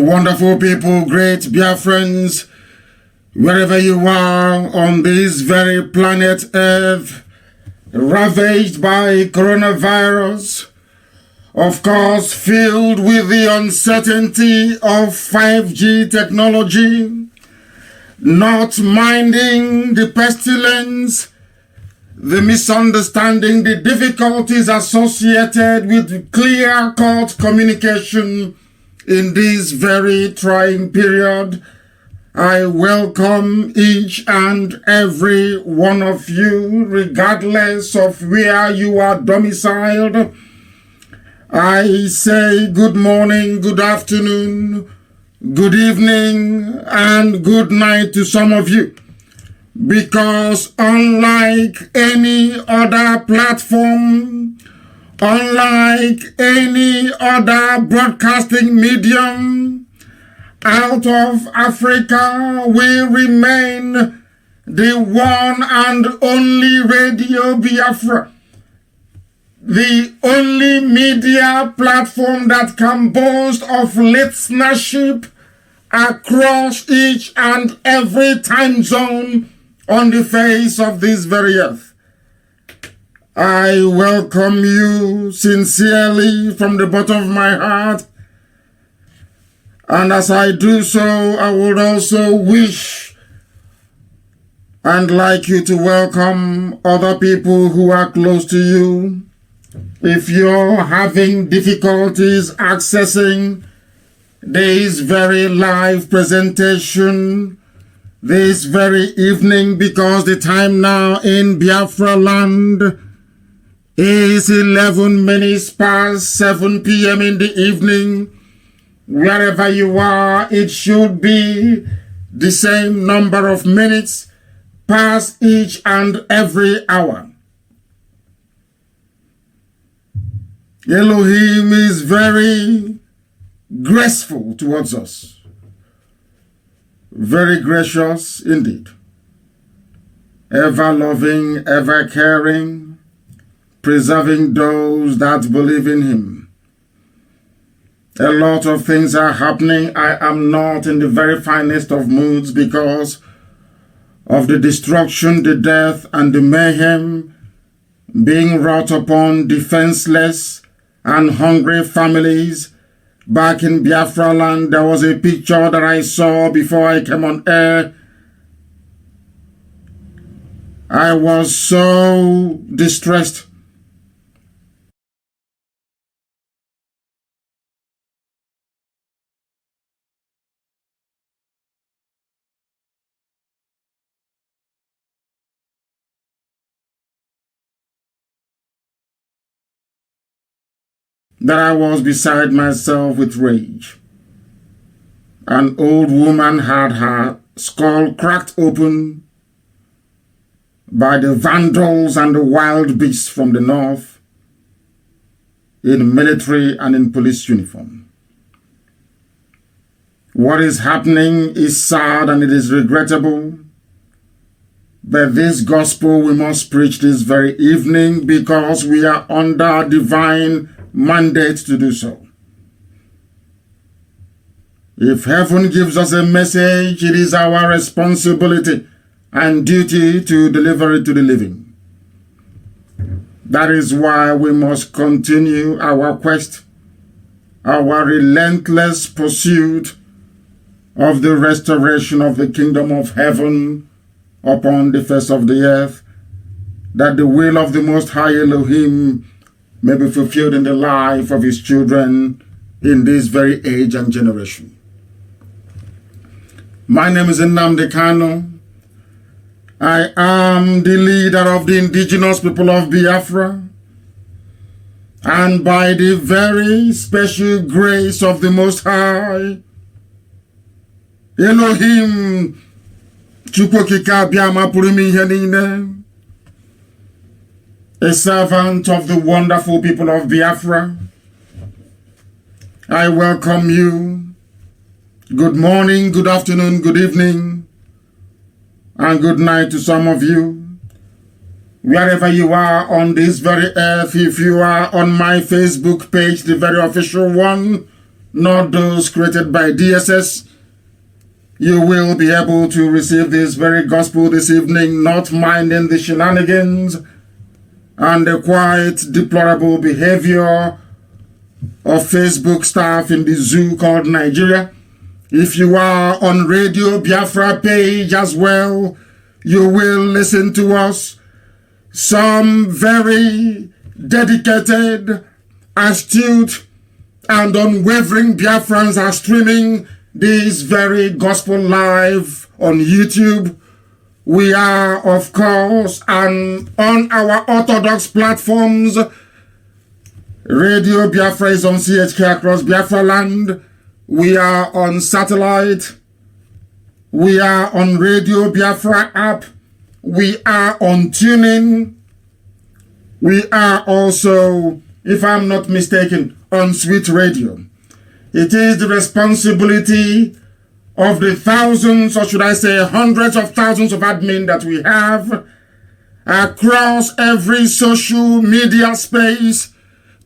Wonderful people, great Biafrans, wherever you are on this very planet Earth, ravaged by coronavirus, of course, filled with the uncertainty of 5G technology, not minding the pestilence, the misunderstanding, the difficulties associated with clear-cut communication in this very trying period. I welcome each and every one of you, regardless of where you are domiciled. I say good morning, good afternoon, good evening, and good night to some of you. Because unlike any other platform, unlike any other broadcasting medium, out of Africa we remain the one and only Radio Biafra, the only media platform that can boast of listenership across each and every time zone on the face of this very earth. I welcome you sincerely from the bottom of my heart. And as I do so, I would also wish and like you to welcome other people who are close to you. If you're having difficulties accessing this very live presentation this very evening, because the time now in Biafra land is 11 minutes past 7 p.m. in the evening. Wherever you are, it should be the same number of minutes past each and every hour. Elohim is very graceful towards us. Very gracious indeed. Ever loving, ever caring, preserving those that believe in him. A lot of things are happening. I am not in the very finest of moods because of the destruction, the death, and the mayhem being wrought upon defenseless and hungry families. Back in Biafra land, there was a picture that I saw before I came on air. I was so distressed. That I was beside myself with rage. An old woman had her skull cracked open by the vandals and the wild beasts from the north in military and in police uniform. What is happening is sad and it is regrettable, but this gospel we must preach this very evening because we are under divine mandate to do so. If heaven gives us a message, it is our responsibility and duty to deliver it to the living. That is why we must continue our quest, our relentless pursuit of the restoration of the kingdom of heaven upon the face of the earth, that the will of the Most High Elohim may be fulfilled in the life of his children in this very age and generation. My name is Nnamdi Kanu. I am the leader of the indigenous people of Biafra. And by the very special grace of the Most High, Elohim, Chukwokika Biama Purimi Henine, a servant of the wonderful people of Biafra, I welcome you. Good morning, good afternoon, good evening, and good night to some of you. Wherever you are on this very earth, if you are on my Facebook page, the very official one, not those created by DSS. You will be able to receive this very gospel this evening, not minding the shenanigans and the quite deplorable behavior of Facebook staff in the zoo called Nigeria. If you are on Radio Biafra page as well, you will listen to us. Some very dedicated, astute, and unwavering Biafrans are streaming this very gospel live on YouTube. We are, of course, on our orthodox platforms. Radio Biafra is on CHK across Biafra land. We are on satellite. We are on Radio Biafra app. We are on TuneIn. We are also, if I'm not mistaken, on Sweet Radio. It is the responsibility of the thousands, or should I say hundreds of thousands of admin that we have across every social media space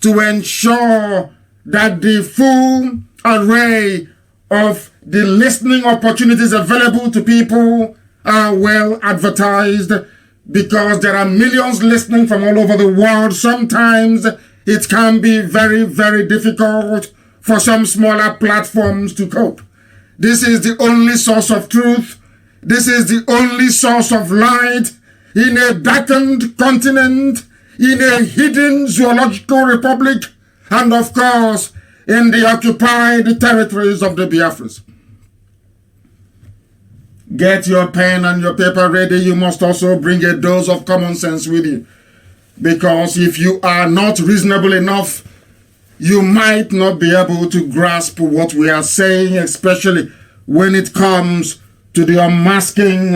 to ensure that the full array of the listening opportunities available to people are well advertised, because there are millions listening from all over the world. Sometimes it can be very, very difficult for some smaller platforms to cope. This is the only source of truth. This is the only source of light in a darkened continent, in a hidden zoological republic, and of course, in the occupied territories of the Biafras. Get your pen and your paper ready. You must also bring a dose of common sense with you. Because if you are not reasonable enough, you might not be able to grasp what we are saying, especially when it comes to the unmasking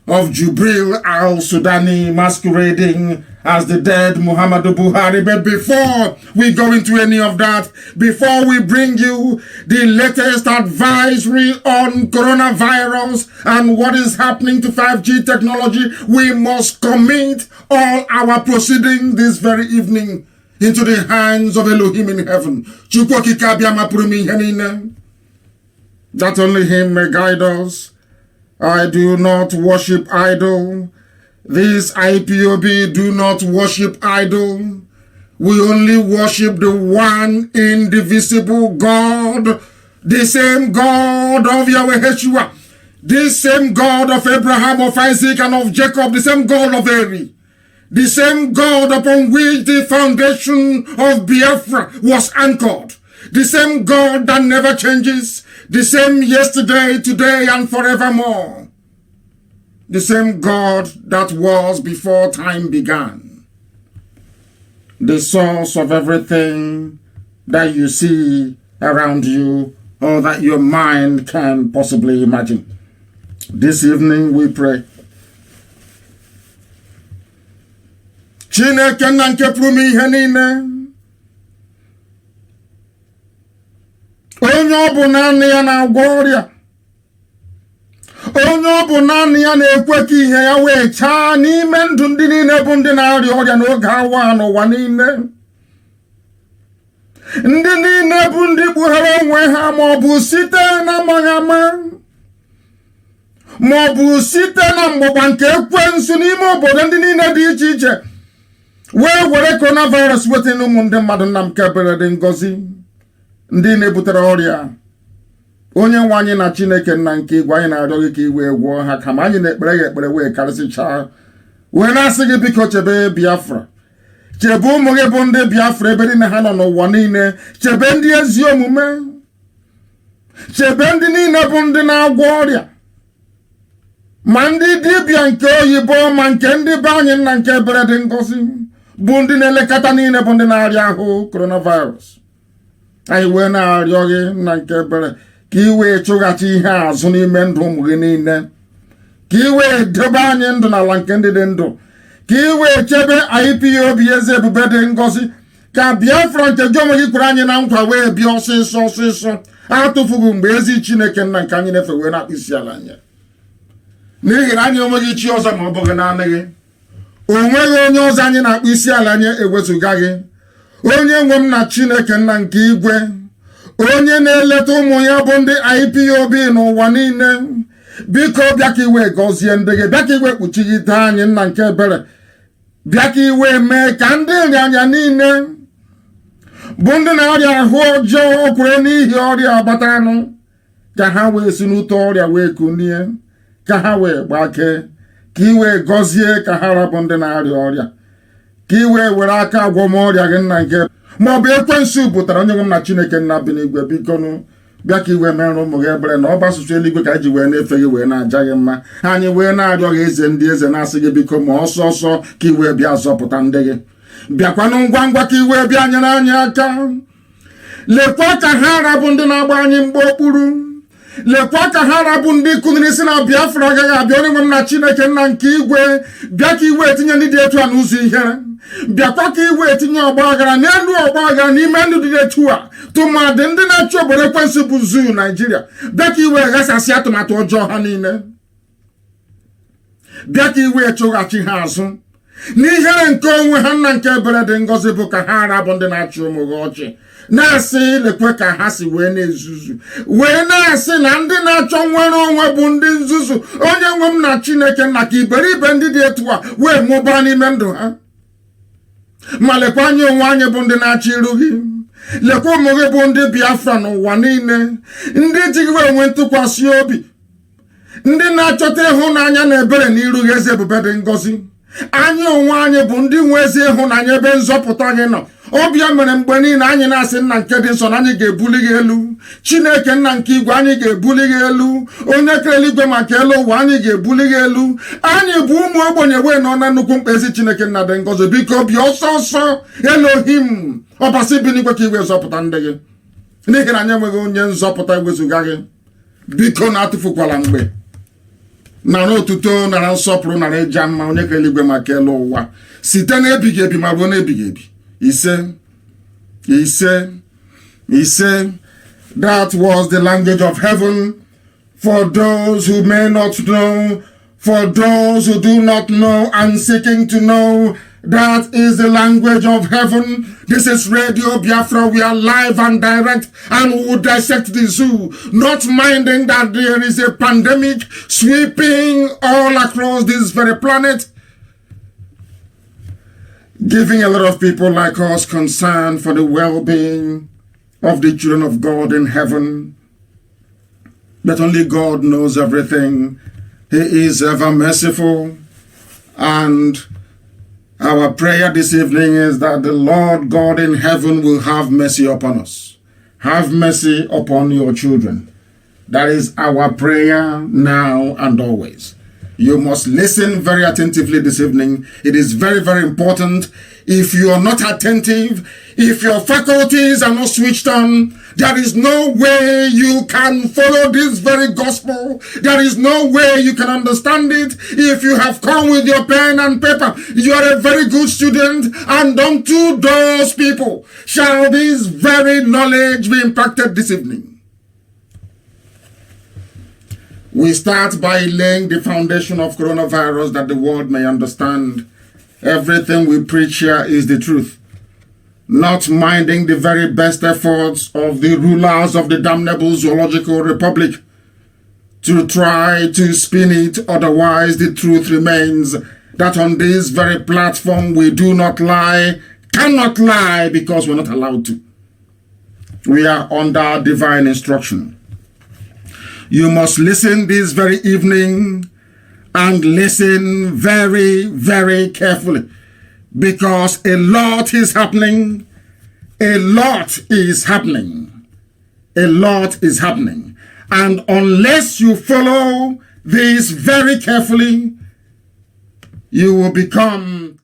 of Jubril al-Sudani masquerading as the dead Muhammadu Buhari. But before we go into any of that, before we bring you the latest advisory on coronavirus and what is happening to 5G technology, we must commit all our proceedings this very evening into the hands of Elohim in heaven. That only him may guide us. I do not worship idol. This IPOB do not worship idol. We only worship the one indivisible God, the same God of Yahweh Yeshua, the same God of Abraham, of Isaac, and of Jacob, the same God of Eri, the same God upon which the foundation of Biafra was anchored, the same God that never changes, the same yesterday, today, and forevermore. The same God that was before time began. The source of everything that you see around you or that your mind can possibly imagine. This evening we pray. Chineke na nke pụrụ ihe niile. Onye ọ bụ naanị ya na-agwọ ọrịa. Onye ọ bụ naanị ya na-ekwe ka ihe ya wee chaa n'ime ndụ ndị niile bụ ndị na-arịa ọrịa n'oge awa n'ụwa niile. Ndị niile bụ ndị kpughere onwe ha ma ọ bụ site na amaghị ama, ma ọ bụ site na mgbagba nke ekwensu n'ime obodo ndị niile dị iche iche, wee were coronavirus weta n'ụmụ ndị mmadụ. Nna m nke ebere dị ngọzi ndị na-ebutere ọrịa. Onye nwe anyị na Chineke nna nke igwe, anyị na-arịọ gị ka i wee gwọọ ha, kama anyị na-ekpere ya ekpere wee karịsịchaa, wee na-asị gị biko chebe Biafra, chebe ụmụ gị bụ ndị Biafra ebe niile ha nọ n'ụwa niile, chebe ndị ezi omume, chebe ndị niile bụ ndị na-agwọ ọrịa, ma ndị dibịa nke oyibo ma nke ndị be anyị nna nke ebere dị ngọzi, bụ ndị na-elekọta niile bụ ndị na-arịa ahụ coronavirus. Anyị wee na-arịọ gị nna nke ebere ka i wee chụghachi ihe azụ n'ime ndụ ụmụ gị niile, ka i wee debe anyị ndụ n'ala nke ndị dị ndụ, ka i wee chebe IPOB eze ebube dị ngọzi, ka Biafra nke gị onwe gị kwere anyị na nkwa wee bịa ọsịsọ ọsịsọ, atụfughị mgbe ezi Chineke nna nke anyị na-efe wee na-akpụ isi ala anyị. N'ihi na anyị onwe gị chi ọzọ ma ọ bụghị naanị gị. O nweghị onye ọzọ anyị na-akpụ isi ala anyị ewezụga gị. Onye nwe m na Chineke nna nke igwe, onye na-eleta ụmụ ya bụ ndị IPOB n'ụwa niile, biko bịa ka iwe gọzie ndị gị, bịa ka iwe kpuchigide anyị nna nke ebere, bịa ka iwe mee ka ndị nrịanrịa niile bụ ndị na-arịa ahụ ọjọọ kwere n'ihi ọrịa gbataranụ, ka ha wee si n'ute ọrịa wee kunie, ka ha wee gbakee, ka iwe gọzie ka ha rabụ ndị na-arịa ọrịa, ka iwe were aka agwọmọrịa gị nna nke, ma ọ bụ ekwensu pụtara onye nwe m na Chineke nna bi n'igwe, bikonu bịa ka iwe mere ụmụ gị ebere na ọba asụsụ eluigwe ka anyị ji wee na-efe gị wee na-aja gị mma, anyị wee na-arịọ gị eze ndị eze na-asị gị biko ma ọsọ ọsọ ka iwe bịa zọpụta ndị gị, bịakwanụ ngwa ngwa ka iwe bịa nyere anyị aka. Lekwa ka ha rabụ ndị na-agba anyị mgbe okpuru, lekwa ka ha rabụ ndị kụniri si na Biafra agaghị abịa, onye nwe m na Chineke nna nke igwe, bịa ka iwe etinye ndị dị etu a n'ụzọ ihere, bịakwa ka iwe etinye ọgba aghara n'elu ọgba aghara n'ime ndụ dị etu a, tụmadị ndị na-achị obodo ekwensu bụ zuu Naijiria, bịa ka iwe ghasasị atụmatụ ọjọọ ha niile, bịa ka iwe chụghachi ha azụ n'ihere nke onwe ha nna nke ebere dị ngọzi, bụ ka ha rabụ ndị na-achị ụmụ gị ọchị, na-asị lekwe ka ha si wee na-ezuzu, wee na-asị na ndị na-achọ nwere onwe bụ ndị nzuzu, onye nwe m na Chineke nna ka iberibe ndị dị etu a wee mụbaa n'ime ndụ ha. Ma lekwa anyị onwe anyị bụ ndị na-achọ iru gị, lekwa ụmụ gị bụ ndị Biafra n'ụwa niile, ndị ji gị wee nwee ntụkwasị obi, ndị na-achọta ịhụnanya na ebere n'iru gị eze ebube dị ngọzi. Anyị onwe anyị bụ ndị nwe ezi ịhụnanya ebe nzọpụta anyị nọ. Ọbịa mere mgbe niile anyị na-asị nna nke dị nsọ na anyị ga-ebuli gị elu, Chineke nna nke igwe anyị ga-ebuli gị elu, onye kere eluigwe maka elu ụwa anyị ga-ebuli gị elu. Anyị bụ ụmụ ogbenye wee nọ na nnukwu mkpa, ezi Chineke nna dị ngọzi, biko bịa ọsọ ọsọ Elohim ọbasi bi n'igwe ka iwe zọpụta ndị gị, n'ihi na anyị enweghị onye nzọpụta ewezuga gị. Biko na-atụfukwala mgbe, nara otuto, nara nsọpụrụ, nara ịja mma, onye kere eluigwe maka elu ụwa, site n'ebighị ebi ma ruo n'ebighị ebi. Ise. That was the language of heaven for those who may not know, for those who do not know and seeking to know. That is the language of heaven. This is Radio Biafra. We are live and direct, and we will dissect the zoo, not minding that there is a pandemic sweeping all across this very planet, giving a lot of people like us concern for the well-being of the children of God in heaven. But only God knows everything. He is ever merciful. And our prayer this evening is that the Lord God in heaven will have mercy upon us. Have mercy upon your children. That is our prayer now and always. You must listen very attentively this evening. It is very, very important. If you are not attentive, if your faculties are not switched on, there is no way you can follow this very gospel. There is no way you can understand it. If you have come with your pen and paper, you are a very good student, and unto those people shall this very knowledge be impacted this evening. We start by laying the foundation of coronavirus that the world may understand. Everything we preach here is the truth, not minding the very best efforts of the rulers of the damnable zoological republic to try to spin it. Otherwise, the truth remains that on this very platform we do not lie, cannot lie, because we're not allowed to. We are under divine instruction. You must listen this very evening, and listen very, very carefully, because a lot is happening. A lot is happening. A lot is happening. And unless you follow this very carefully, you will become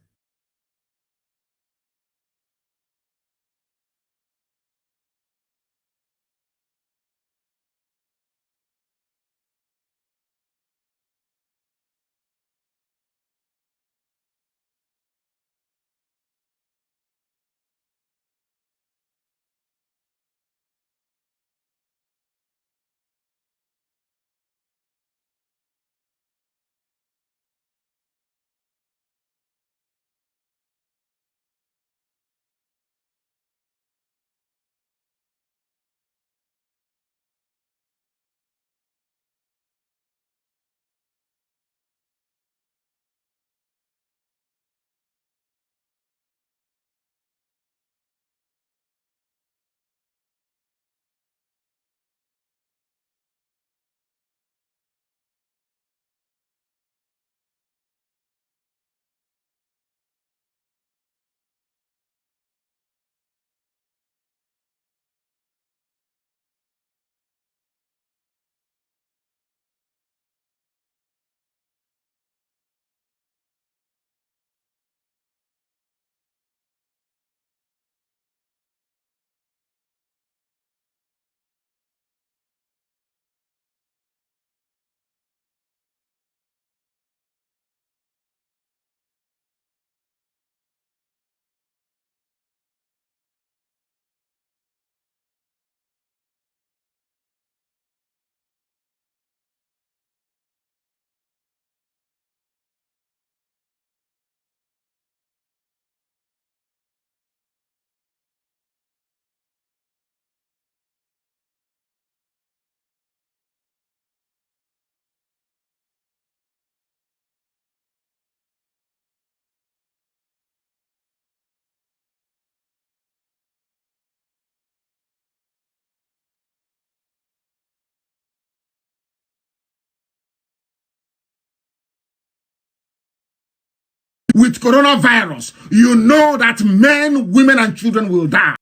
with coronavirus, you know that men, women, and children will die.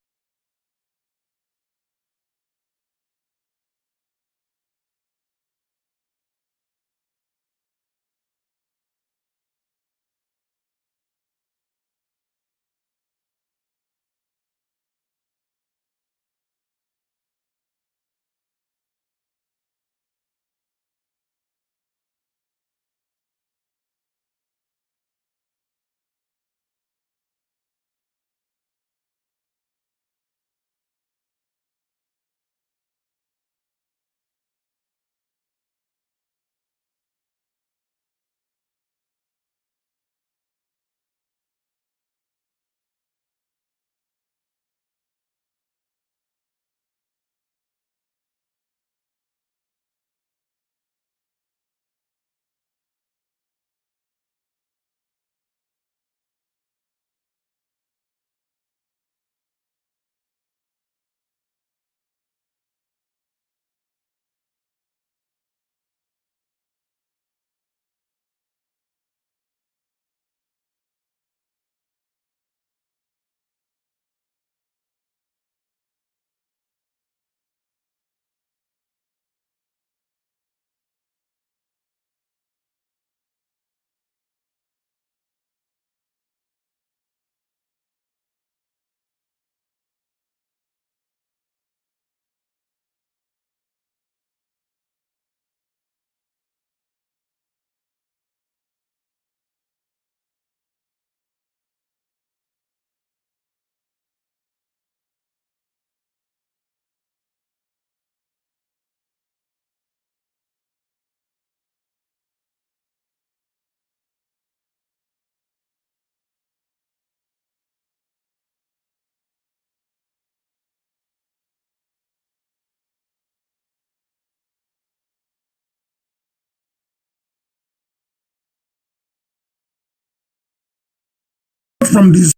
From this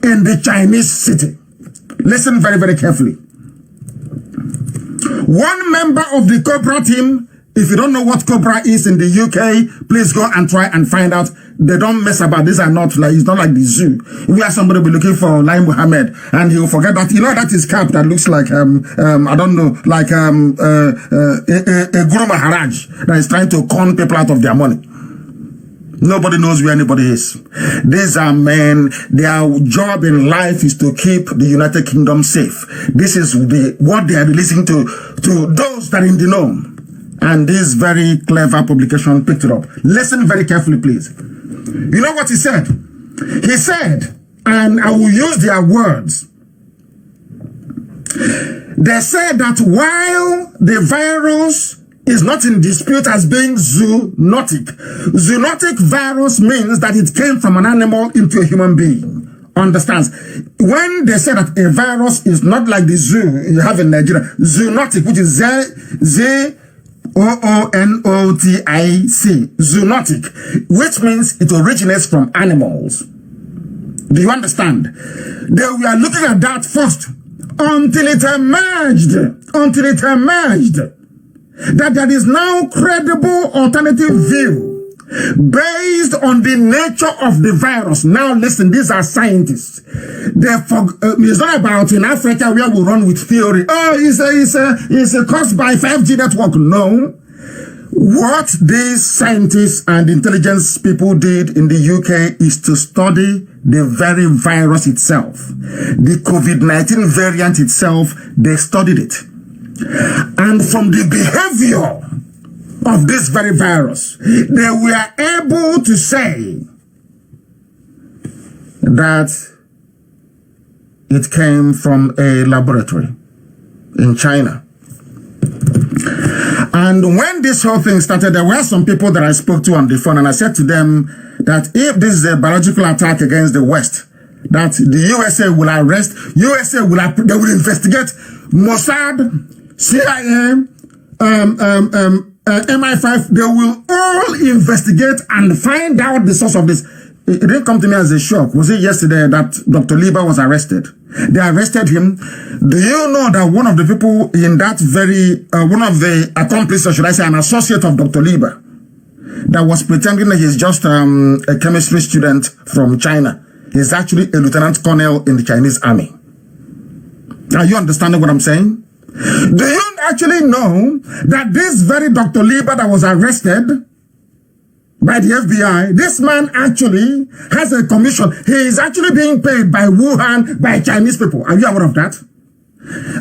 in the Chinese city. Listen very, very carefully. One member of the Cobra team, if you don't know what Cobra is in the UK, please go and try and find out. They don't mess about. These are not like, it's not like the zoo. Where somebody will be looking for Lai Muhammad and he'll forget that, you know, that is cap that looks like, I don't know, like a Guru Maharaj that is trying to con people out of their money. Nobody knows where anybody is. These are men, their job in life is to keep the United Kingdom safe. This is what they are releasing to those that are in the know. And this very clever publication picked it up. Listen very carefully, please. You know what he said? He said, and I will use their words. They said that while the virus is not in dispute as being zoonotic. Zoonotic virus means that it came from an animal into a human being. Understands? When they say that a virus is not like the zoo you have in Nigeria, zoonotic, which is Z-O-O-N-O-T-I-C, zoonotic, which means it originates from animals. Do you understand? They were looking at that first until it emerged. That there is now credible alternative view based on the nature of the virus. Now listen, these are scientists. It's not about in Africa where we run with theory. Oh, it's caused by 5G network. No. What these scientists and intelligence people did in the UK is to study the very virus itself. The COVID-19 variant itself, they studied it. And from the behavior of this very virus, they were able to say that it came from a laboratory in China. And when this whole thing started, there were some people that I spoke to on the phone, and I said to them that if this is a biological attack against the West, that the USA will arrest, they will investigate Mossad, CIA, MI5, they will all investigate and find out the source of this. it didn't come to me as a shock. Was it yesterday that Dr. Lieber was arrested? They arrested him. Do you know that one of the people in that one of the accomplices, or should I say an associate of Dr. Lieber, that was pretending that he's just a chemistry student from China, is actually a lieutenant colonel in the Chinese army? Are you understanding what I'm saying? Do you actually know that this very Dr. Lieber that was arrested by the FBI, this man actually has a commission. He is actually being paid by Wuhan, by Chinese people. Are you aware of that?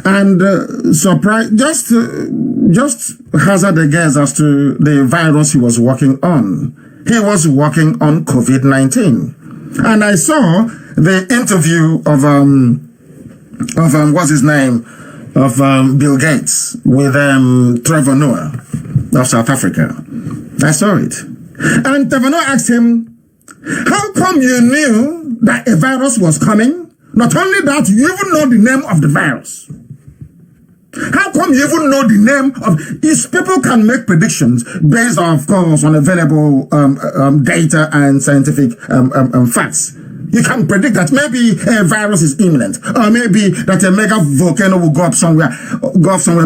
And surprise, just hazard a guess as to the virus he was working on. He was working on COVID-19. And I saw the interview of what's his name? Of Bill Gates with Trevor Noah of South Africa. I saw it. And Trevor Noah asked him, how come you knew that a virus was coming? Not only that, you even know the name of the virus. How come you even know the name of... If people can make predictions based, of course, on available data and scientific facts. You can predict that maybe a virus is imminent, or maybe that a mega volcano will go up somewhere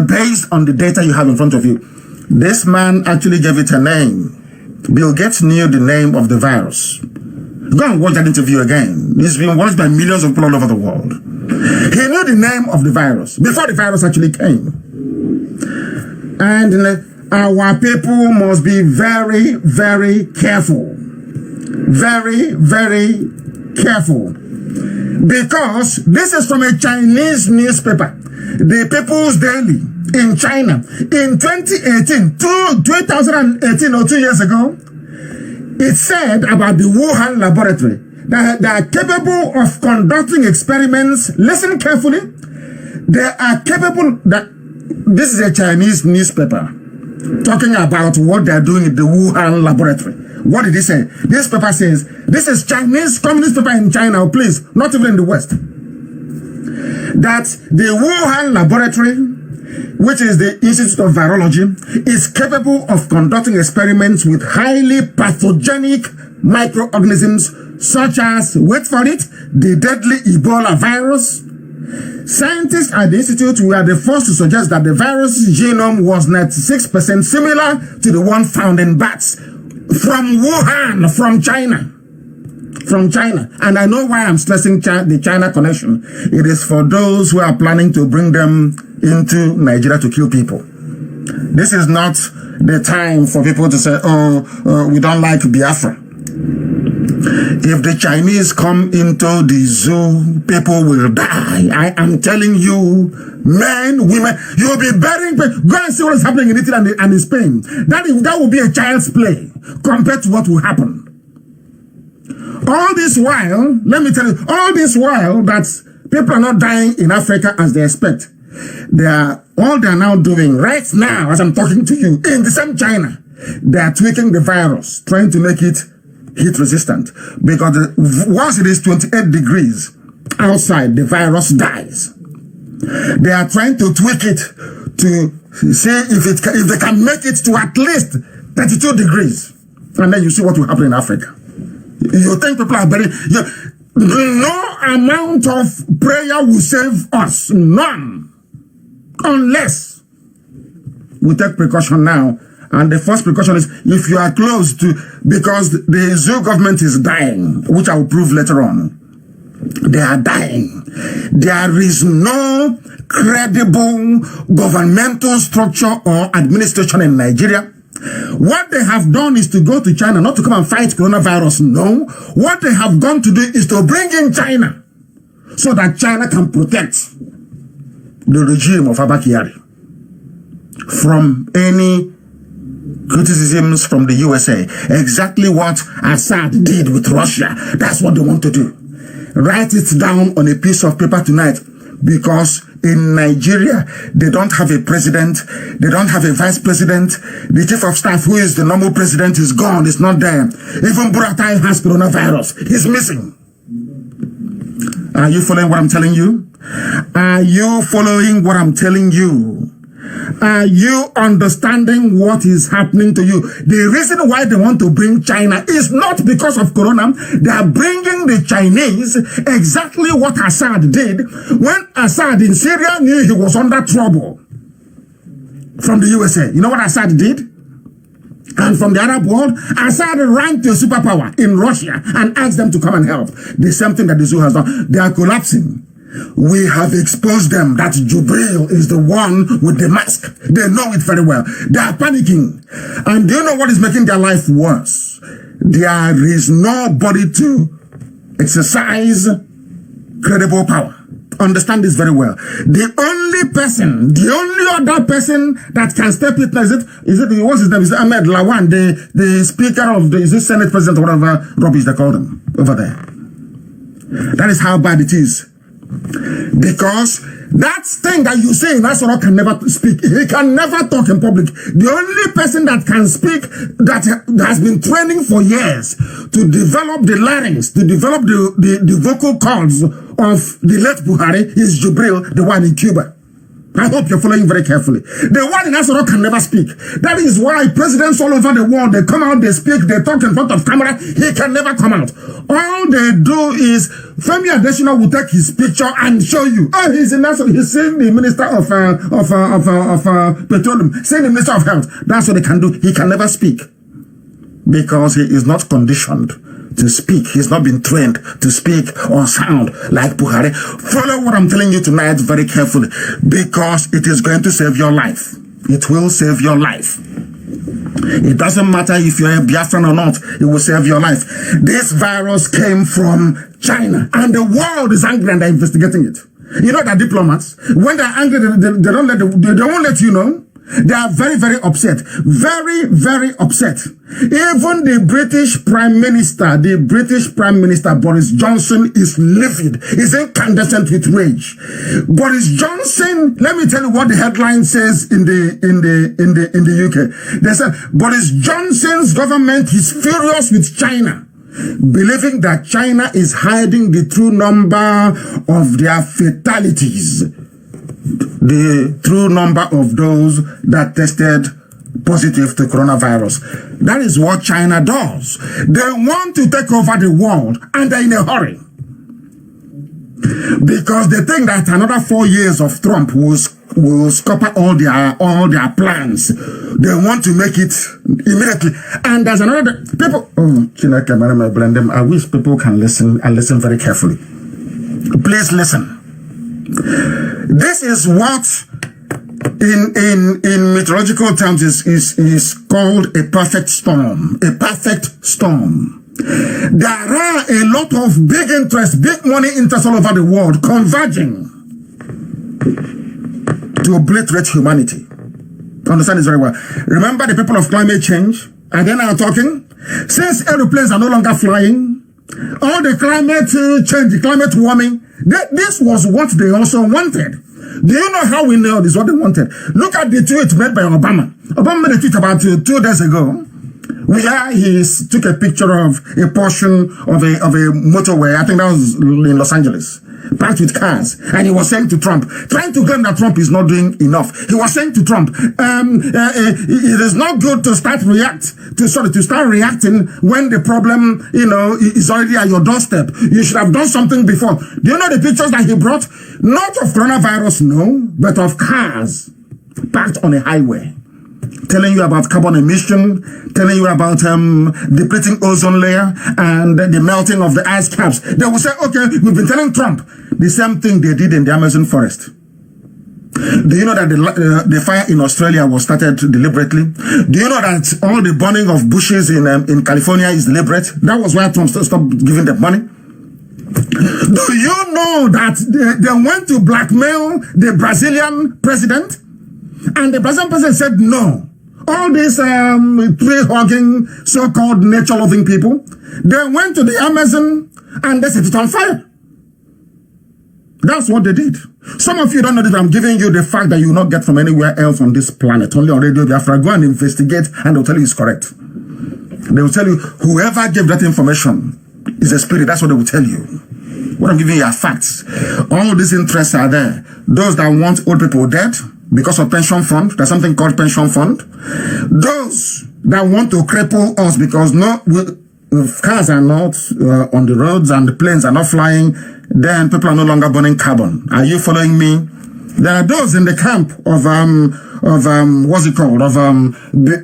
based on the data you have in front of you. This man actually gave it a name. Bill Gates knew the name of the virus. Go and watch that interview again. It's been watched by millions of people all over the world. He knew the name of the virus before the virus actually came. And our people must be very, very careful. Very, very careful. Because this is from a Chinese newspaper, the People's Daily in China. In 2018 or 2 years ago, it said about the Wuhan laboratory that they are capable of conducting experiments. Listen carefully. They are capable that this is a Chinese newspaper talking about what they are doing in the Wuhan laboratory. What did he say? This paper says, this is Chinese communist paper in China, please, not even in the West. That the Wuhan laboratory, which is the Institute of Virology, is capable of conducting experiments with highly pathogenic microorganisms such as, wait for it, the deadly Ebola virus. Scientists at the Institute were the first to suggest that the virus genome was 96% similar to the one found in bats from Wuhan, from China. From China. And I know why I'm stressing the China connection. It is for those who are planning to bring them into Nigeria to kill people. This is not the time for people to say, we don't like Biafra. If the Chinese come into the zoo, people will die. I am telling you, men, women, you'll be burying people. Go and see what is happening in Italy and in Spain. That will be a child's play compared to what will happen. All this while, let me tell you, all this while that people are not dying in Africa as they expect. All they are now doing right now, as I'm talking to you, in the same China, they are tweaking the virus, trying to make it heat resistant. Because once it is 28 degrees outside, the virus dies. They are trying to tweak it to see if they can make it to at least 32 degrees. And then you see what will happen in Africa. You think people are very... No amount of prayer will save us. None. Unless we take precaution now. And the first precaution is if you are close to... Because the zoo government is dying, which I will prove later on. They are dying. There is no credible governmental structure or administration in Nigeria. What they have done is to go to China, not to come and fight coronavirus. No. What they have gone to do is to bring in China so that China can protect the regime of Abba Kyari from any criticisms from the USA. Exactly what Assad did with Russia. That's what they want to do. Write it down on a piece of paper tonight, because in Nigeria, they don't have a president. They don't have a vice president. The chief of staff, who is the normal president, is gone. It's not there. Even Buratai has coronavirus. He's missing. Are you following what I'm telling you? Are you following what I'm telling you? Are you understanding what is happening to you? The reason why they want to bring China is not because of Corona. They are bringing the Chinese exactly what Assad did when Assad in Syria knew he was under trouble from the USA. You know what Assad did? And from the Arab world, Assad ran to a superpower in Russia and asked them to come and help. The same thing that the zoo has done. They are collapsing. We have exposed them that Jubril is the one with the mask. They know it very well. They are panicking. And do you know what is making their life worse? There is nobody to exercise credible power. Understand this very well. The only other person that can step it, what's his name? Is it Ahmed Lawan, the speaker of the, is it Senate president or whatever rubbish they call him over there? That is how bad it is. Because that thing that you say in Asoro can never speak. He can never talk in public. The only person that can speak that has been training for years to develop the larynx, to develop the vocal cords of the late Buhari is Jubril, the one in Cuba. I hope you're following very carefully. The one in Asoro can never speak. That is why presidents all over the world, they come out, they speak, they talk in front of camera. He can never come out. All they do is, Femi Adesina will take his picture and show you. Oh, he's in Asoro. He's seeing the minister of petroleum, seeing the minister of health. That's what they can do. He can never speak because he is not conditioned to speak. He's not been trained to speak or sound like Buhari. Follow what I'm telling you tonight very carefully, because it is going to save your life. It will save your life. It doesn't matter if you're a Biafran or not, it will save your life. This virus came from China, and the world is angry and they're investigating it. You know that diplomats, when they're angry, they don't let you know. They are very, very upset. Very, very upset. Even the British Prime Minister, Boris Johnson, is livid. He's incandescent with rage. Boris Johnson, let me tell you what the headline says in the UK. They said, Boris Johnson's government is furious with China, believing that China is hiding the true number of their fatalities. The true number of those that tested positive to coronavirus. That is what China does. They want to take over the world, and they're in a hurry. Because they think that another 4 years of Trump will scupper all their plans. They want to make it immediately. And there's another people. Oh, I wish people can listen and listen very carefully. Please listen. This is what in meteorological terms is called a perfect storm. A perfect storm. There are a lot of big interest, big money interests all over the world converging to obliterate humanity. Understand this very well. Remember the people of climate change? And then I'm talking, since aeroplanes are no longer flying, all the climate change, the climate warming, this was what they also wanted. Do you know how we know this is what they wanted? Look at the tweet made by Obama. Obama made a tweet about 2 days ago, where he took a picture of a portion of a motorway. I think that was in Los Angeles, packed with cars, and he was saying to Trump, trying to claim that Trump is not doing enough. He was saying to Trump, it is not good to start reacting when the problem, is already at your doorstep. You should have done something before. Do you know the pictures that he brought? Not of coronavirus, no, but of cars parked on a highway, telling you about carbon emission, telling you about depleting ozone layer and the melting of the ice caps. They will say, okay, we've been telling Trump the same thing they did in the Amazon forest. Do you know that the fire in Australia was started deliberately? Do you know that all the burning of bushes in California is deliberate? That was why Trump stopped giving them money. Do you know that they went to blackmail the Brazilian president? And the Brazilian president said no. All these tree-hugging, so-called nature-loving people, they went to the Amazon and they set it on fire. That's what they did. Some of you don't know that I'm giving you the fact that you will not get from anywhere else on this planet. Only on Radio Biafra. Go and investigate and they'll tell you it's correct. They will tell you whoever gave that information is a spirit. That's what they will tell you. What I'm giving you are facts. All these interests are there. Those that want old people dead, because of pension fund. There's something called pension fund. Those that want to cripple us because cars are not on the roads and the planes are not flying, then people are no longer burning carbon. Are you following me? There are those in the camp of what's it called, of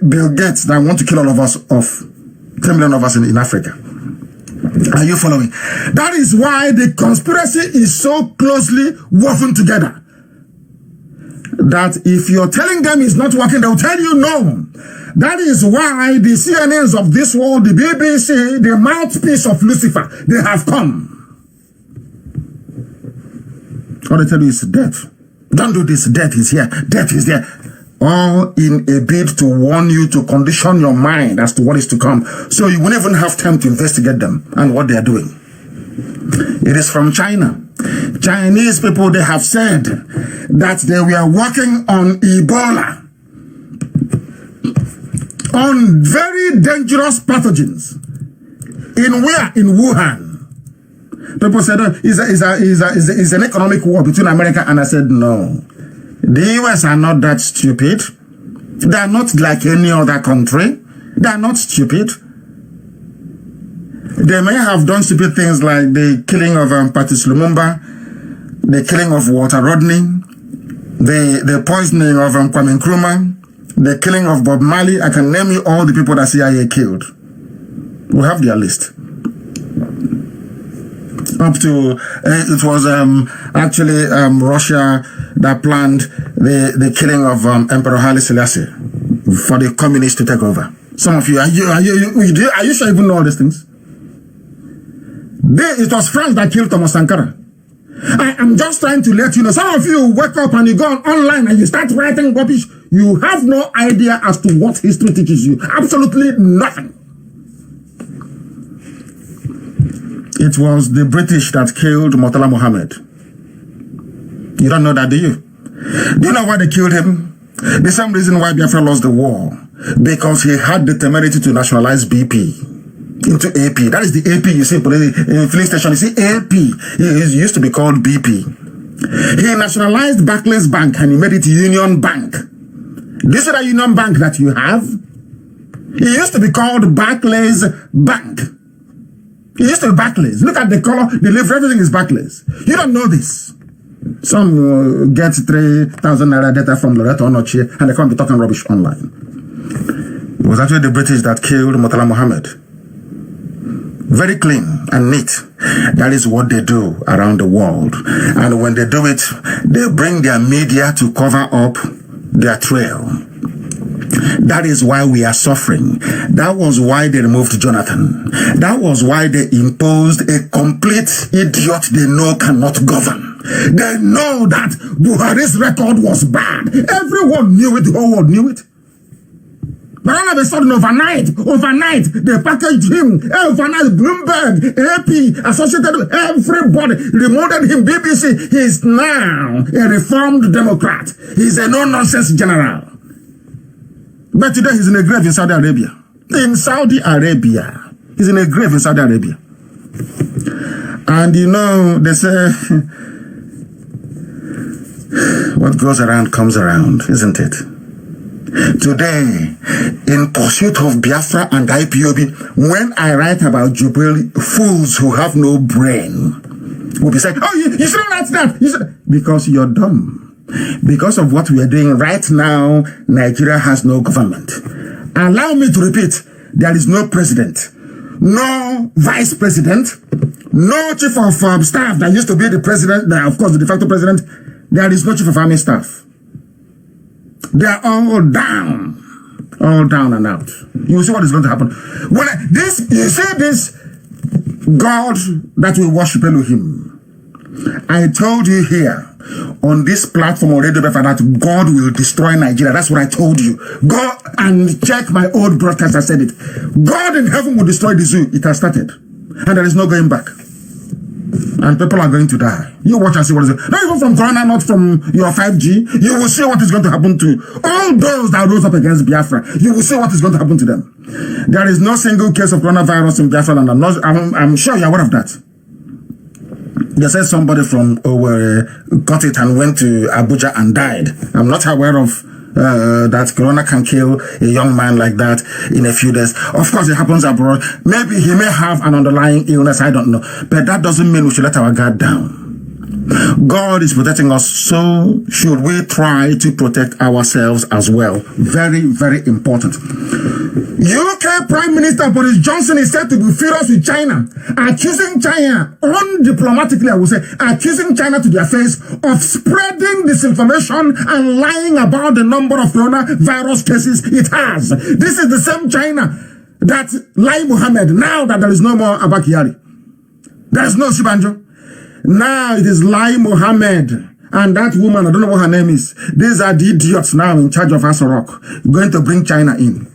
Bill Gates that want to kill all of us off, 10 million of us in Africa. Are you following? That is why the conspiracy is so closely woven together. That if you're telling them it's not working, they'll tell you no. That is why the CNNs of this world, the BBC, the mouthpiece of Lucifer, they have come. All they tell you is death. Don't do this, death is here, death is there. All in a bid to warn you, to condition your mind as to what is to come. So you won't even have time to investigate them and what they are doing. It is from China. Chinese people, they have said that they were working on Ebola, on very dangerous pathogens. In where? In Wuhan. People said, oh, it's an economic war between America, and I said, no. The US are not that stupid. They are not like any other country. They are not stupid. They may have done stupid things like the killing of Patrice Lumumba, the killing of Walter Rodney, the poisoning of Kwame Nkrumah, the killing of Bob Marley. I can name you all the people that CIA killed. We have their list. Up to, it was actually Russia that planned the killing of Emperor Haile Selassie for the communists to take over. Some of you, are you sure you even know all these things? It was France that killed Thomas Sankara. I am just trying to let you know. Some of you wake up and you go online and you start writing rubbish. You have no idea as to what history teaches you. Absolutely nothing. It was the British that killed Murtala Mohammed. You don't know that, do you? Do you know why they killed him? The same reason why Biafra lost the war. Because he had the temerity to nationalize BP into AP. That is the AP you see in filling station. You see AP. It used to be called BP. He nationalized Barclays Bank and he made it Union Bank. This is the Union Bank that you have. It used to be called Barclays Bank. It used to be Barclays. Look at the color, the leaf, everything is Barclays. You don't know this. Some get 3,000 naira data from Loreto Onochie and they can't be talking rubbish online. It was actually the British that killed Murtala Mohammed. Very clean and neat. That is what they do around the world. And when they do it, they bring their media to cover up their trail. That is why we are suffering. That was why they removed Jonathan. That was why they imposed a complete idiot they know cannot govern. They know that Buhari's record was bad. Everyone knew it. The whole world knew it. But all of a sudden, overnight, they packaged him. Overnight, Bloomberg, AP, Associated, everybody remoted him. BBC. He's now a reformed Democrat. He's a no-nonsense general. But today he's in a grave in Saudi Arabia. In Saudi Arabia. He's in a grave in Saudi Arabia. And you know, they say, what goes around comes around, isn't it? Today, in pursuit of Biafra and IPOB, when I write about Jubilee, fools who have no brain will be saying, oh, you shouldn't write that. Because you're dumb. Because of what we are doing right now, Nigeria has no government. Allow me to repeat, there is no president, no vice president, no chief of staff that used to be the president, of course the de facto president. There is no chief of army staff. They are all down and out. You will see what is going to happen. When you see this God that we worship, Elohim. I told you here on this platform on Radio Biafra that God will destroy Nigeria. That's what I told you. Go and check my old broadcast. I said it. God in heaven will destroy the zoo. It has started. And there is no going back. And people are going to die. You watch and see what is it. Not even from Corona, not from your 5G. You will see what is going to happen to all those that rose up against Biafra. You will see what is going to happen to them. There is no single case of coronavirus in Biafra, and I'm sure you're aware of that. They said somebody from Owerri got it and went to Abuja and died. I'm not aware of that corona can kill a young man like that in a few days. Of course, it happens abroad. Maybe he may have an underlying illness, I don't know. But that doesn't mean we should let our guard down. God is protecting us, so should we try to protect ourselves as well. Very, very important. UK Prime Minister Boris Johnson is said to be furious with China, accusing China, undiplomatically I would say, accusing China to their face of spreading disinformation and lying about the number of coronavirus cases it has. This is the same China that Lai Mohammed, now that there is no more Abakari. There is no Shibanjo. Now it is Lai Mohammed and that woman, I don't know what her name is. These are the idiots now in charge of Asorok, going to bring China in.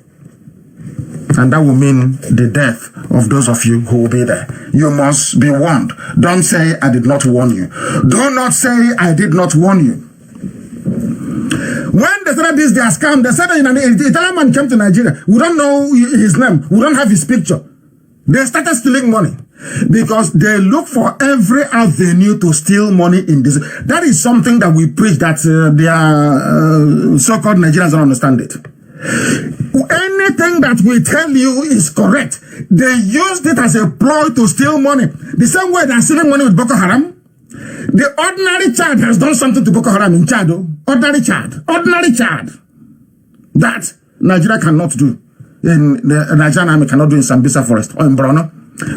And that will mean the death of those of you who will be there. You must be warned. Don't say, I did not warn you. Do not say, I did not warn you. When they said this, they are scam. They said that an Italian man came to Nigeria. We don't know his name. We don't have his picture. They started stealing money because they look for every avenue to steal money in this. That is something that we preach that their so-called Nigerians don't understand it. Anything that we tell you is correct. They used it as a ploy to steal money. The same way they're stealing money with Boko Haram. The ordinary child has done something to Boko Haram in Chad. Ordinary child. Ordinary child. That Nigeria cannot do. In the Nigerian army cannot do in Sambisa Forest or in Borno.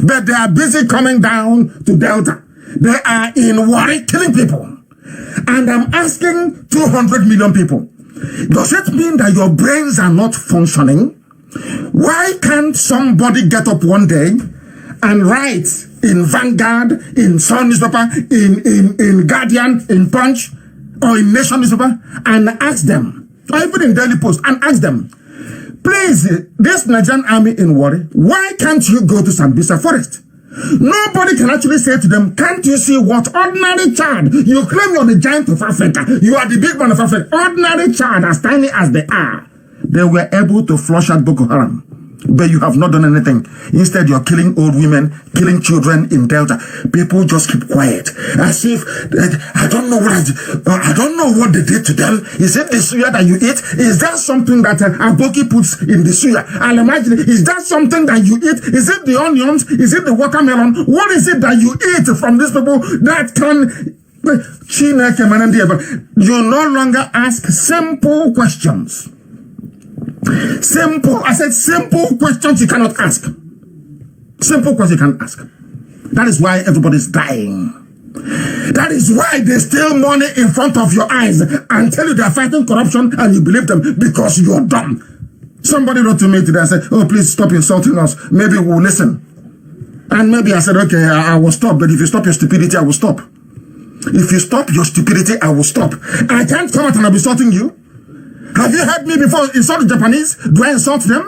But they are busy coming down to Delta. They are in worry, killing people. And I'm asking 200 million people. Does it mean that your brains are not functioning? Why can't somebody get up one day and write in Vanguard, in Sun newspaper, in Guardian, in Punch, or in Nation newspaper, and ask them, or even in Daily Post, and ask them, please, this Nigerian army in worry, why can't you go to Sambisa Forest? Nobody can actually say to them, can't you see what ordinary child, you claim you're the giant of Africa, you are the big man of Africa, ordinary child, as tiny as they are, they were able to flush out Boko Haram. But you have not done anything. Instead, you're killing old women, killing children in Delta. People just keep quiet. As if, I don't know what they did to them. Is it the suya that you eat? Is that something that Aboki puts in the suya? I'll imagine, is that something that you eat? Is it the onions? Is it the watermelon? What is it that you eat from these people that can... You no longer ask simple questions. Simple, I said simple questions you cannot ask. Simple questions you can't ask. That is why everybody's dying. That is why they steal money in front of your eyes and tell you they are fighting corruption and you believe them because you are dumb. Somebody wrote to me today and said, oh, please stop insulting us. Maybe we'll listen. And maybe I said, okay, I will stop. But if you stop your stupidity, I will stop. If you stop your stupidity, I will stop. I can't come out and I'll be insulting you. Have you heard me before insult the Japanese? Do I insult them?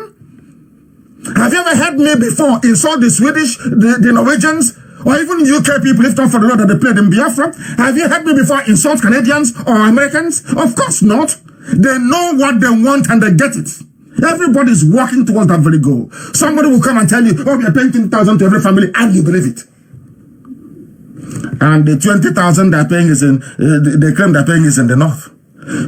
Have you ever heard me before insult the Swedish, the Norwegians, or even UK people, if not for the Lord that they played in Biafra? Have you heard me before insult Canadians or Americans? Of course not. They know what they want and they get it. Everybody's working towards that very goal. Somebody will come and tell you, oh, we are paying 20,000 to every family, and you believe it. And the 20,000 they're paying is in, they claim they're paying is in the north.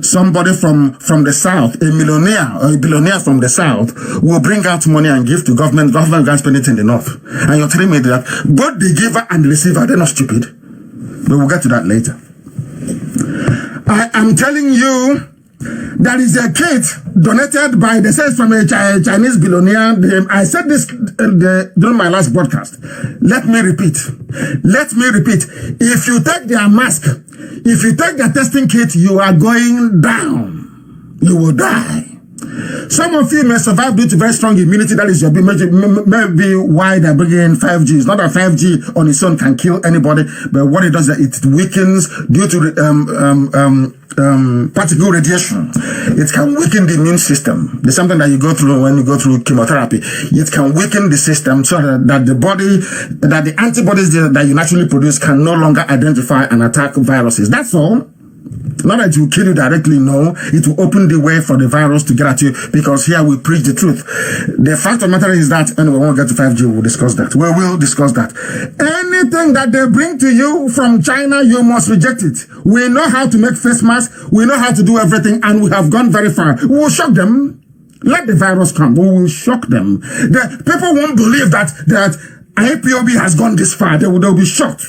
Somebody from the south, a millionaire or a billionaire from the south will bring out money and give to government can spend it in the north. And you're telling me that both the giver and the receiver, they're not stupid. But we'll get to that later. I am telling you, there is a kit donated by, they say from a Chinese billionaire. I said this during my last broadcast. Let me repeat. If you take their mask, if you take their testing kit, you are going down. You will die. Some of you may survive due to very strong immunity. That is your maybe why they're bringing in 5G. It's not that 5G on its own can kill anybody, but what it does is it weakens due to particle radiation. It can weaken the immune system. There's something that you go through when you go through chemotherapy. It can weaken the system so that the body, that the antibodies that you naturally produce can no longer identify and attack viruses. That's all. Not that it will kill you directly, no. It will open the way for the virus to get at you, because here we preach the truth. The fact of the matter is that, and we won't get to 5G, we'll discuss that. We will discuss that. Anything that they bring to you from China, you must reject it. We know how to make face masks. We know how to do everything, and we have gone very far. We will shock them. Let the virus come. We will shock them. The people won't believe that IPOB has gone this far. They'll be shocked.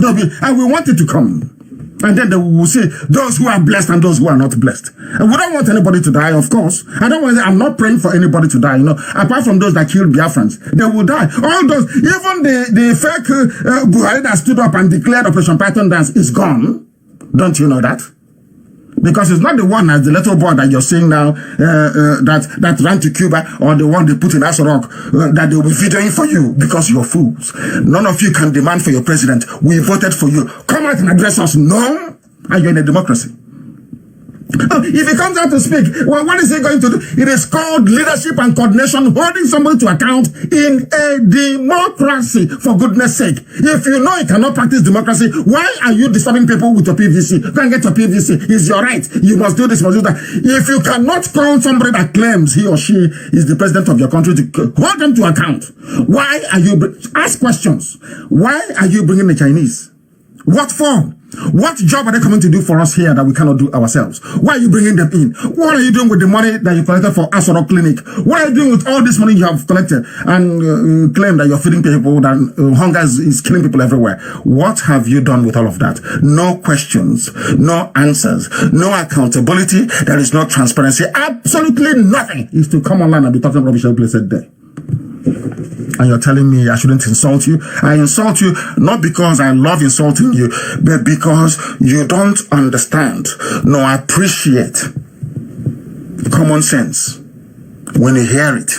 And we want it to come. And then they will see those who are blessed and those who are not blessed. And we don't want anybody to die, of course. I'm not praying for anybody to die, apart from those that killed Biafrans. They will die. All those, even the fake Buhari that stood up and declared Operation Python Dance is gone. Don't you know that? Because it's not the one as the little boy that you're seeing now that ran to Cuba, or the one they put in Asarok that they will be videoing for you because you're fools. None of you can demand for your president. We voted for you. Come out and address us. No, and you're in a democracy. If he comes out to speak, well, what is he going to do? It is called leadership and coordination, holding somebody to account in a democracy, for goodness sake. If you know you cannot practice democracy, why are you disturbing people with your PVC? You can't get your PVC. It's your right. You must do this, must do that. If you cannot call somebody that claims he or she is the president of your country to hold them to account, why are you, ask questions. Why are you bringing the Chinese? What for? What job are they coming to do for us here that we cannot do ourselves? Why are you bringing them in? What are you doing with the money that you collected for Asoro Clinic? What are you doing with all this money you have collected and claim that you're feeding people, that hunger is killing people everywhere? What have you done with all of that? No questions, no answers, no accountability. There is no transparency. Absolutely nothing is to come online and be talking rubbish every blessed day. And you're telling me I shouldn't insult you? I insult you not because I love insulting you, but because you don't understand nor appreciate common sense when you hear it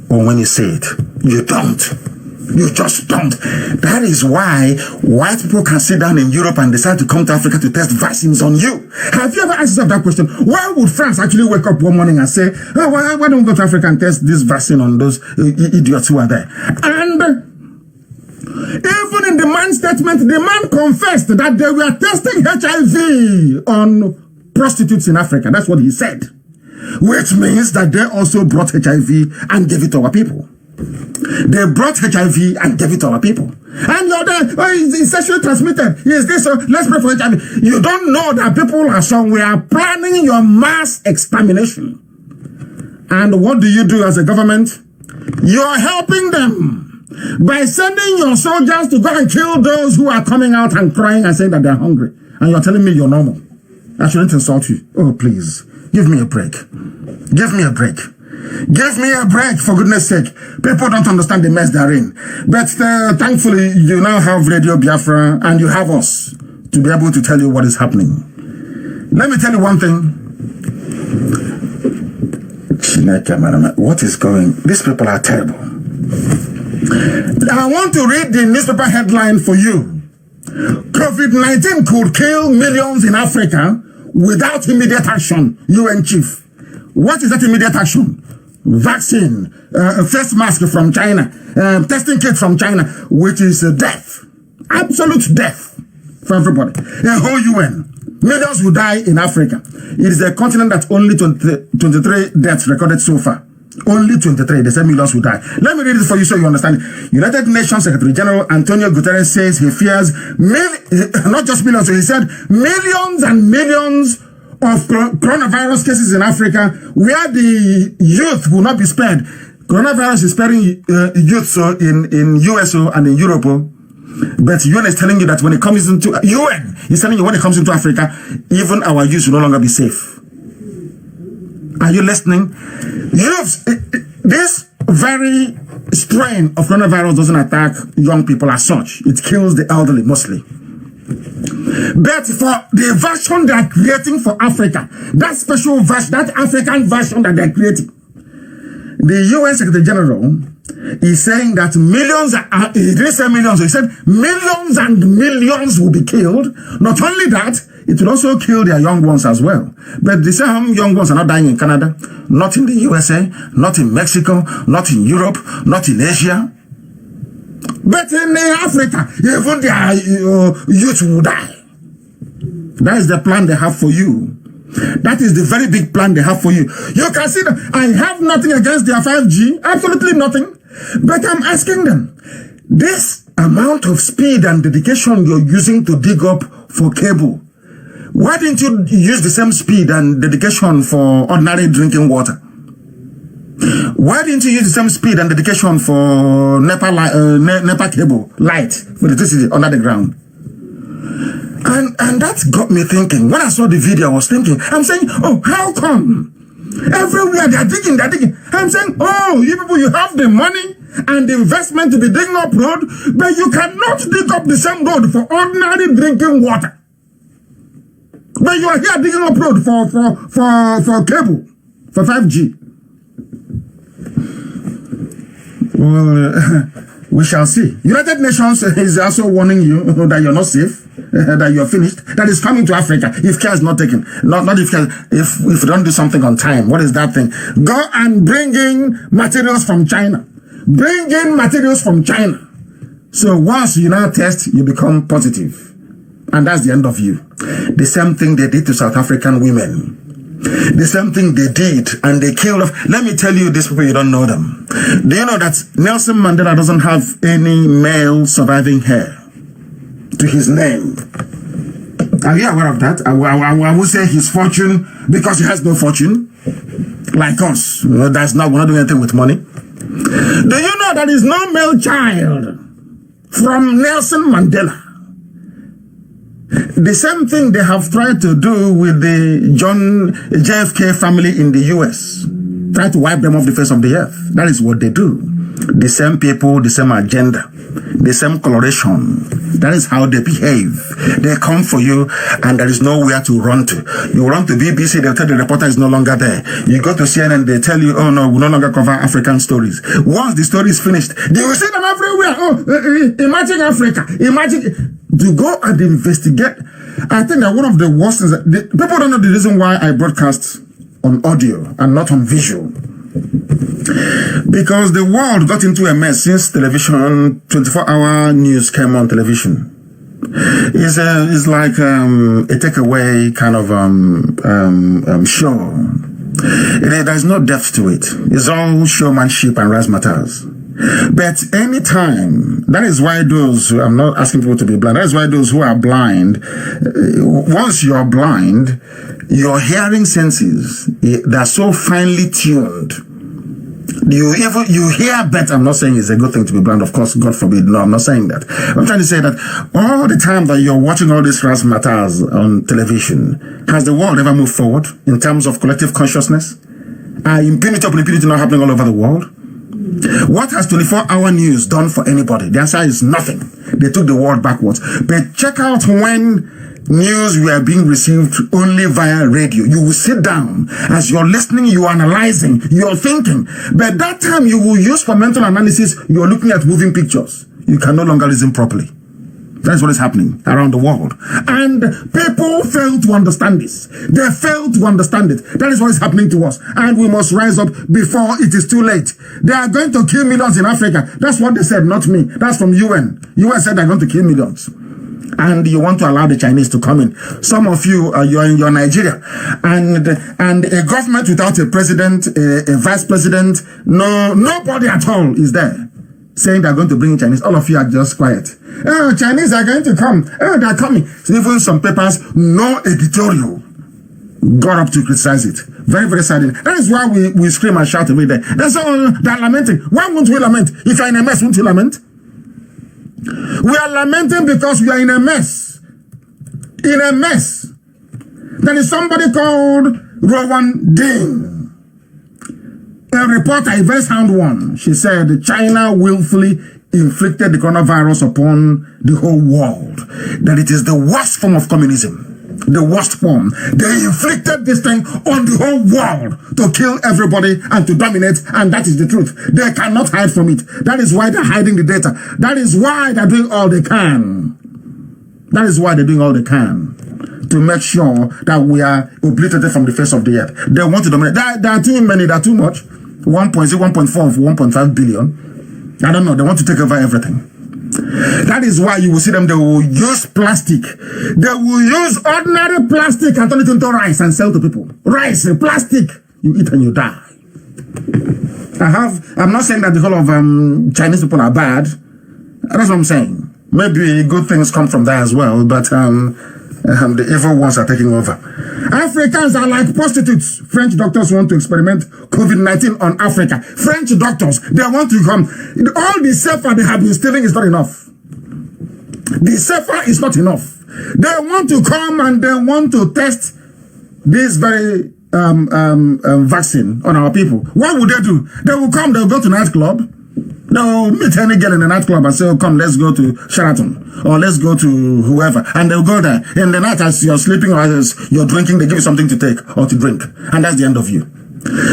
or when you say it. You don't. You just don't. That is why white people can sit down in Europe and decide to come to Africa to test vaccines on you. Have you ever asked yourself that question? Why would France actually wake up one morning and say, oh, why don't we go to Africa and test this vaccine on those idiots who are there? And even in the man's statement, the man confessed that they were testing HIV on prostitutes in Africa. That's what he said. Which means that they also brought HIV and gave it to our people. They brought HIV and gave it to our people. And you're there, oh, it's sexually transmitted. Is this so? Let's pray for HIV. You don't know that people are somewhere planning your mass extermination. And what do you do as a government? You're helping them by sending your soldiers to go and kill those who are coming out and crying and saying that they're hungry. And you're telling me you're normal. I shouldn't insult you. Oh, please. Give me a break. Give me a break. Give me a break, for goodness sake. People don't understand the mess they're in. But thankfully, you now have Radio Biafra and you have us to be able to tell you what is happening. Let me tell you one thing. What is going? These people are terrible. I want to read the newspaper headline for you. COVID-19 could kill millions in Africa without immediate action, UN chief. What is that immediate action? Vaccine, face mask from China, testing kit from China, which is death. Absolute death for everybody. A whole UN. Millions will die in Africa. It is a continent that only 23 deaths recorded so far. Only 23. They say millions will die. Let me read it for you so you understand. United Nations Secretary General Antonio Guterres says he fears not just millions, he said millions and millions of coronavirus cases in Africa where the youth will not be spared. Coronavirus is sparing youth so in USO and in Europe. But UN is telling you that when it comes into UN, is telling you when it comes into Africa, even our youth will no longer be safe. Are you listening? Youths, this very strain of coronavirus doesn't attack young people as such. It kills the elderly mostly. But for the version they are creating for Africa, that special version, that African version that they are creating, the UN Secretary General is saying that millions, he didn't say millions, he said millions and millions will be killed. Not only that, it will also kill their young ones as well. But the same young ones are not dying in Canada, not in the USA, not in Mexico, not in Europe, not in Asia. But in Africa, even their youth will die. That is the plan they have for you. That is the very big plan they have for you. You can see that I have nothing against their 5G, absolutely nothing. But I'm asking them, this amount of speed and dedication you're using to dig up for cable, why didn't you use the same speed and dedication for ordinary drinking water? Why didn't you use the same speed and dedication for NEPA cable light for electricity under the ground? And that got me thinking. When I saw the video, I was thinking, I'm saying, oh, how come? Everywhere they're digging. I'm saying, oh, you people, you have the money and the investment to be digging up road, but you cannot dig up the same road for ordinary drinking water. But you are here digging up road for cable, for 5G. Well, we shall see. United Nations is also warning you that you're not safe, that you're finished, that is coming to Africa if care is not taken. Not if care, if you don't do something on time. What is that thing? Go and bring in materials from China. Bring in materials from China. So once you now test, you become positive. And that's the end of you. The same thing they did to South African women. The same thing they did, and they killed off. Let me tell you this, people, you don't know them. Do you know that Nelson Mandela doesn't have any male surviving heir to his name? Are you aware of that? I would say his fortune, because he has no fortune, like us. We're not doing anything with money. Do you know there is no male child from Nelson Mandela? The same thing they have tried to do with the John JFK family in the US. Try to wipe them off the face of the earth. That is what they do. The same people, the same agenda, the same coloration. That is how they behave. They come for you and there is nowhere to run to. You run to BBC, they'll tell the reporter is no longer there. You go to CNN, they tell you, oh no, we no longer cover African stories. Once the story is finished, they will see them everywhere. Oh, imagine Africa. Imagine to go and investigate. I think that one of the worst is that people don't know the reason why I broadcast on audio and not on visual. Because the world got into a mess since television, 24-hour news came on television. It's like a takeaway kind of show. There's no depth to it. It's all showmanship and razzmatazz. But anytime, that is why those, I'm not asking people to be blind, that is why those who are blind, once you're blind, your hearing senses, they're so finely tuned. You hear better. I'm not saying it's a good thing to be blind, of course, God forbid. No, I'm not saying that. I'm trying to say that all the time that you're watching all these razzmatazz on television, has the world ever moved forward in terms of collective consciousness? Are impunity upon impunity not happening all over the world? What has 24-hour news done for anybody? The answer is nothing. They took the world backwards. But check out when news were being received only via radio. You will sit down. As you're listening, you're analyzing, you're thinking. But that time you will use for mental analysis, you're looking at moving pictures. You can no longer listen properly. That's what is happening around the world. And people fail to understand this. They fail to understand it. That is what is happening to us. And we must rise up before it is too late. They are going to kill millions in Africa. That's what they said, not me. That's from UN. UN said they're going to kill millions. And you want to allow the Chinese to come in. Some of you, you're in your Nigeria. And a government without a president, a vice president, nobody at all is there. Saying they're going to bring Chinese. All of you are just quiet. Oh, Chinese are going to come. Oh, they're coming. So even some papers, no editorial got up to criticize it. Very, very sad. That is why we scream and shout every day. That's all. They're lamenting. Why won't we lament? If you're in a mess, won't you lament? We are lamenting because we are in a mess. In a mess. There is somebody called Rowan Ding. A reporter, a very sound one, she said China willfully inflicted the coronavirus upon the whole world. That it is the worst form of communism. The worst form. They inflicted this thing on the whole world to kill everybody and to dominate, and that is the truth. They cannot hide from it. That is why they're hiding the data. That is why they're doing all they can. That is why they're doing all they can to make sure that we are obliterated from the face of the earth. They want to dominate. There are too many, there are too much. 1.4, 1.5 billion. I don't know. They want to take over everything. That is why you will see them, they will use plastic. They will use ordinary plastic and turn it into rice and sell to people. Rice, plastic, you eat and you die. I'm not saying that the whole of Chinese people are bad. That's what I'm saying. Maybe good things come from that as well, but the evil ones are taking over. Africans are like prostitutes. French doctors want to experiment COVID-19 on Africa. French doctors, they want to come. All the safer they have been stealing is not enough. The safer is not enough. They want to come and they want to test this very vaccine on our people. What would they do? They will come, they'll go to nightclub. They'll meet any girl in the nightclub and say, oh, come, let's go to Sheraton or let's go to whoever. And they'll go there. In the night, as you're sleeping or as you're drinking, they give you something to take or to drink. And that's the end of you.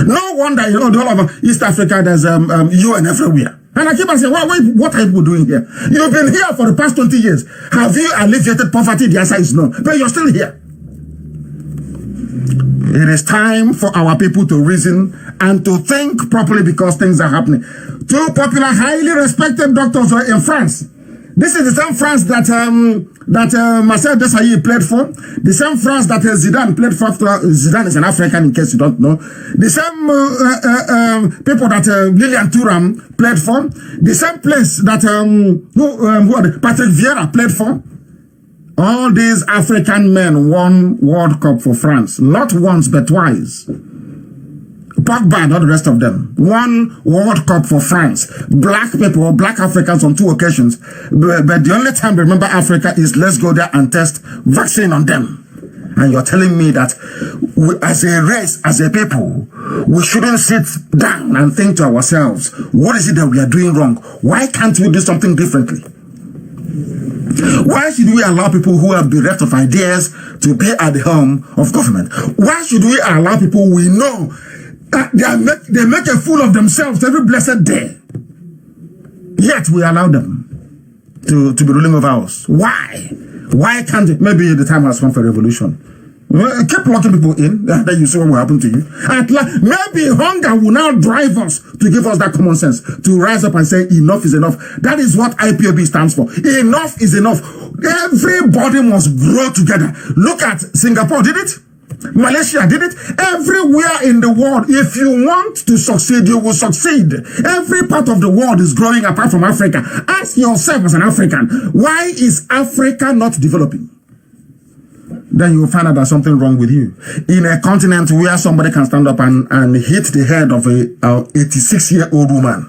No wonder, you know, the whole of East Africa, there's UN everywhere. And I keep on saying, what are you doing here? You've been here for the past 20 years. Have you alleviated poverty? The answer is no. But you're still here. It is time for our people to reason and to think properly because things are happening. Two popular, highly respected doctors were in France. This is the same France that Marcel Desailly played for. The same France that Zidane played for. Zidane is an African, in case you don't know. The same people that Lilian Thuram played for. The same place that Patrick Vieira played for. All these African men won World Cup for France. Not once, but twice. Pogba, not the rest of them. Won World Cup for France. Black people, black Africans on 2 occasions. But the only time they remember Africa is let's go there and test vaccine on them. And you're telling me that we, as a race, as a people, we shouldn't sit down and think to ourselves, what is it that we are doing wrong? Why can't we do something differently? Why should we allow people who have bereft of ideas to be at the helm of government? Why should we allow people we know they make a fool of themselves every blessed day? Yet we allow them to be ruling over us. Why? Why can't it? Maybe the time has come for revolution. Keep locking people in, then you see what will happen to you. Maybe hunger will now drive us to give us that common sense, to rise up and say enough is enough. That is what IPOB stands for. Enough is enough. Everybody must grow together. Look at Singapore, did it? Malaysia did it. Everywhere in the world, if you want to succeed, you will succeed. Every part of the world is growing apart from Africa. Ask yourself as an African, why is Africa not developing? Then you will find out there's something wrong with you. In a continent where somebody can stand up and hit the head of a 86-year-old woman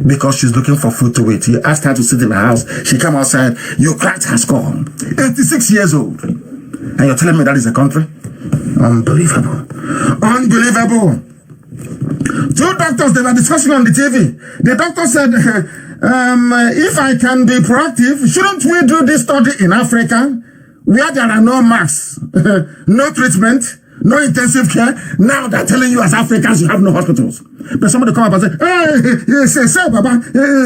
because she's looking for food to eat. You asked her to sit in the house. She came outside. You cracked her skull. 86 years old. And you're telling me that is a country? Unbelievable. Unbelievable. 2 doctors, they were discussing on the TV. The doctor said, if I can be proactive, shouldn't we do this study in Africa where there are no masks, no treatment, no intensive care? Now they're telling you as Africans you have no hospitals. But somebody come up and say, hey, say Baba,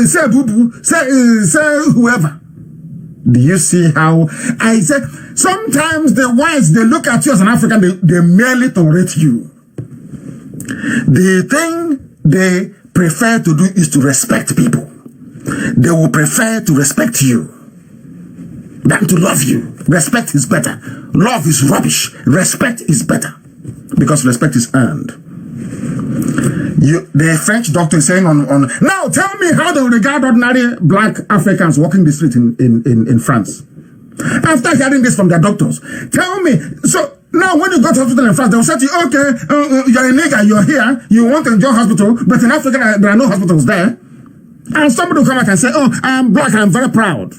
say Boo-Boo, say whoever. Do you see how I said sometimes the whites, they look at you as an African, they merely tolerate you. The thing they prefer to do is to respect people. They will prefer to respect you than to love you. Respect is better. Love is rubbish. Respect is better because respect is earned. The French doctor is saying on now tell me how they regard ordinary black Africans walking the street in France. After hearing this from their doctors, tell me. So now when you go to hospital in France, they will say to you, okay, you're a nigger, you're here, you want to enjoy hospital, but in Africa there are no hospitals there. And somebody will come back and say, oh, I'm black, I'm very proud.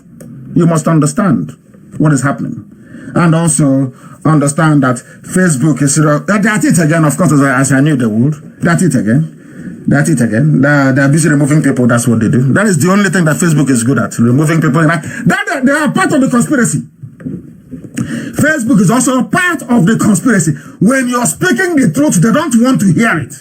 You must understand what is happening. And also understand that Facebook is, they're at it again, of course, as I knew they would. They're at it again. They're busy removing people, that's what they do. That is the only thing that Facebook is good at, removing people. They are part of the conspiracy. Facebook is also part of the conspiracy. When you're speaking the truth, they don't want to hear it.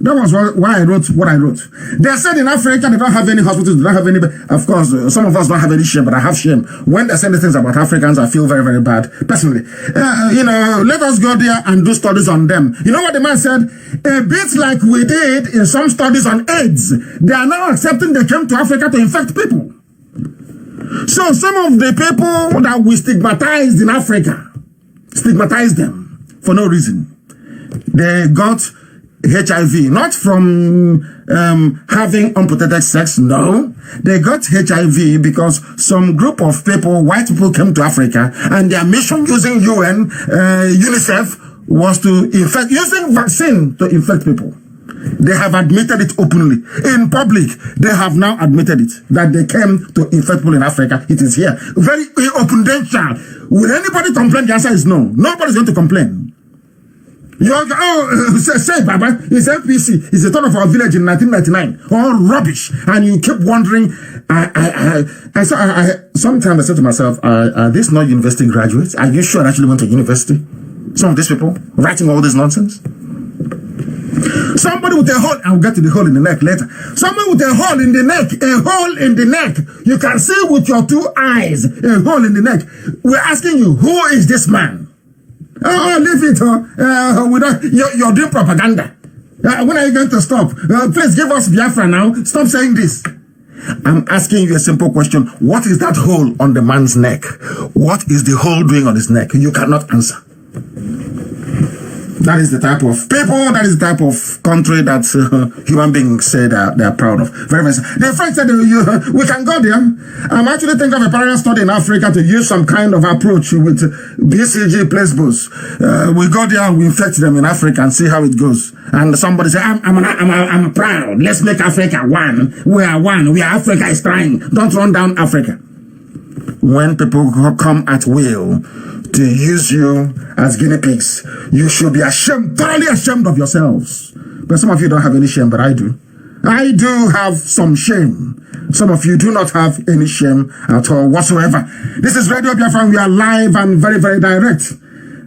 That was why I wrote what I wrote. They said in Africa they don't have any hospitals, they don't have any. Of course, some of us don't have any shame, but I have shame. When they say the things about Africans, I feel very, very bad. Personally, let us go there and do studies on them. You know what the man said? A bit like we did in some studies on AIDS. They are now accepting they came to Africa to infect people. So some of the people that we stigmatized in Africa, stigmatized them for no reason. They got HIV, not from having unprotected sex, no. They got HIV because some group of people, white people, came to Africa, and their mission using UN, UNICEF, was to infect, using vaccine to infect people. They have admitted it openly. In public, they have now admitted it, that they came to infect people in Africa. It is here. Very open danger. Will anybody complain? The answer is no. Nobody's going to complain. Say, Baba, it's FPC. It's the turn of our village in 1999. All rubbish. And you keep wondering. Sometimes I say to myself, are these not university graduates? Are you sure I actually went to university? Some of these people writing all this nonsense? Somebody with a hole, I'll get to the hole in the neck later. Somebody with a hole in the neck, a hole in the neck. You can see with your two eyes, a hole in the neck. We're asking you, who is this man? Oh, leave it. You're doing propaganda. When are you going to stop? Please give us Biafra now. Stop saying this. I'm asking you a simple question. What is that hole on the man's neck? What is the hole doing on his neck? You cannot answer. That is the type of people, that is the type of country that human beings say that they are proud of. Very nice. The French said we can go there. I'm actually thinking of a parallel study in Africa to use some kind of approach with BCG placebos. We go there and we infect them in Africa and see how it goes. And somebody say, I'm proud. Let's make Africa one. We are one. Africa is trying. Don't run down Africa. When people come at will to use you as guinea pigs, you should be ashamed, thoroughly ashamed of yourselves. But some of you don't have any shame, but I do. I do have some shame. Some of you do not have any shame at all whatsoever. This is Radio Biafra. We are live and very, very direct.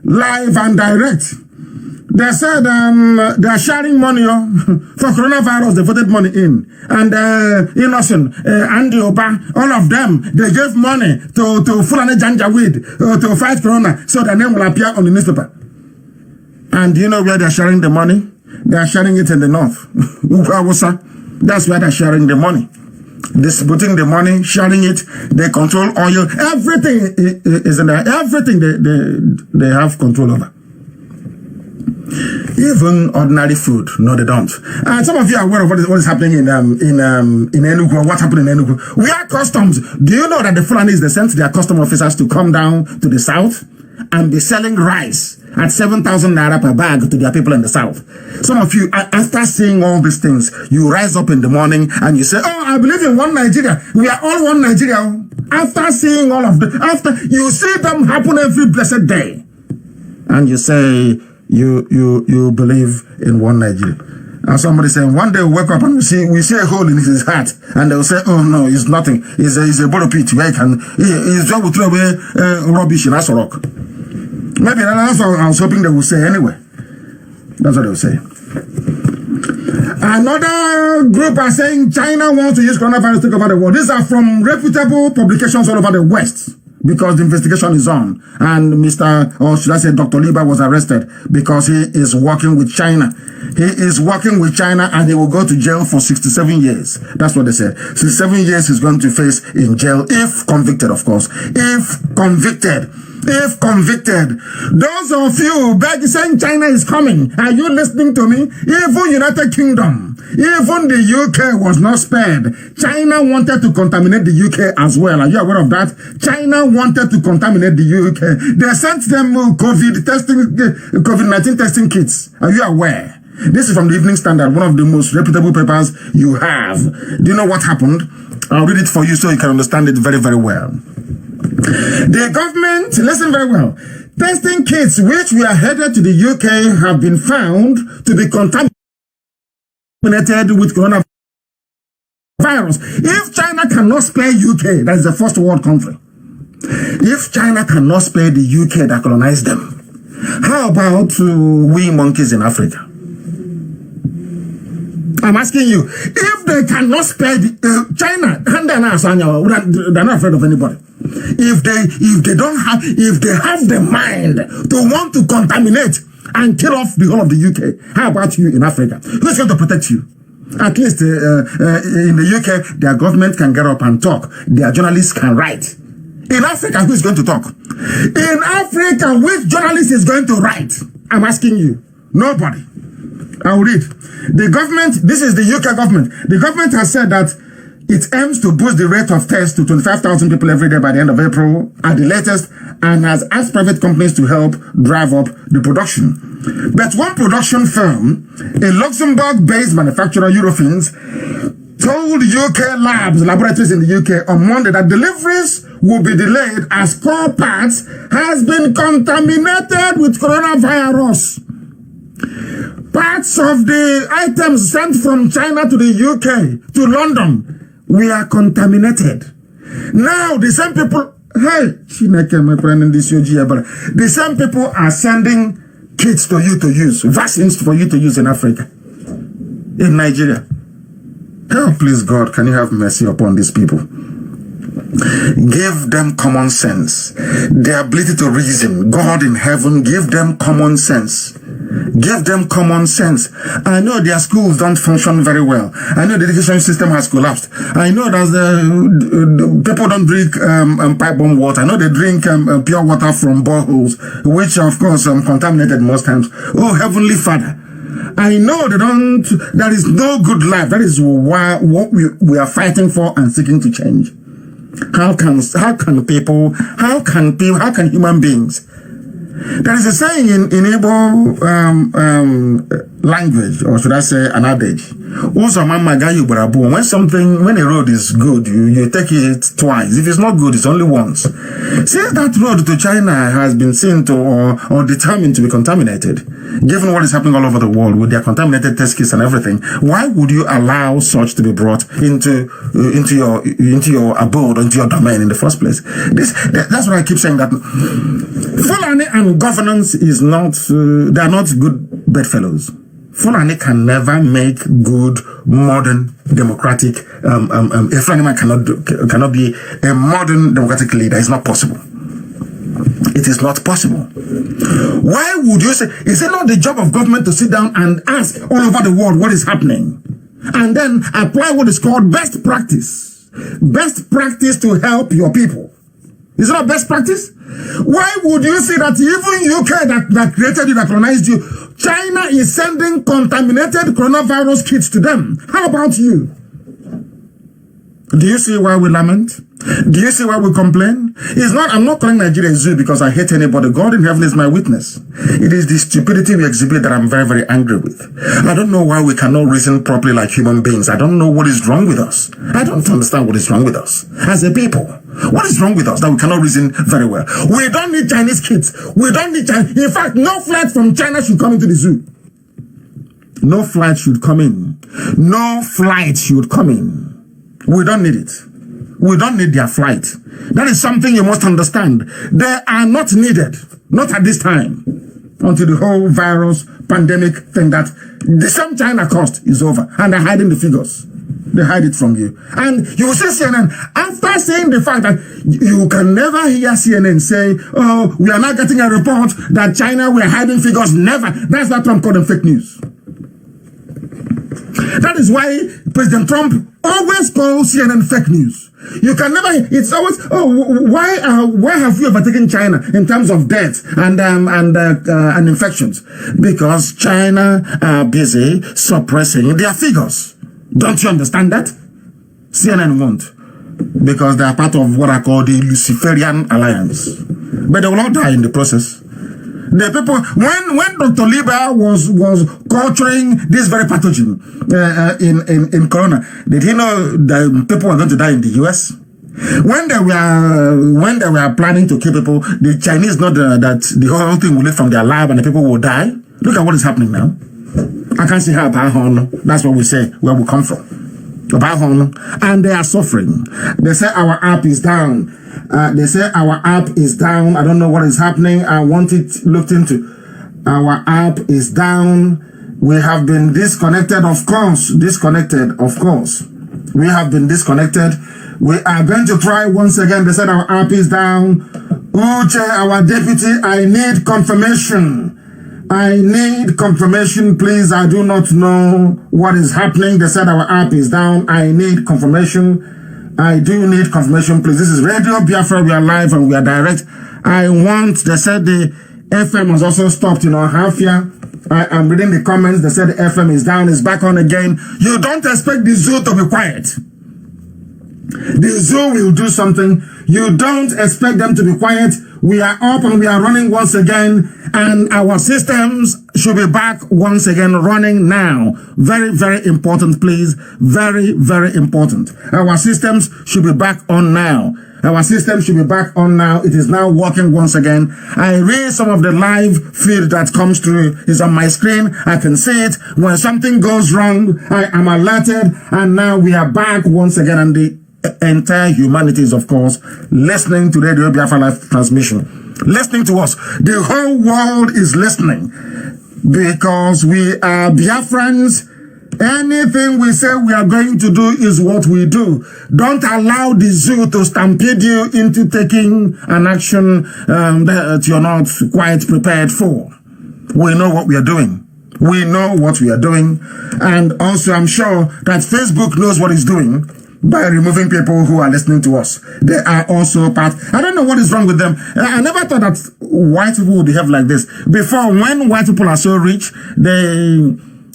Live and direct. They said they are sharing money for coronavirus. They voted money in. And Innocent, Andy Oba, all of them, they gave money to Fulani Janjaweed to fight corona so their name will appear on the newspaper. And do you know where they are sharing the money? They are sharing it in the north. That's where they are sharing the money. Distributing the money, sharing it. They control oil. Everything is in there. Everything they have control over. Even ordinary food, no, they don't. And some of you are aware of what is happening in Enugu. What happened in Enugu? We are customs. Do you know that the Fulanis, they sent their custom officers to come down to the south and be selling rice at 7,000 naira per bag to their people in the south? Some of you, after seeing all these things, you rise up in the morning and you say, "Oh, I believe in one Nigeria. We are all one Nigeria." After seeing all of after you see them happen every blessed day, and you say, you believe in one Nigeria. And somebody saying, one day we wake up and we see a hole in his heart, and they'll say, "Oh no, it's nothing. It's a borrow pit where he's just will throw away rubbish in Asorok." Maybe that's what I was hoping they would say anyway. That's what they will say. Another group are saying China wants to use coronavirus to take over the world. These are from reputable publications all over the West, because the investigation is on. And or should I say Dr. Liba was arrested because he is working with China. He is working with China and he will go to jail for 67 years. That's what they said. 67 years he's going to face in jail, if convicted, of course. If convicted. If convicted. Those of you saying China is coming, are you listening to me? Even United Kingdom, even the UK was not spared. China wanted to contaminate the UK as well. Are you aware of that? China wanted to contaminate the UK. They sent them COVID-19 testing kits. Are you aware? This is from the Evening Standard, one of the most reputable papers you have. Do you know what happened? I'll read it for you so you can understand it very, very well. The government, listen very well, testing kits which were headed to the UK have been found to be contaminated with coronavirus. If China cannot spare UK, that is the first world country. If China cannot spare the UK that colonized them, how about we monkeys in Africa? I'm asking you, if they cannot spare China, they're not afraid of anybody. If they have the mind to want to contaminate and kill off the whole of the UK, how about you in Africa? Who's going to protect you? At least in the UK, their government can get up and talk. Their journalists can write. In Africa, who is going to talk? In Africa, which journalist is going to write? I'm asking you. Nobody. I will read. The government, this is the UK government. The government has said that it aims to boost the rate of tests to 25,000 people every day by the end of April at the latest, and has asked private companies to help drive up the production. But one production firm, a Luxembourg-based manufacturer, Eurofins, told UK laboratories in the UK on Monday that deliveries will be delayed as core parts has been contaminated with coronavirus. Parts of the items sent from China to the UK, to London, we are contaminated. Now, the same people, the same people are sending kits to you to use, vaccines for you to use in Africa, in Nigeria. Oh, please, God, can you have mercy upon these people? Give them common sense, the ability to reason. God in heaven, give them common sense. Give them common sense. I know their schools don't function very well. I know the education system has collapsed. I know that the people don't drink pipe-bomb water. I know they drink pure water from boreholes, which of course contaminated most times. Oh, Heavenly Father, I know they don't. There is no good life. That is what we are fighting for and seeking to change. How can human beings? There is a saying in Igbo language, or should I say an adage. When a road is good, you take it twice. If it's not good, it's only once. Since that road to China has been seen to or determined to be contaminated, given what is happening all over the world with their contaminated test kits and everything, why would you allow such to be brought into your abode, into your domain in the first place? That's what I keep saying, that Fulani and governance is not, they are not good bedfellows. Fulani can never make good, modern, democratic, a Fulani cannot be a modern democratic leader. It's not possible. It is not possible. Why would you say, is it not the job of government to sit down and ask all over the world what is happening? And then apply what is called best practice. Best practice to help your people. Is it not best practice? Why would you say that even UK that created you, that colonized you, China is sending contaminated coronavirus kits to them? How about you? Do you see why we lament? Do you see why we complain? It's not, I'm not calling Nigeria a zoo because I hate anybody. God in heaven is my witness. It is the stupidity we exhibit that I'm very, very angry with. I don't know why we cannot reason properly like human beings. I don't know what is wrong with us. I don't understand what is wrong with us as a people. What is wrong with us that we cannot reason very well? We don't need Chinese kids. We don't need China. In fact, no flight from China should come into the zoo. No flight should come in. No flight should come in. We don't need it. We don't need their flight. That is something you must understand. They are not needed. Not at this time. Until the whole virus pandemic thing that the same China cost is over. And they're hiding the figures. They hide it from you. And you will see CNN, after saying the fact that you can never hear CNN say, oh, we are not getting a report that China, we are hiding figures. Never. That's why Trump called them fake news. That is why President Trump always calls CNN fake news. You can never, it's always, oh, why have you overtaken China in terms of death and infections? Because China are busy suppressing their figures. Don't you understand that? CNN won't. Because they are part of what I call the Luciferian Alliance. But they will all die in the process. The people, when Dr. Lieber was culturing this very pathogen in Corona, did he know that people were going to die in the US? When they were planning to kill people, the Chinese know that the whole thing will lead from their lab and the people will die. Look at what is happening now. I can't see how that's what we say, where we come from. And they are suffering. They say our app is down. I don't know what is happening. I want it looked into. Our app is down. We have been disconnected, of course. We have been disconnected. We are going to try once again. They said our app is down. Uche, our deputy, I need confirmation. I need confirmation, please. I do not know what is happening. They said our app is down. I need confirmation. I do need confirmation, please. This is Radio Biafra. We are live and we are direct. They said the FM has also stopped, half here. I am reading the comments. They said the FM is down. It's back on again. You don't expect the zoo to be quiet. The zoo will do something. You don't expect them to be quiet. We are up and we are running once again, and our systems should be back once again running now. Very, very important, please. Very, very important. Our systems should be back on now. Our system should be back on now. It is now working once again. I read some of the live feed that comes through. It's on my screen. I can see it. When something goes wrong, I am alerted, and now we are back once again, and the entire humanity is, of course, listening to Radio Biafra live transmission, listening to us. The whole world is listening because we are Biafrans. Anything we say we are going to do is what we do. Don't allow the zoo to stampede you into taking an action that you're not quite prepared for. We know what we are doing. We know what we are doing. And also, I'm sure that Facebook knows what it's doing by removing people who are listening to us. They are also part. I don't know what is wrong with them. I never thought that white people would behave like this. Before, when white people are so rich,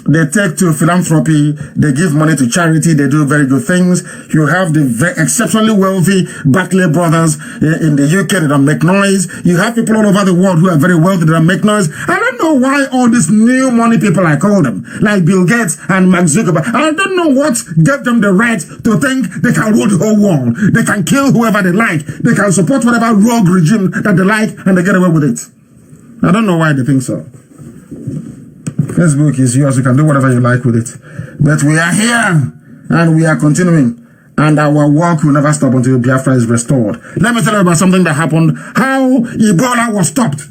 they take to philanthropy, they give money to charity, they do very good things. You have the exceptionally wealthy Barclay brothers in the UK that don't make noise. You have people all over the world who are very wealthy that don't make noise. I don't know why all these new money people, I call them, like Bill Gates and Mark Zuckerberg, I don't know what gave them the right to think they can rule the whole world. They can kill whoever they like. They can support whatever rogue regime that they like, and they get away with it. I don't know why they think so. Facebook is yours. You can do whatever you like with it. But we are here and we are continuing. And our work will never stop until Biafra is restored. Let me tell you about something that happened. How Ebola was stopped.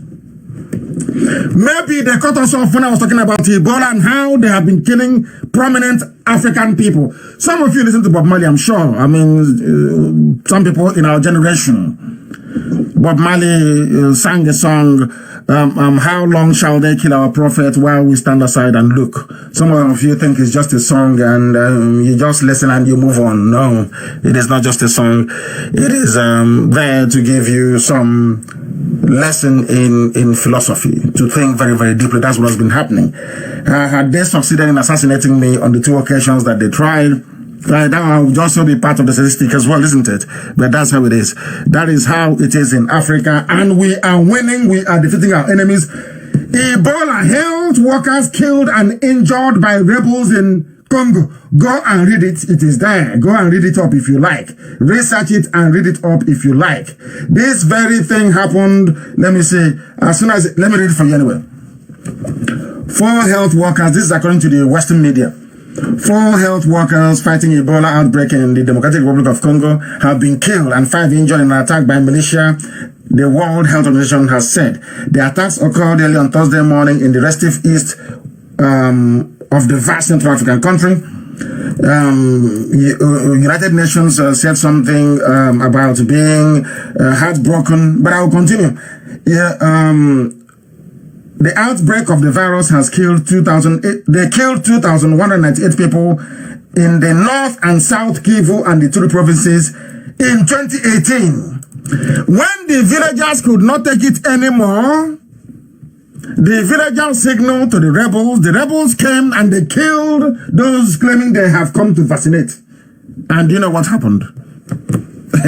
Maybe they cut us off when I was talking about Ebola and how they have been killing prominent African people. Some of you listen to Bob Marley, I'm sure. I mean, some people in our generation. Bob Marley sang a song, how long shall they kill our prophet while we stand aside and look? Some of you think it's just a song and you just listen and you move on. No, it is not just a song. It is there to give you some lesson in philosophy, to think very, very deeply. That's what has been happening. Had they succeeded in assassinating me on the 2 occasions that they tried, that would also be part of the statistic as well, isn't it? But that's how it is. That is how it is in Africa. And we are winning. We are defeating our enemies. Ebola, health workers killed and injured by rebels in Congo. Go and read it. It is there. Go and read it up if you like. Research it and read it up if you like. This very thing happened, let me see, let me read it for you anyway. 4 health workers, this is according to the Western media. 4 health workers fighting Ebola outbreak in the Democratic Republic of Congo have been killed and 5 injured in an attack by militia, the World Health Organization has said. The attacks occurred early on Thursday morning in the restive east of the vast Central African country. United Nations said something about being heartbroken, but I will continue. The outbreak of the virus has killed 2,198 people in the North and South Kivu and the Ituri provinces in 2018. When the villagers could not take it anymore, the villagers signaled to the rebels came and they killed those claiming they have come to vaccinate. And you know what happened?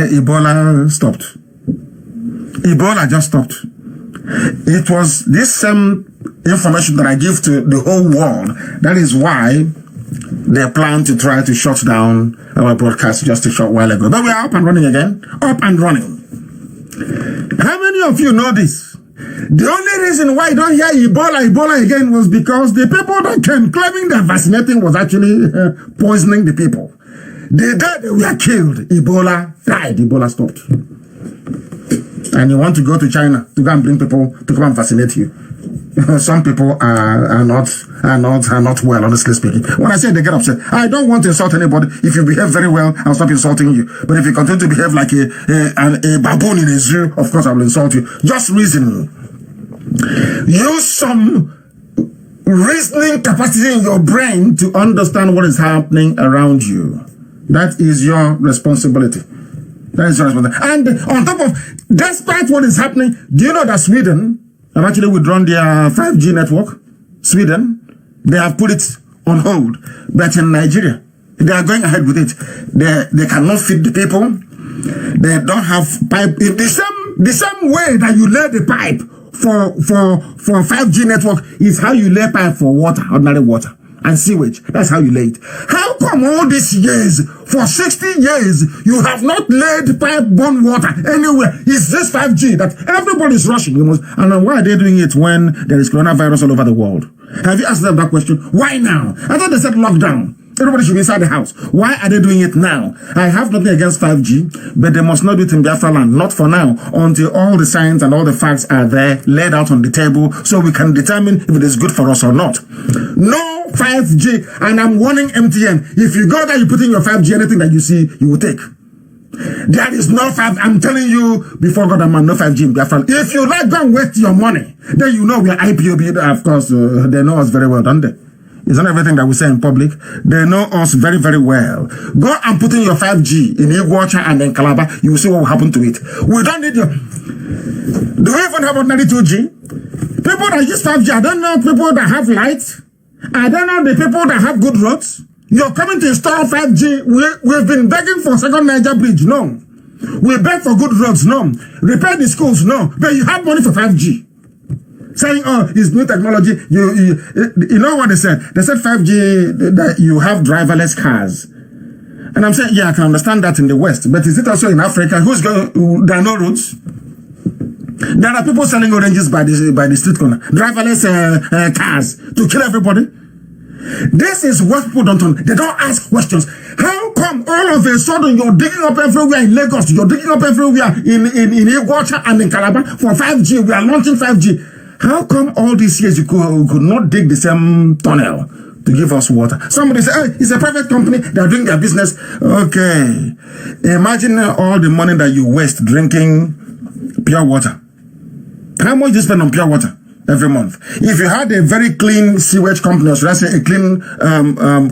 Ebola stopped. Ebola just stopped. It was this same information that I give to the whole world. That is why they plan to try to shut down our broadcast just a short while ago. But we are up and running again. Up and running. How many of you know this? The only reason why you don't hear Ebola again was because the people that came claiming they're vaccinating was actually poisoning the people. The day they were killed, Ebola died. Ebola stopped. And you want to go to China to go and bring people to come and vaccinate you. Some people are not well, honestly speaking. When I say they get upset, I don't want to insult anybody. If you behave very well, I'll stop insulting you. But if you continue to behave like a baboon in a zoo, of course I will insult you. Just reason. Use some reasoning capacity in your brain to understand what is happening around you. That is your responsibility. That is your responsibility. And on top of, despite what is happening, do you know that Sweden have actually withdrawn their 5G network? Sweden, they have put it on hold. But in Nigeria, they are going ahead with it. They cannot feed the people. They don't have pipe. The same way that you lay the pipe for 5G network is how you lay pipe for water, ordinary water and sewage. That's how you lay it. How come all these years, for 60 years, you have not laid pipe-borne water anywhere? It's this 5G that everybody is rushing. And why are they doing it when there is coronavirus all over the world? Have you asked them that question? Why now? I thought they said lockdown. Everybody should be inside the house. Why are they doing it now? I have nothing against 5G, but they must not do it in Biafra land. Not for now, until all the science and all the facts are there, laid out on the table, so we can determine if it is good for us or not. No 5G, and I'm warning MTN. If you go there, you put in your 5G, anything that you see, you will take. There is no 5G. I'm telling you, before God and man, no 5G in Biafra. If you like, go and waste your money. Then you know we are IPOB. Of course, they know us very well, don't they? It's not everything that we say in public. They know us very, very well. Go and put in your 5G in Iguacha and in Calabar. You will see what will happen to it. We don't need your... Do we even have ordinary 2G? People that use 5G, I don't know people that have lights. I don't know the people that have good roads. You're coming to install 5G. We've been begging for second Niger bridge. No. We beg for good roads. No. Repair the schools. No. But you have money for 5G. Saying, oh, it's new technology. You know what they said? They said 5G, that you have driverless cars. And I'm saying, yeah, I can understand that in the West. But is it also in Africa? There are no roads. There are people selling oranges by the street corner. Driverless cars to kill everybody. This is what people don't know. They don't ask questions. How come all of a sudden you're digging up everywhere in Lagos? You're digging up everywhere in Iguacha and in Calabar for 5G. We are launching 5G. How come all these years you could not dig the same tunnel to give us water? Somebody say, hey, it's a private company. They're doing their business. Okay. Imagine all the money that you waste drinking pure water. How much do you spend on pure water every month? If you had a very clean sewage company, or should I say a clean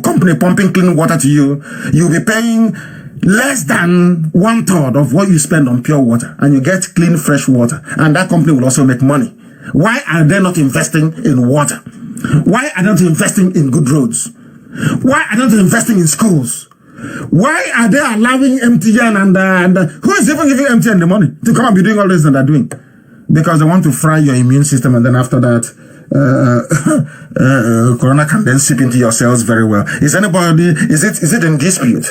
company pumping clean water to you, you'll be paying less than 1/3 of what you spend on pure water. And you get clean, fresh water. And that company will also make money. Why are they not investing in water? Why are they not investing in good roads? Why are they not investing in schools? Why are they allowing MTN and who is even giving MTN the money to come and be doing all this that they're doing? Because they want to fry your immune system, and then after that, corona can then seep into your cells very well. Is it in dispute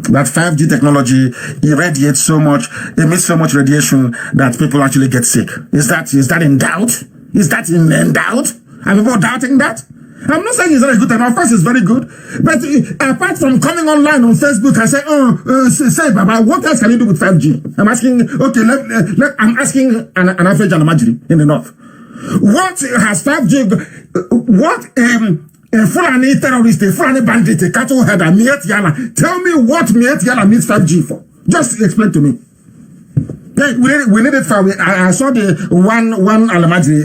that 5G technology irradiates so much, emits so much radiation that people actually get sick? Is that in doubt? Is that in doubt? Are people doubting that? I'm not saying it's not a good time. Of course, it's very good. But apart from coming online on Facebook and say, say, Baba, what else can you do with 5G? I'm asking, okay, I'm asking an average Alamajiri in the north. What has 5G, what a Fulani terrorist, a Fulani bandit, a cattle header, Miet Yala, tell me what Miet Yala needs 5G for. Just explain to me. Yeah, we need it for, I saw the one Alamajiri,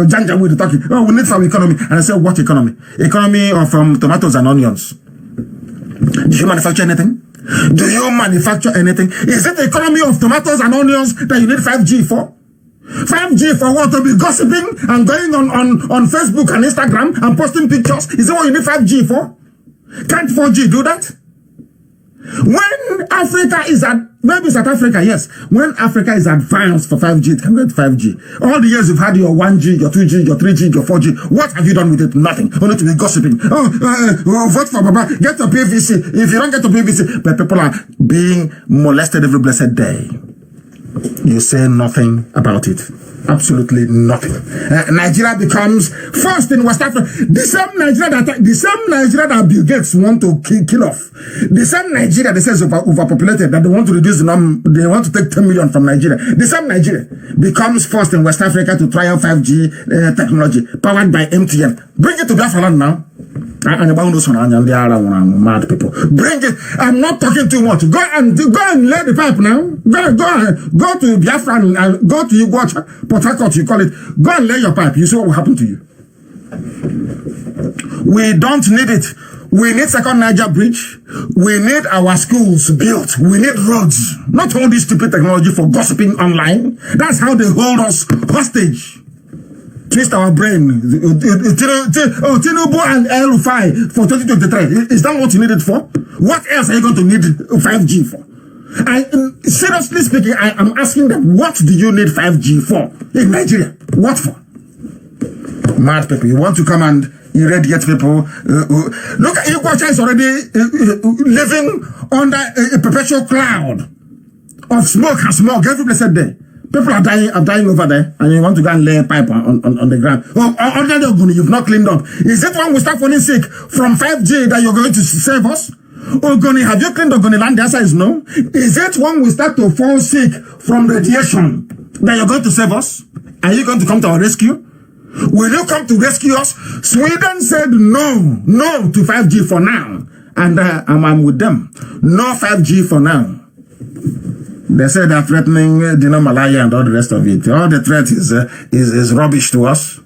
Janja with the talking. Oh, we need it for economy. And I said, what economy? Economy of tomatoes and onions. Do you manufacture anything? Do you manufacture anything? Is it the economy of tomatoes and onions that you need 5G for? 5G for what? To be gossiping and going on Facebook and Instagram and posting pictures? Is that what you need 5G for? Can't 4G do that? When Africa is at, maybe South Africa, yes. When Africa is advanced for 5G, it can get 5G. All the years you've had your 1G, your 2G, your 3G, your 4G. What have you done with it? Nothing. Only to be gossiping. Vote for Baba. Get your PVC. If you don't get your PVC, but people are being molested every blessed day. You say nothing about it. Absolutely nothing. Nigeria becomes first in West Africa. The same Nigeria that Bill Gates want to kill off. The same Nigeria that says overpopulated, that they want to reduce the number, they want to take 10 million from Nigeria. The same Nigeria becomes first in West Africa to trial 5G technology powered by MTN. Bring it to Biafra land now. And mad people. Bring it. I'm not talking too much. Go and lay the pipe now. Go to Biafra and go to Iguacha, Port Harcourt, you call it. Go and lay your pipe. You see what will happen to you. We don't need it. We need second Niger bridge. We need our schools built. We need roads. Not all this stupid technology for gossiping online. That's how they hold us hostage. Twist our brain. Tinubu and El-Rufai for 2023. Is that what you need it for? What else are you going to need 5G for? Seriously speaking, I am asking them, what do you need 5G for in Nigeria? What for? Mad people. You want to come and irradiate people. Look at Igbo is already living under a perpetual cloud of smoke and smog every blessed day. People are dying over there, and you want to go and lay a pipe on the ground. Oh, under the Ogoni, you've not cleaned up. Is it when we start falling sick from 5G that you're going to save us? Ogoni, have you cleaned Ogoni land? The answer is no. Is it when we start to fall sick from radiation that you're going to save us? Are you going to come to our rescue? Will you come to rescue us? Sweden said no to 5G for now. And I'm with them. No 5G for now. They say they're threatening Malaya and all the rest of it. All the threat is rubbish to us.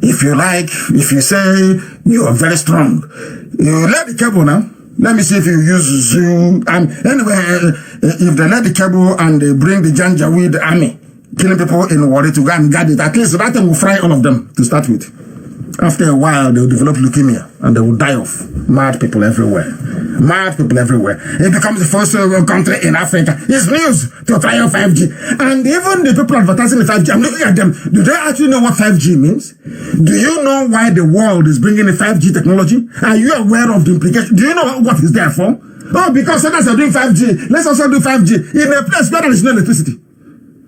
If you say you are very strong, you let the cable now. Let me see if you use Zoom. Anyway, if they let the cable and they bring the Janjaweed army, killing people in Warri to go and guard it, at least that thing will fry all of them to start with. After a while, they will develop leukemia and they will die off. Mad people everywhere. Mad people everywhere. It becomes the first country in Africa. It's news to try out 5G. And even the people advertising the 5G, I'm looking at them. Do they actually know what 5G means? Do you know why the world is bringing in 5G technology? Are you aware of the implications? Do you know what it's there for? Oh, because others are doing 5G. Let's also do 5G in a place where there is no electricity.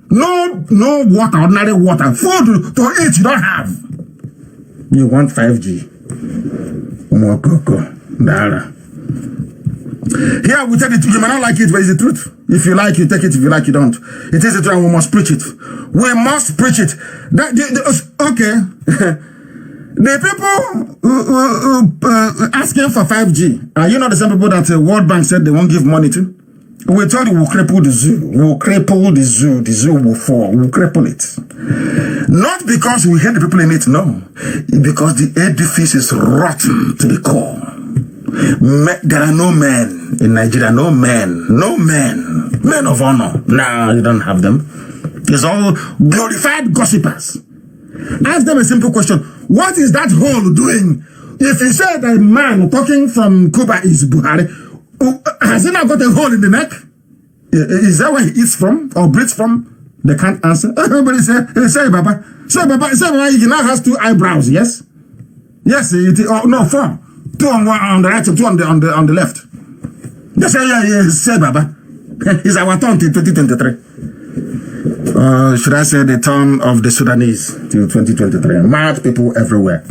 No water, ordinary water. Food to eat you don't have. You want 5G. Dara. Here we tell it, you may not like it, but it's the truth. If you like, you take it. If you like, you don't. It is the truth, and we must preach it. We must preach it. Okay. The people asking for 5G, are you not the same people that the World Bank said they won't give money to? We told you we'll cripple the zoo. We'll cripple the zoo. The zoo will fall. We'll cripple it. Not because we hate the people in it, no. Because the edifice is rotten to the core. There are no men in Nigeria. No men. No men. Men of honor. No, you don't have them. It's all glorified gossipers. Ask them a simple question. What is that hole doing? If you say that man talking from Cuba is Buhari, has he not got a hole in the neck? Is that where he eats from or breathes from? They can't answer. Everybody say Baba. Say Baba, he now has 2 eyebrows, yes? Yes, no, 4. 2 on the right and 2 on the left. They say, yeah, say Baba. It's our turn till 2023. Should I say the turn of the Sudanese till 2023? Mad people everywhere.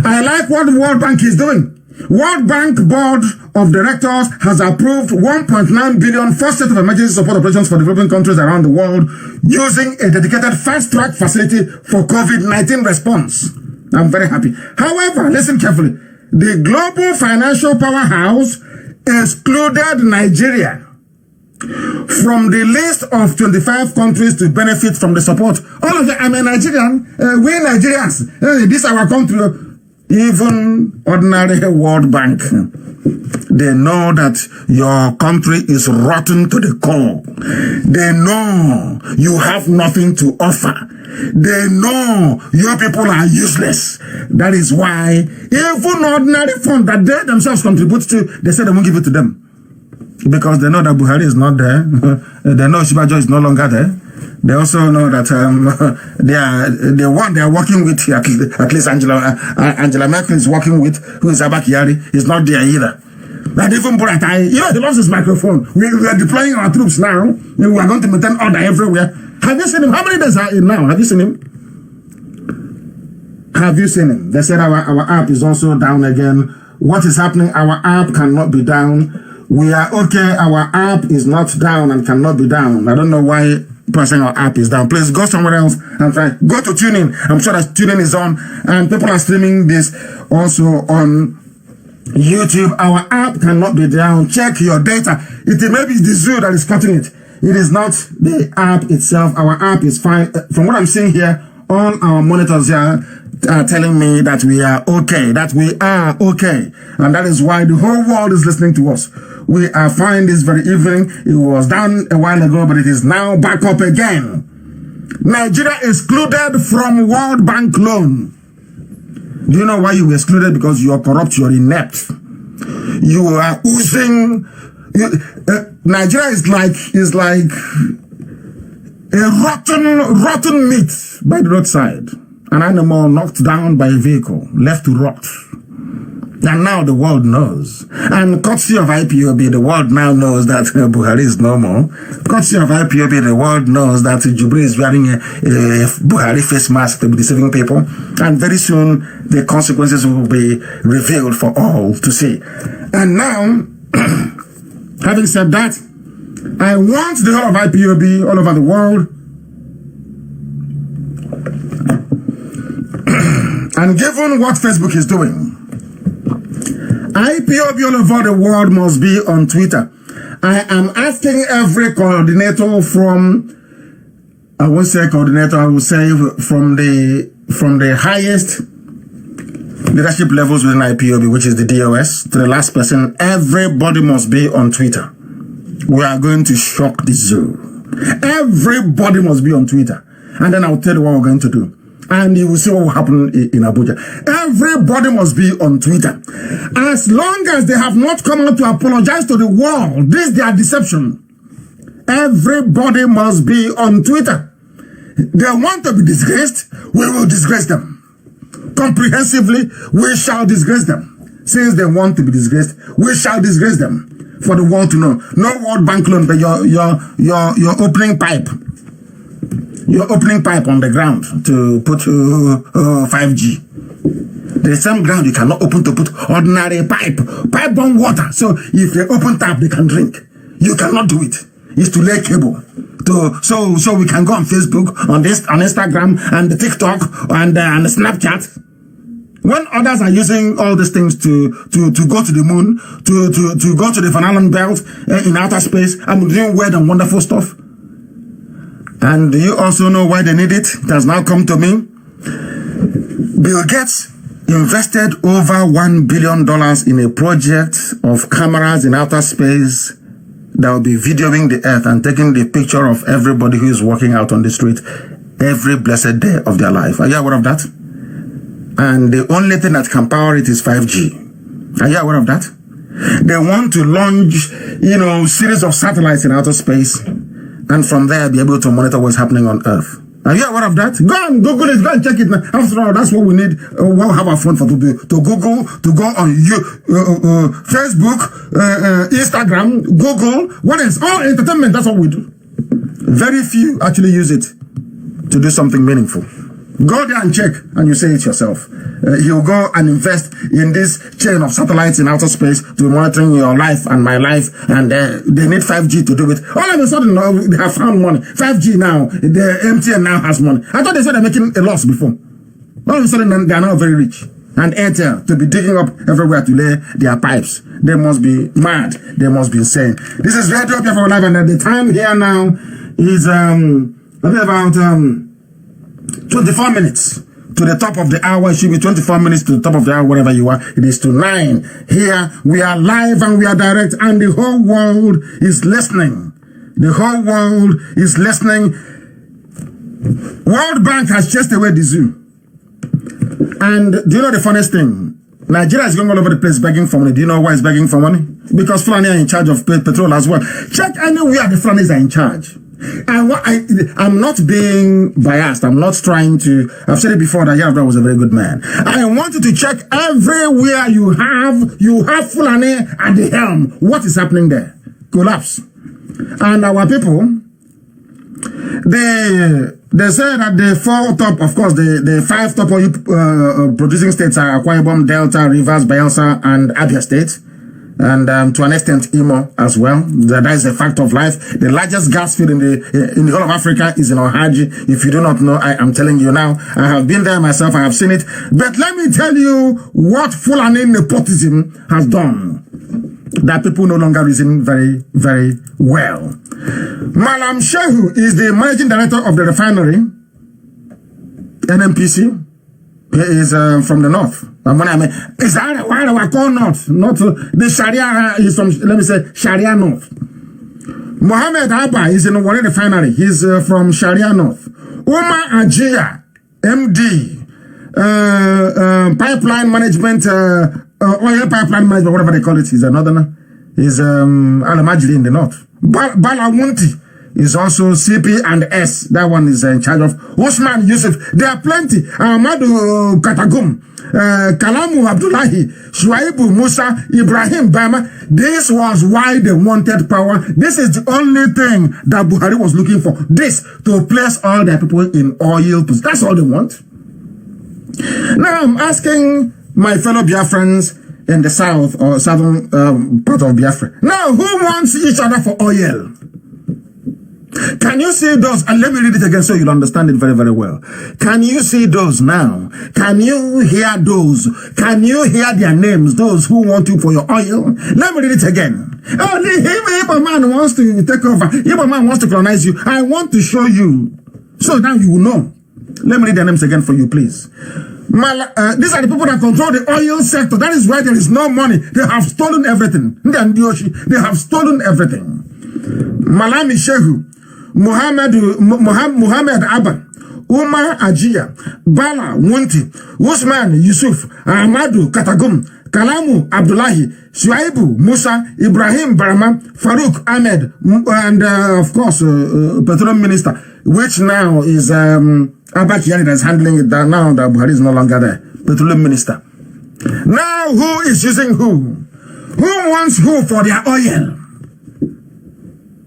I like what the World Bank is doing. World Bank Board of Directors has approved 1.9 billion for state of emergency support operations for developing countries around the world using a dedicated fast-track facility for COVID-19 response. I'm very happy. However, listen carefully. The global financial powerhouse excluded Nigeria from the list of 25 countries to benefit from the support. All of them, I'm a Nigerian. We Nigerians. This is our country. Even ordinary World Bank, they know that your country is rotten to the core. They know you have nothing to offer. They know your people are useless. That is why even ordinary fund that they themselves contribute to, they say they won't give it to them. Because they know that Buhari is not there. They know Shibajo is no longer there. They also know that the one they are working with, at least Angela Merkel is working with, who is Abba Kyari, is not there either. And even Buratai, he lost his microphone. We are deploying our troops now. We are going to maintain order everywhere. Have you seen him? How many days are in now? Have you seen him? Have you seen him? They said our app is also down again. What is happening? Our app cannot be down. We are okay. Our app is not down and cannot be down. I don't know why person our app is down. Please go somewhere else and try. Go to TuneIn. I'm sure that TuneIn is on and people are streaming this also on YouTube. Our app cannot be down. Check your data. It may be the zoo that is cutting it. It is not the app itself. Our app is fine. From what I'm seeing here on our monitors here, are telling me that we are okay, that we are okay. And that is why the whole world is listening to us. We are fine this very evening. It was down a while ago, but it is now back up again. Nigeria excluded from World Bank loan. Do you know why you were excluded? Because you are corrupt, you are inept. You are oozing. Nigeria is like a rotten meat by the roadside. An animal knocked down by a vehicle, left to rot. And now the world knows. And courtesy of IPOB, the world now knows that Buhari is no more. Courtesy of IPOB, the world knows that Jubilee is wearing a Buhari face mask to be deceiving people. And very soon, the consequences will be revealed for all to see. And now, having said that, I want the whole of IPOB all over the world, and given what Facebook is doing, IPOB all over the world must be on Twitter. I am asking every coordinator from, I won't say coordinator, I will say from the highest leadership levels within IPOB, which is the DOS, to the last person, everybody must be on Twitter. We are going to shock the zoo. Everybody must be on Twitter. And then I'll tell you what we're going to do. And you will see what will happen in Abuja. Everybody must be on Twitter. As long as they have not come out to apologize to the world, this is their deception. Everybody must be on Twitter. They want to be disgraced, we will disgrace them. Comprehensively, we shall disgrace them. Since they want to be disgraced, we shall disgrace them. For the world to know. No World Bank loan, but your opening pipe. Your opening pipe on the ground to put 5G. There is some ground you cannot open to put ordinary pipe on water. So if they open tap, they can drink. You cannot do it. It's to lay cable. So we can go on Facebook, on Instagram, and the TikTok, and the Snapchat. When others are using all these things to go to the moon, to go to the Van Allen belt in outer space, I'm doing weird and wonderful stuff. And do you also know why they need it? It has now come to me. Bill Gates invested over $1 billion in a project of cameras in outer space that will be videoing the earth and taking the picture of everybody who is walking out on the street every blessed day of their life. Are you aware of that? And the only thing that can power it is 5G. Are you aware of that? They want to launch, series of satellites in outer space, and from there be able to monitor what's happening on Earth. Are you aware of that? Go and Google it. Go and check it now. After all, that's what we need. We'll have our phone for to do. To Google, to go on Facebook, Instagram, Google. What else? Oh, entertainment. That's what we do. Very few actually use it to do something meaningful. Go there and check, and you say it yourself. You'll go and invest in this chain of satellites in outer space to be monitoring your life and my life, and they need 5G to do it. All of a sudden, they have found money. 5G now, the MTN now has money. I thought they said they're making a loss before. All of a sudden, they are now very rich. And Airtel, to be digging up everywhere to lay their pipes. They must be mad. They must be insane. This is Radio Biafra Live, and the time here now is about 24 minutes to the top of the hour. It should be 24 minutes to the top of the hour, wherever you are. It is to 9. Here, we are live and we are direct, and the whole world is listening. The whole world is listening. World Bank has chased away the zoo. And do you know the funniest thing? Nigeria is going all over the place begging for money. Do you know why it's begging for money? Because Fulani are in charge of petrol as well. Check anywhere the Fulanis are in charge. And I'm not being biased. I'm not trying to. I've said it before that Biafra was a very good man. I want you to check everywhere you have Fulani at the helm. What is happening there? Collapse. And our people, they say that the 4 top, of course, the 5 top producing states are Akwa Ibom, Delta, Rivers, Bayelsa, and Abia State. And to an extent, Imo as well. That is a fact of life. The largest gas field in the whole of Africa is in Ohaji. If you do not know, I am telling you now. I have been there myself. I have seen it. But let me tell you what Fulani nepotism has done, that people no longer reason very, very well. Malam Shehu is the managing director of the refinery, NNPC. He is from the north. And when I mean, is that why do I call north? Not the Sharia is from, let me say, Sharia north. Mohammed Abba is in the Warri refinery. He's from Sharia north. Umar Ajia, MD, pipeline management, oil pipeline management, whatever they call it, he's another. He's Alamajili in the north. Bala Wunti is also CP and S. That one is in charge of Usman Yusuf. There are plenty. Ahmadu Katagum, Kalamu Abdullahi, Shuaibu Musa, Ibrahim Bama. This was why they wanted power. This is the only thing that Buhari was looking for. This, to place all their people in oil. That's all they want. Now I'm asking my fellow Biafrans in the south or southern part of Biafra. Now, who wants each other for oil? Can you see those? And let me read it again so you'll understand it very, very well. Can you see those now? Can you hear those? Can you hear their names? Those who want you for your oil? Let me read it again. Oh, if a man wants to take over, if a man wants to colonize you, I want to show you. So now you will know. Let me read their names again for you, please. These are the people that control the oil sector. That is why there is no money. They have stolen everything. They have stolen everything. Malami Shehu, Muhammad Abba, Umar Ajia, Bala Wunti, Usman Yusuf, Ahmadu Katagum, Kalamu Abdullahi, Shuaibu Musa, Ibrahim Barama, Farouk Ahmed, and of course, Petroleum Minister, which now is Abba Kiani that's handling it now that Buhari is no longer there. Petroleum Minister. Now who is using who? Who wants who for their oil?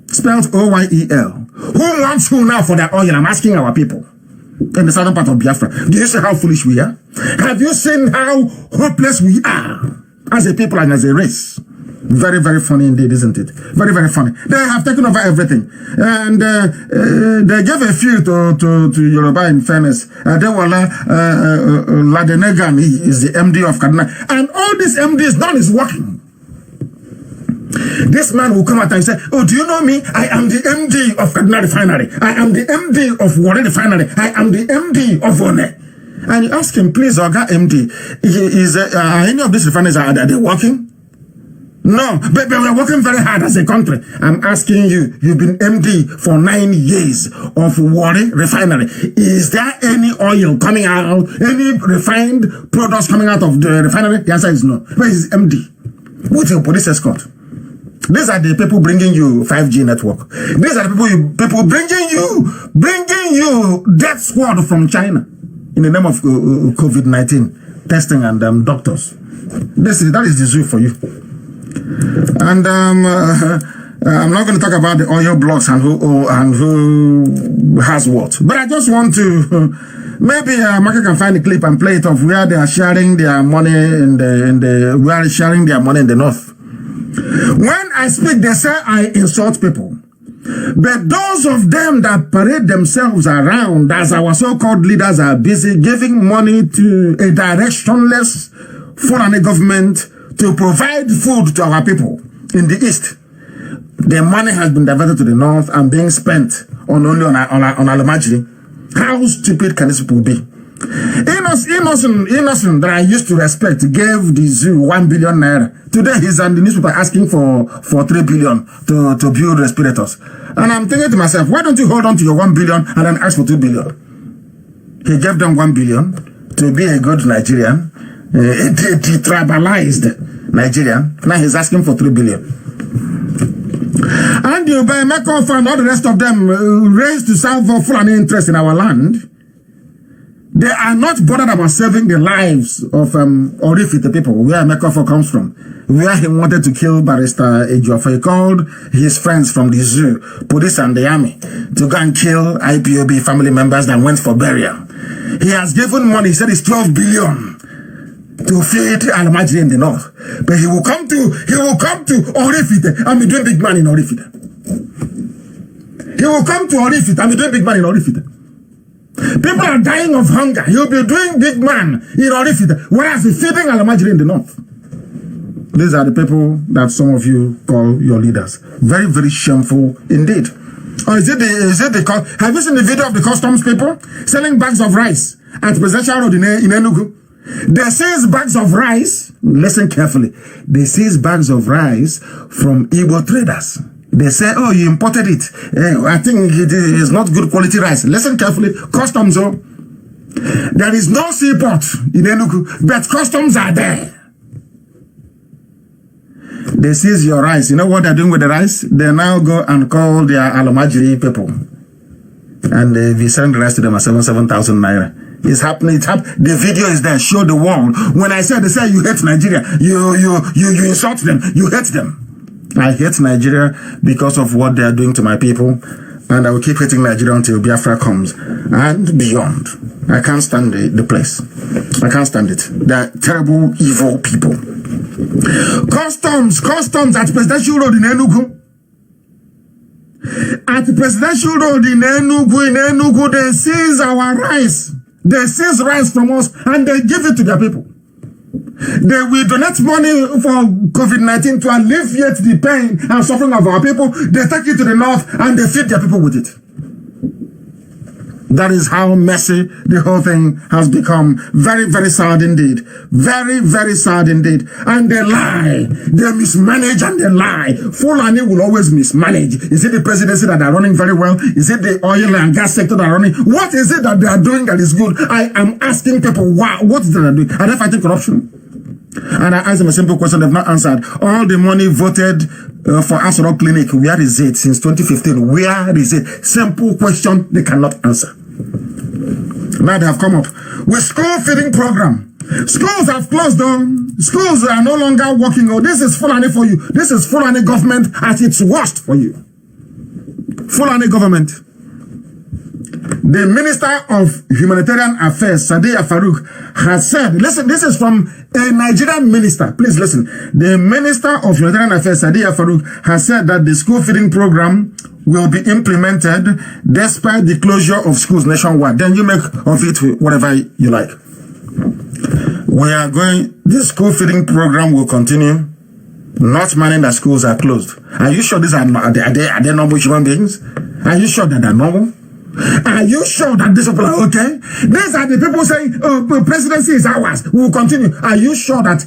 Spelled O-Y-E-L. Who wants who now for their oil? I'm asking our people in the southern part of Biafra. Do you see how foolish we are? Have you seen how hopeless we are as a people and as a race? Very, very funny indeed, isn't it? Very, very funny. They have taken over everything. And they gave a few to Yoruba in fairness. Adewala Ladenegan is the MD of Kaduna. And all these MDs, none is working. This man will come out and say, oh, do you know me? I am the MD of Kaduna Refinery. I am the MD of Warri Refinery. I am the MD of One. And you ask him, please, Oga MD, is any of these refineries, are they working? No, but we're working very hard as a country. I'm asking you, you've been MD for 9 years of Warri Refinery. Is there any oil coming out, any refined products coming out of the refinery? The answer is no. Where is MD? With your police escort? These are the people bringing you 5G network. These are the people bringing you death squad from China in the name of COVID-19 testing and doctors. That is the zoo for you. And I'm not going to talk about the oil blocks and who has what. But I just want to maybe Market can find a clip and play it of where they are sharing their money in the north. When I speak, they say I insult people. But those of them that parade themselves around as our so-called leaders are busy giving money to a directionless foreign government to provide food to our people in the east. The money has been diverted to the north and being spent only on Alamajiri. How stupid can these people be? Innocent that I used to respect gave the zoo 1 billion naira. Today he's on the newspaper asking for 3 billion to build respirators. And I'm thinking to myself, why don't you hold on to your 1 billion and then ask for 2 billion? He gave them 1 billion to be a good Nigerian, a tribalized Nigerian. Now he's asking for 3 billion. And you by MNK and all the rest of them raised to serve for full interest in our land. They are not bothered about saving the lives of Orifite people, where MNK comes from, where he wanted to kill Barrister Ejiofor. He called his friends from the zoo, police and the army, to go and kill IPOB family members that went for burial. He has given money, he said it's 12 billion to feed Alamajiri in the north. But he will come to Orifite and be doing big man in Orifite. He will come to Orifite and be doing big man in Orifite. People are dying of hunger. He'll be doing big man in Orifite, whereas he's feeding Alamajiri in the north. These are the people that some of you call your leaders. Very, very shameful indeed. Or have you seen the video of the customs people selling bags of rice at Presidential Road in Enugu. They seize bags of rice. Listen carefully. They seize bags of rice from Igbo traders. They say, oh, you imported it. I think it is not good quality rice. Listen carefully. Customs, oh. There is no seaport in Enugu, but customs are there. They seize your rice. You know what they're doing with the rice? They now go and call their Alomajiri people. And we send the rice to them at 7,000 naira. It's happening. The video is there. Show the world. When I said, they say you hate Nigeria, you insult them. You hate them. I hate Nigeria because of what they are doing to my people. And I will keep hating Nigeria until Biafra comes and beyond. I can't stand the place. I can't stand it. They're terrible, evil people. Customs at Presidential Road in Enugu. At Presidential Road in Enugu, they seize our rice. They seize rice from us and they give it to their people. They will donate money for COVID-19 to alleviate the pain and suffering of our people. They take it to the north and they feed their people with it. That is how messy the whole thing has become. Very, very sad indeed. Very, very sad indeed. And they lie. They mismanage and they lie. Fulani will always mismanage. Is it the presidency that are running very well? Is it the oil and gas sector that are running? What is it that they are doing that is good? I am asking people, wow, what is it that they are doing? Are they fighting corruption? And I asked them a simple question they've not answered. All the money voted for Asoro Clinic, where is it since 2015? Where is it? Simple question they cannot answer. Now they have come up with school feeding program. Schools have closed down. Schools are no longer working. Oh, this is Fulani for you. This is Fulani government at its worst for you. Fulani government. The Minister of Humanitarian Affairs, Sadiya Farouk, has said, listen, this is from a Nigerian minister. Please listen. The Minister of Humanitarian Affairs, Sadiya Farouk, has said that the school feeding program will be implemented despite the closure of schools nationwide. Then you make of it whatever you like. The school feeding program will continue, not meaning that schools are closed. Are you sure these are they normal human beings? Are you sure that they're normal? Are you sure that these people are okay? These are the people saying, oh, presidency is ours. We will continue. Are you sure that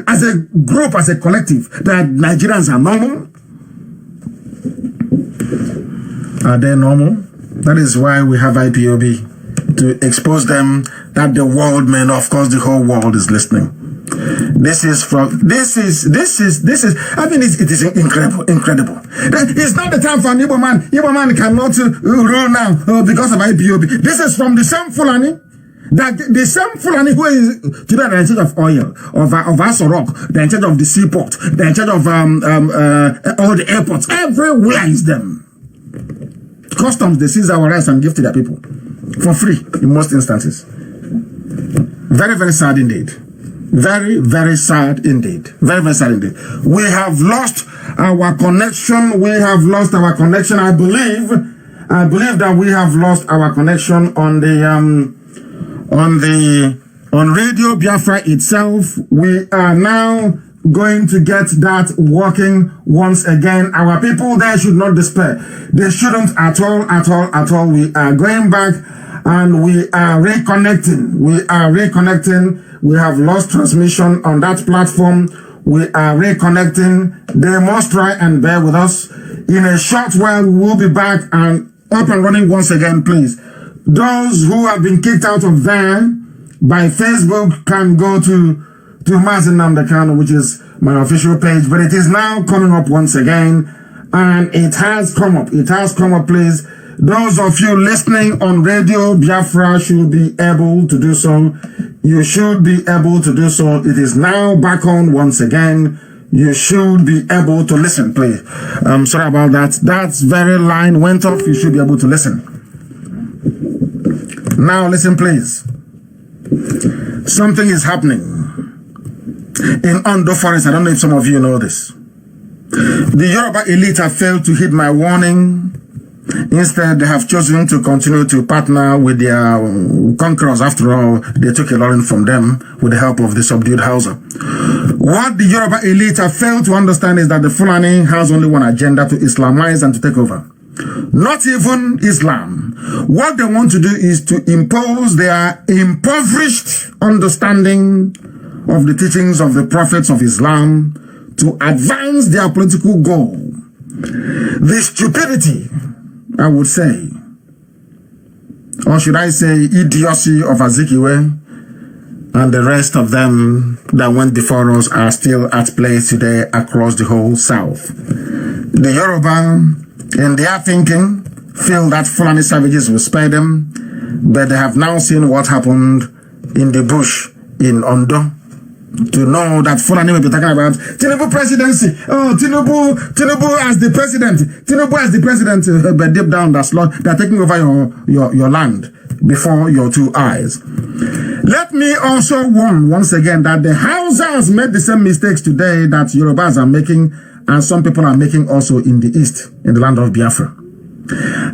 as a group, as a collective, that Nigerians are normal? Are they normal? That is why we have IPOB, to expose them that the world may know. Of course, the whole world is listening. This is, I mean, it is incredible. It's not the time for an Igbo man. Igbo man cannot rule now because of IPOB. This is from the same Fulani, that the same Fulani who is today they're in charge of oil, of Asorok, they're in charge of the seaport, they're in charge of all the airports. Everywhere is them. Customs, they seize our rights and give to their people for free in most instances. Very, very sad indeed. Very, very sad indeed. Very, very sad indeed. We have lost our connection. We have lost our connection. I believe that we have lost our connection on Radio Biafra itself. We are now going to get that working once again. Our people there should not despair. They shouldn't at all. We are going back and we are reconnecting. We have lost transmission on that platform. We are reconnecting. They must try and bear with us. In a short while, we will be back and up and running once again, please. Those who have been kicked out of there by Facebook can go to Mazin Namdekan, which is my official page. But it is now coming up once again. And it has come up. It has come up, please. Those of you listening on Radio Biafra should be able to do so. You should be able to do so. It is now back on once again. You should be able to listen, please. I'm sorry about that. That very line went off. You should be able to listen. Now listen, please. Something is happening in Ondo Forest. I don't know if some of you know this. The Yoruba elite have failed to heed my warning. Instead, they have chosen to continue to partner with their conquerors. After all, they took a lot from them with the help of the subdued Hausa. What the Yoruba elite have failed to understand is that the Fulani has only one agenda: to Islamize and to take over. not even Islam. What they want to do is to impose their impoverished understanding of the teachings of the prophets of Islam to advance their political goal. The stupidity, I would say, or should I say idiocy of Azikiwe and the rest of them that went before us are still at play today across the whole South. The Yoruba, in their thinking, feel that Fulani savages will spare them, but they have now seen what happened in the bush in Ondo to know that Fulani will be talking about Tinubu presidency. Oh, Tinubu as the president. Tinubu as the president. But deep down, they're taking over your land before your two eyes. Let me also warn once again that the Hausas made the same mistakes today that Yorubas are making, and some people are making also in the east, in the land of Biafra.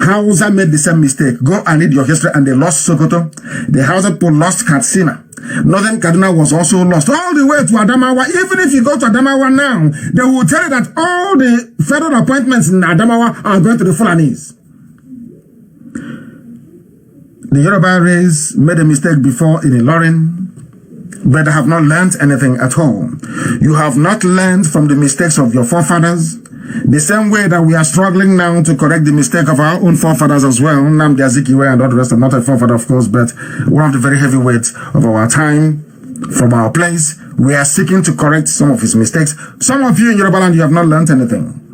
Hausa made the same mistake. Go and read your history, and they lost Sokoto. The Hausa people lost Katsina. Northern Kaduna was also lost all the way to Adamawa. Even if you go to Adamawa now, they will tell you that all the federal appointments in Adamawa are going to the Fulanis. The Yoruba race made a mistake before in Ilorin, but they have not learned anything at all. You have not learned from the mistakes of your forefathers, the same way that we are struggling now to correct the mistake of our own forefathers as well. Nnamdi Azikiwe and all the rest are not a forefather, of course, but one of the very heavyweights of our time. From our place, we are seeking to correct some of his mistakes. Some of you in Yoruba land, you have not learned anything.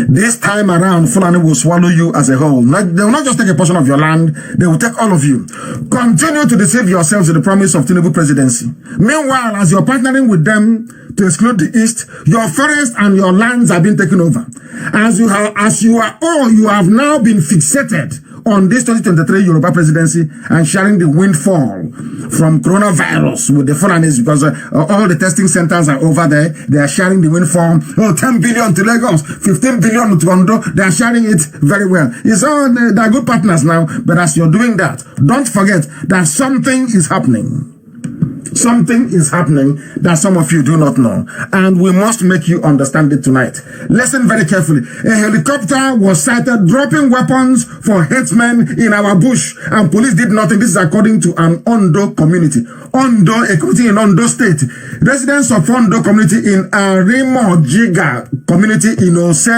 This time around, Fulani will swallow you as a whole. They will not just take a portion of your land, they will take all of you. Continue to deceive yourselves with the promise of Tinubu presidency. Meanwhile, as you're partnering with them to exclude the East, your forests and your lands are being taken over. You have now been fixated on this 2023 Yoruba presidency and sharing the windfall from coronavirus with the Fulanis, because all the testing centers are over there. They are sharing the windfall. 10 billion to Lagos, 15 billion to Ondo. They are sharing it very well. It's all, they are good partners now. But as you're doing that, don't forget that something is happening. Something is happening that some of you do not know, and we must make you understand it tonight. Listen very carefully. A helicopter was sighted dropping weapons for headsmen in our bush, and police did nothing. This is according to an Ondo community. Ondo, a community in Ondo State. Residents of Ondo community in Arimo Jiga community in Ose,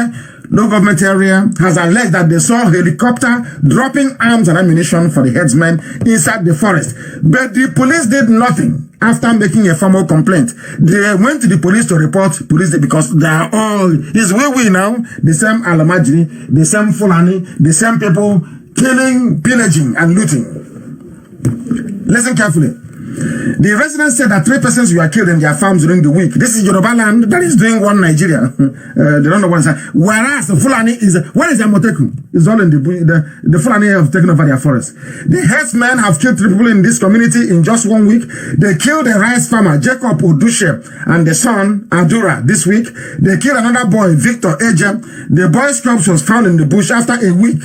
no government area, has alleged that they saw a helicopter dropping arms and ammunition for the headsmen inside the forest. But the police did nothing after making a formal complaint. They went to the police to report police because they are all, it's we now, the same Alamajiri, the same Fulani, the same people killing, pillaging, and looting. Listen carefully. The residents said that 3 persons were killed in their farms during the week. This is Yoruba land that is doing one Nigeria. They don't know what is that. Whereas the Fulani is, what is Amoteku? It's all in the Fulani have taken over their forest. The herdsmen have killed 3 people in this community in just 1 week. They killed a rice farmer, Jacob Odushe, and the son, Adura, this week. They killed another boy, Victor Eja. The boy's corpse was found in the bush after a week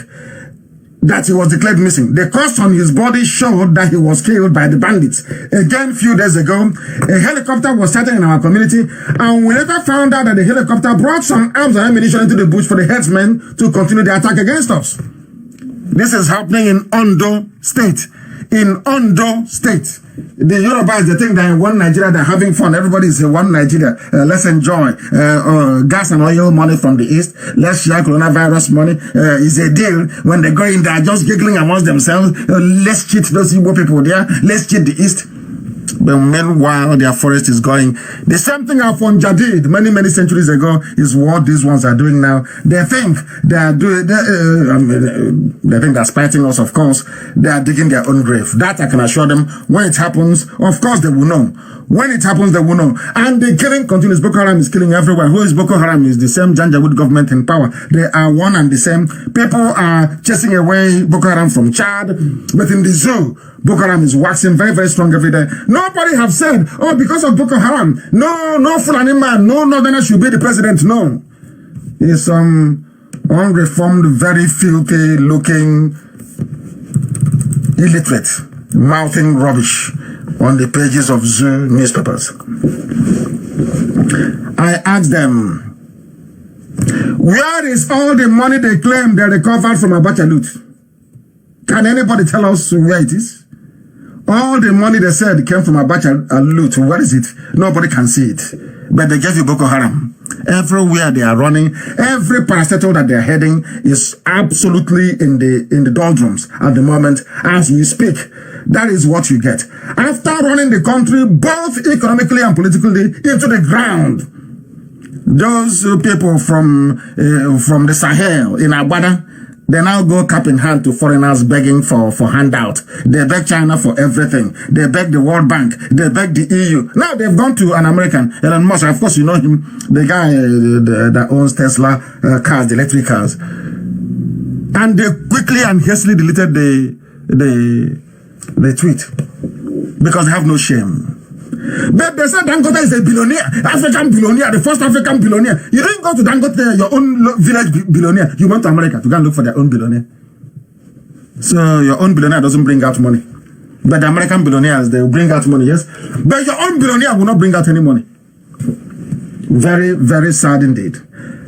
that he was declared missing. The cuts on his body showed that he was killed by the bandits. Again, few days ago, a helicopter was sighted in our community, and we later found out that the helicopter brought some arms and ammunition into the bush for the headsmen to continue the attack against us. This is happening in Ondo State. In Ondo State. The Yorubas, they think that in one Nigeria, they're having fun. Everybody is in one Nigeria. Let's enjoy gas and oil money from the East. Let's share coronavirus money. Is a deal. When they go in, they're just giggling amongst themselves. Let's cheat those Igbo people there. Let's cheat the East. But meanwhile, their forest is going. The same thing happened Jadid many centuries ago is what these ones are doing now. They think they are doing. They think they're spiting us. Of course, they are digging their own grave. That I can assure them. When it happens, of course they will know. When it happens, they will know. And the killing continues. Boko Haram is killing everywhere. Who is Boko Haram? Is the same Janjaweed government in power. They are one and the same. People are chasing away Boko Haram from Chad, but in the zoo, Boko Haram is waxing very strong every day. Nobody have said, oh, because of Boko Haram, no Fulani man, no Northerner should be the president. No. He's some unreformed, very filthy looking, illiterate, mouthing rubbish on the pages of zoo newspapers. I asked them, Where is all the money they claim they recovered from Abacha loot? Can anybody tell us where it is? All the money they said came from Abacha loot. Where is it? Nobody can see it. But they gave you Boko Haram. Everywhere they are running, every parastatal that they are heading is absolutely in the doldrums at the moment as we speak. That is what you get. After running the country both economically and politically into the ground, those people from the Sahel in Agbada, they now go cap in hand to foreigners begging for handout. They beg China for everything. They beg the World Bank. They beg the EU. Now they've gone to an American, Elon Musk. Of course, you know him, the guy that owns Tesla cars, the electric cars. And they quickly and hastily deleted the tweet because they have no shame. But they said Dangote is a billionaire, African billionaire, the first African billionaire. You didn't go to Dangote, your own village billionaire. You went to America to go and look for their own billionaire. So your own billionaire doesn't bring out money. But the American billionaires, they will bring out money, yes. But your own billionaire will not bring out any money. Very, very sad indeed.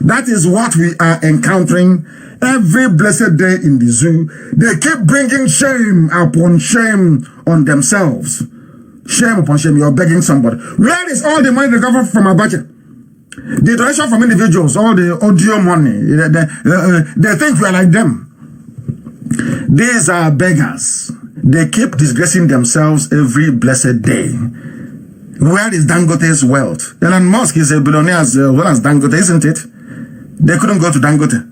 That is what we are encountering every blessed day in the zoo. They keep bringing shame upon shame on themselves. Shame upon shame, you're begging somebody. Where is all the money they got from Abacha? The donation from individuals, all the audio money. They think we are like them. These are beggars. They keep disgracing themselves every blessed day. Where is Dangote's wealth? Elon Musk is a billionaire as well as Dangote, isn't it? They couldn't go to Dangote.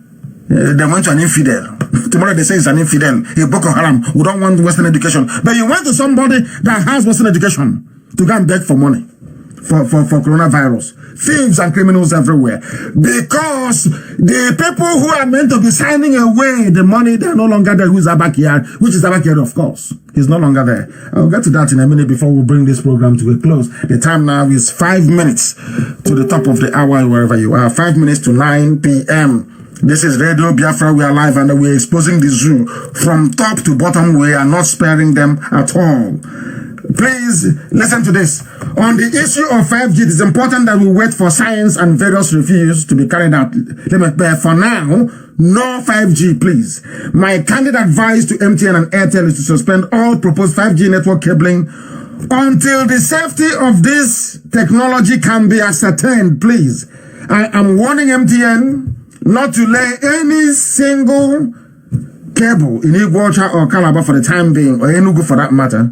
They went to an infidel. Tomorrow they say it's an infidel. A Boko Haram. We don't want Western education. But you went to somebody that has Western education to go and beg for money for coronavirus. Thieves and criminals everywhere. Because the people who are meant to be signing away the money, they're no longer there. Who's Abakia? Which is Abakia, of course. He's no longer there. I'll get to that in a minute before we bring this program to a close. The time now is 5 minutes to the top of the hour wherever you are. 5 minutes to 9 p.m. This is Radio Biafra. We are live and we're exposing the zoo from top to bottom. We are not sparing them at all. Please listen to this. On the issue of 5G, it is important that we wait for science and various reviews to be carried out. But for now, no 5G, please. My candid advice to MTN and Airtel is to suspend all proposed 5G network cabling until the safety of this technology can be ascertained, please. I am warning MTN not to lay any single cable in Iguacha or Calabar for the time being, or Enugu for that matter,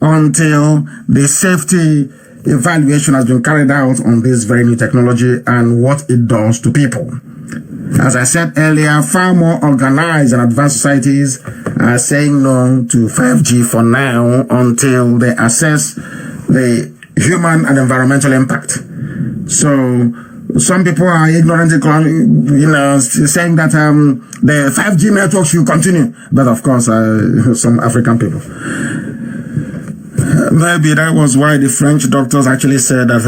until the safety evaluation has been carried out on this very new technology and what it does to people. As I said earlier, far more organized and advanced societies are saying no to 5G for now until they assess the human and environmental impact. So some people are ignorant, saying that the 5G network should continue. But of course, some African people. Maybe that was why the French doctors actually said that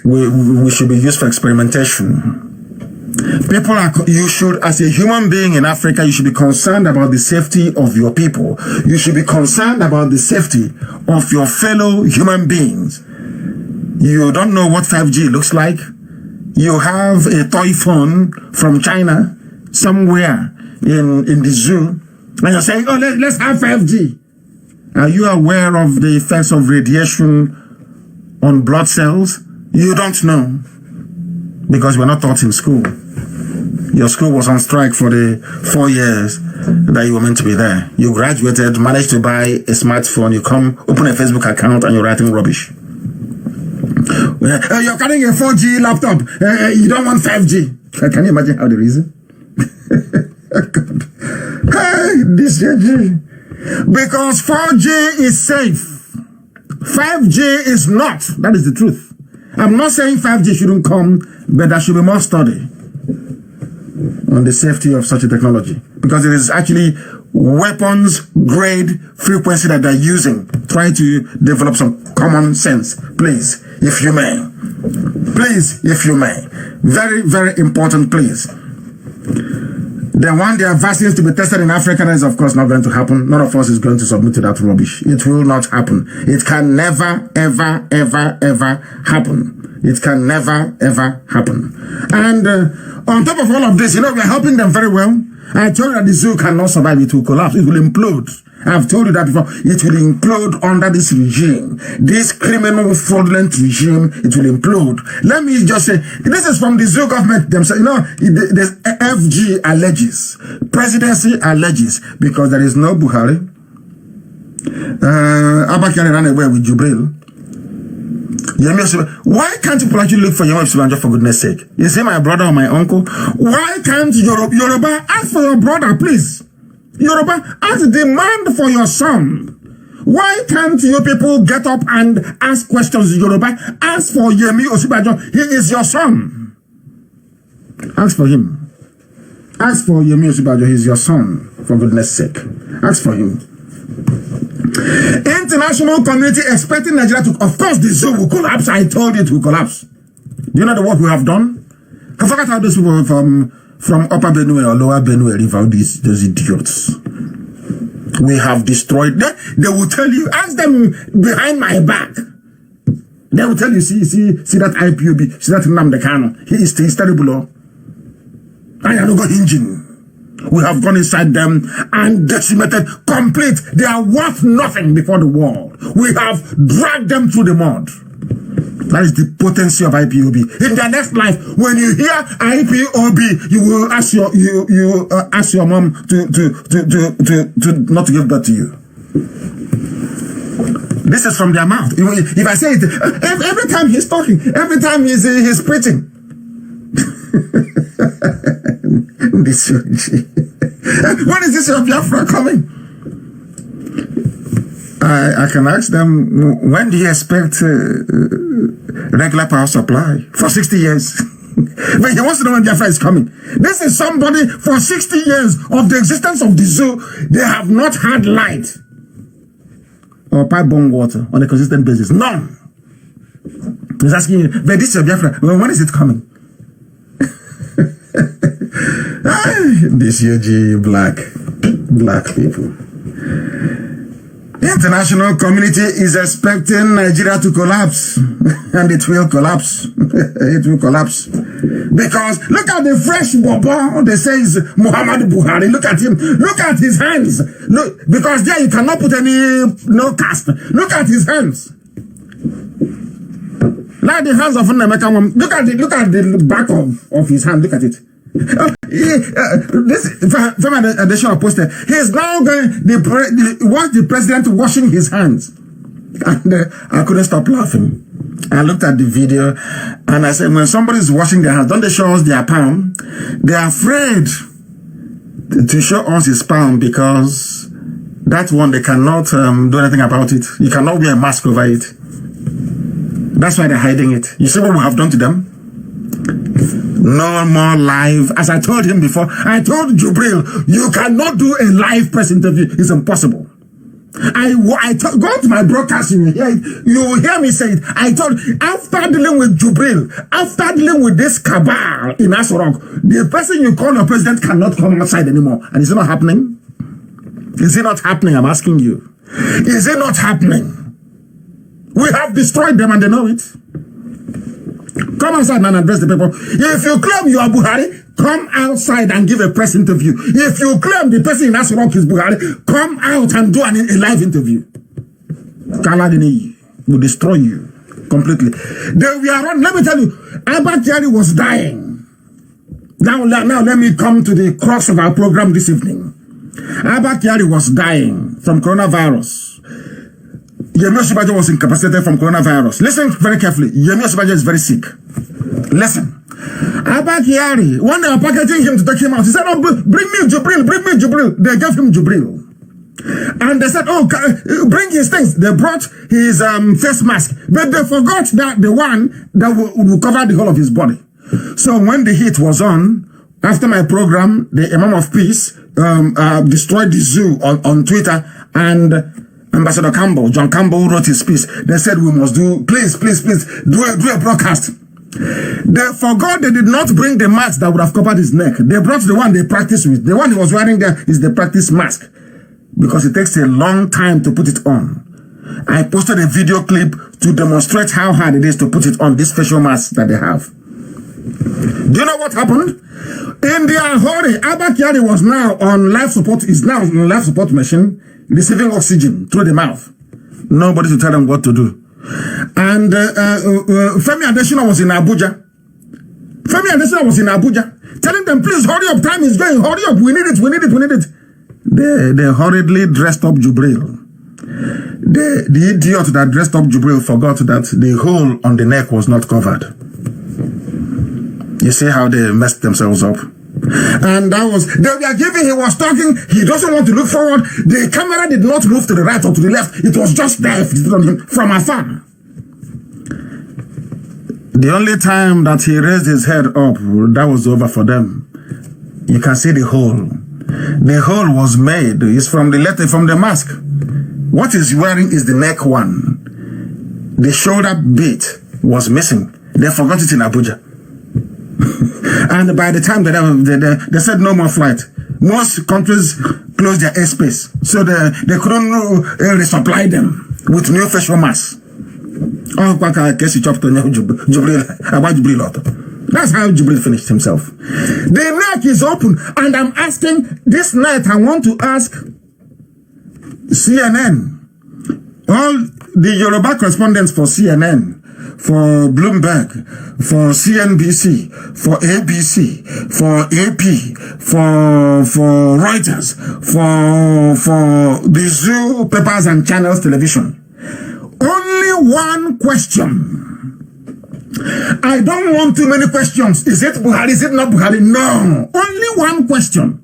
we should be used for experimentation. You should, as a human being in Africa, you should be concerned about the safety of your people. You should be concerned about the safety of your fellow human beings. You don't know what 5G looks like. You have a toy phone from China somewhere in the zoo, and you're saying, oh, let's have 5G. Are you aware of the effects of radiation on blood cells? You don't know, because we're not taught in school. Your school was on strike for the 4 years that you were meant to be there. You graduated, managed to buy a smartphone, you come, open a Facebook account, and you're writing rubbish. You're carrying a 4G laptop. You don't want 5G. Can you imagine how the reason? Hey, this is because 4G is safe. 5G is not. That is the truth. I'm not saying 5G shouldn't come, but there should be more study on the safety of such a technology, because it is actually weapons grade frequency that they're using. Try to develop some common sense, please, if you may. Please, if you may. Very, very important, please. They want their vaccines to be tested in Africa. That is, of course, not going to happen. None of us is going to submit to that rubbish. It will not happen. It can never, ever, ever, ever happen. It can never, ever happen. And on top of all of this, we are helping them very well. I told you that the zoo cannot survive. It will collapse. It will implode. I've told you that before. It will implode under this regime. This criminal, fraudulent regime, it will implode. Let me just say, this is from the zoo government themselves. The FG alleges, presidency alleges, because there is no Buhari. Abakari ran away with Jubril. Why can't people actually look for Yemi Osinbajo for goodness sake? Is he my brother or my uncle? Why can't Yoruba ask for your brother, please? Yoruba, ask demand for your son. Why can't you people get up and ask questions, Yoruba? Ask for Yemi Osinbajo. He is your son. Ask for him. Ask for Yemi Osinbajo. He is your son, for goodness sake. Ask for him. International community expecting Nigeria to, of course, the zoo will collapse. I told you it will collapse. Do you know the work we have done? I forgot how those people from Upper Benue or Lower Benue live out those idiots. We have destroyed them. They will tell you, ask them behind my back. They will tell you, see that IPOB, see that Nnamdi. He's terrible. I have got engine. We have gone inside them and decimated complete. They are worth nothing before the world. We have dragged them through the mud. That is the potency of IPOB. In their next life, when you hear IPOB, you will ask ask your mom to not to give birth to you. This is from their mouth. If I say it, every time he's talking, every time he's preaching. When is this your Biafra coming? I can ask them, when do you expect regular power supply? For 60 years. But he wants to know when Biafra is coming. This is somebody for 60 years of the existence of the zoo. They have not had light or pipe-borne water on a consistent basis. None. He's asking you, but this is your Biafra. Well, when is it coming? This UG black people. The international community is expecting Nigeria to collapse, and it will collapse. It will collapse because look at the fresh bobo. They say is Muhammad Buhari. Look at him. Look at his hands. Look, because there you cannot put no cast. Look at his hands. Like the hands of Nnamdi. Look at the back of his hand. Look at it. This from the show posted. He is now going. Watch the president washing his hands, and I couldn't stop laughing. I looked at the video, and I said, when somebody is washing their hands, don't they show us their palm? They are afraid to show us his palm because that one they cannot do anything about it. You cannot wear a mask over it. That's why they're hiding it. You see what we have done to them? No more live. As I told him before, I told Jubril, you cannot do a live press interview. It's impossible. Go to my broadcast, you will hear me say it. I told, after dealing with Jubril, after dealing with this cabal in Asorok, the person you call your president cannot come outside anymore. And is it not happening? Is it not happening? I'm asking you. Is it not happening? We have destroyed them and they know it. Come outside and address the people. If you claim you are Buhari, come outside and give a press interview. If you claim the person in Asorok is Buhari, come out and do a live interview. Kaladini will destroy you completely. Let me tell you, Abakari was dying. Now let me come to the crux of our program this evening. Abakari was dying from coronavirus. Yemi Osinbajo was incapacitated from coronavirus. Listen very carefully. Yemi Osinbajo is very sick. Listen. Abakari, when they were packaging him to take him out, he said, oh, bring me Jubril, bring me Jubril. They gave him Jubril. And they said, oh, bring his things. They brought his face mask. But they forgot that the one that will cover the whole of his body. So when the heat was on, after my program, the Imam of Peace destroyed the zoo on Twitter, and Ambassador Campbell, John Campbell, wrote his piece. They said we must do, please, do a broadcast. They forgot they did not bring the mask that would have covered his neck. They brought the one they practiced with. The one he was wearing there is the practice mask, because it takes a long time to put it on. I posted a video clip to demonstrate how hard it is to put it on, this facial mask that they have. Do you know what happened? In their hurry, Abba Kyari was now on life support, is now on life support machine, receiving oxygen through the mouth. Nobody to tell them what to do. And Femi Adesina was in Abuja. Telling them, please hurry up, time is going, hurry up, we need it. They hurriedly dressed up Jubril. The idiot that dressed up Jubril forgot that the hole on the neck was not covered. You see how they messed themselves up? And that was, they were giving, he was talking, he doesn't want to look forward. The camera did not move to the right or to the left. It was just there from afar. The only time that he raised his head up, that was over for them. You can see the hole. The hole was made, it's from the mask. What he's wearing is the neck one. The shoulder bit was missing. They forgot it in Abuja. And by the time they said no more flight, most countries closed their airspace, so they couldn't resupply them with new facial masks. That's how Jubril finished himself. The neck is open, and I'm asking this night, I want to ask CNN, all the Yoruba correspondents for CNN, for Bloomberg, for CNBC, for ABC, for AP, for Reuters, for the Zoo Papers and Channels Television. Only one question. I don't want too many questions. Is it Buhari? Is it not Buhari? No. Only one question.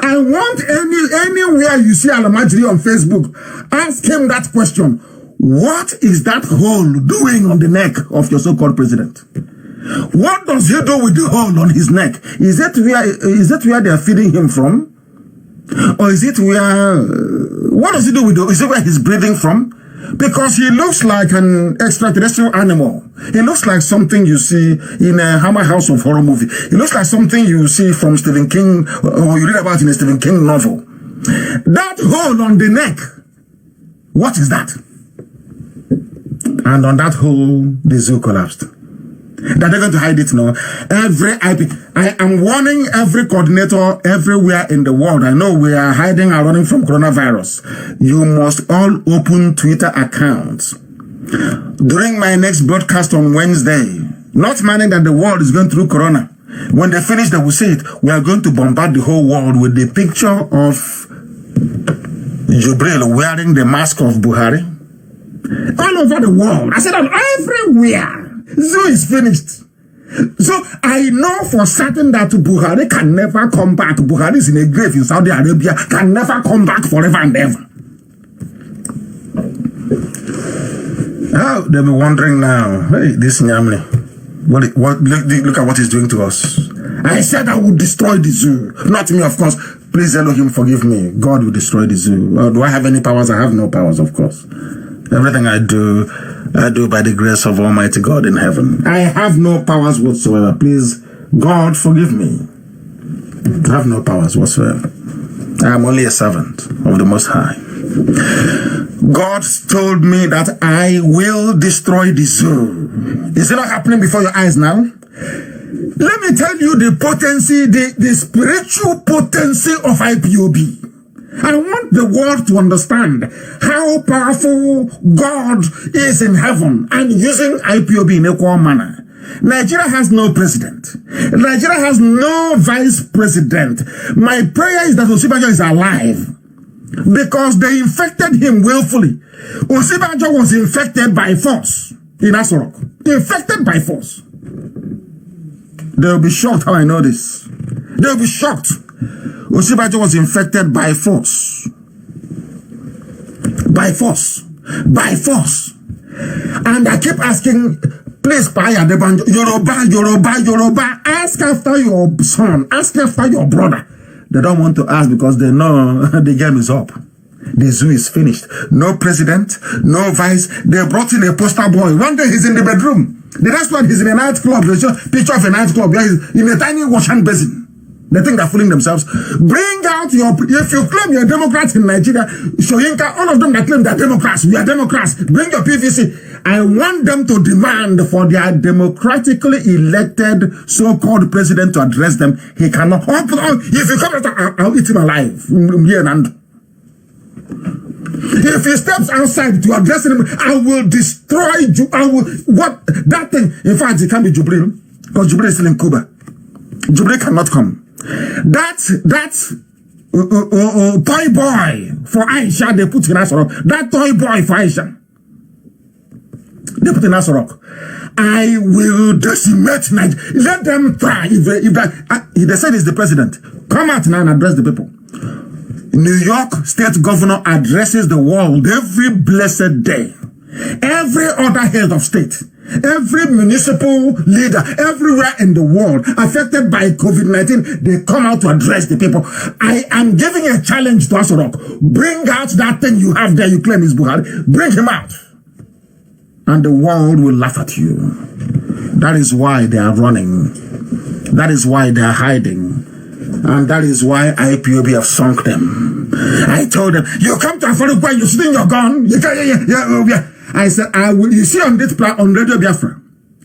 I want anywhere you see Alamajiri on Facebook, ask him that question. What is that hole doing on the neck of your so-called president? What does he do with the hole on his neck? Is that where they are feeding him from? Or is it where, what does he do with the, is it where he's breathing from? Because he looks like an extraterrestrial animal. He looks like something you see in a Hammer House of Horror movie. He looks like something you see from Stephen King, or you read about in a Stephen King novel. That hole on the neck, what is that? And on that hole, the zoo collapsed. That they're going to hide it now. I am warning every coordinator everywhere in the world. I know we are hiding and running from coronavirus. You must all open Twitter accounts. During my next broadcast on Wednesday, not minding that the world is going through corona. When they finish, they will say it. We are going to bombard the whole world with the picture of Jubril wearing the mask of Buhari. All over the world. I said everywhere. Zoo is finished. So I know for certain that Buhari can never come back. Buhari is in a grave in Saudi Arabia, can never come back forever and ever. Oh, they'll be wondering now, hey, this Nyamli, look at what he's doing to us. I said I would destroy the zoo. Not me, of course. Please, Elohim, forgive me. God will destroy the zoo. Do I have any powers? I have no powers, of course. Everything I do by the grace of Almighty God in heaven. I have no powers whatsoever. Please, God, forgive me. I have no powers whatsoever. I am only a servant of the Most High. God told me that I will destroy the zoo. Is it not happening before your eyes now? Let me tell you the potency, the spiritual potency of IPOB. I want the world to understand how powerful God is in heaven and using IPOB in equal manner. Nigeria has no president. Nigeria has no vice president. My prayer is that Osibajo is alive because they infected him willfully. Osibajo was infected by force in Asorok. Infected by force. They'll be shocked how I know this. They'll be shocked. Osibajo was infected by force. By force. By force. And I keep asking, please, Yoruba, ask after your son, ask after your brother. They don't want to ask because they know the game is up. The zoo is finished. No president, no vice. They brought in a poster boy. One day he's in the bedroom. The next one he's in a nightclub. They show picture of a nightclub where he's in a tiny wash hand basin. They think they're fooling themselves. Bring out your, if you claim you're Democrats in Nigeria, Shoyinka, all of them that claim they're Democrats, we are Democrats, bring your PVC. I want them to demand for their democratically elected so-called president to address them. He cannot. If you come, I'll eat him alive. If he steps outside to address him, I will destroy you. I will, what, that thing, in fact, it can't be Jubril, because Jubril is still in Cuba. Jubril cannot come. That toy boy for Aisha, they put in Asorok. That toy boy for Aisha, they put in Asorok. I will decimate Nigeria. Let them try. If they said he's the president, come out now and address the people. New York state governor addresses the world every blessed day. Every other head of state, every municipal leader, everywhere in the world affected by COVID-19, they come out to address the people. I am giving a challenge to Asorok. Bring out that thing you have there, you claim is Buhari. Bring him out. And the world will laugh at you. That is why they are running. That is why they are hiding. And that is why IPOB have sunk them. I told them, you come to Afurikwa, you swing your gun. You can, I said, I will. You see on this plan on Radio Biafra,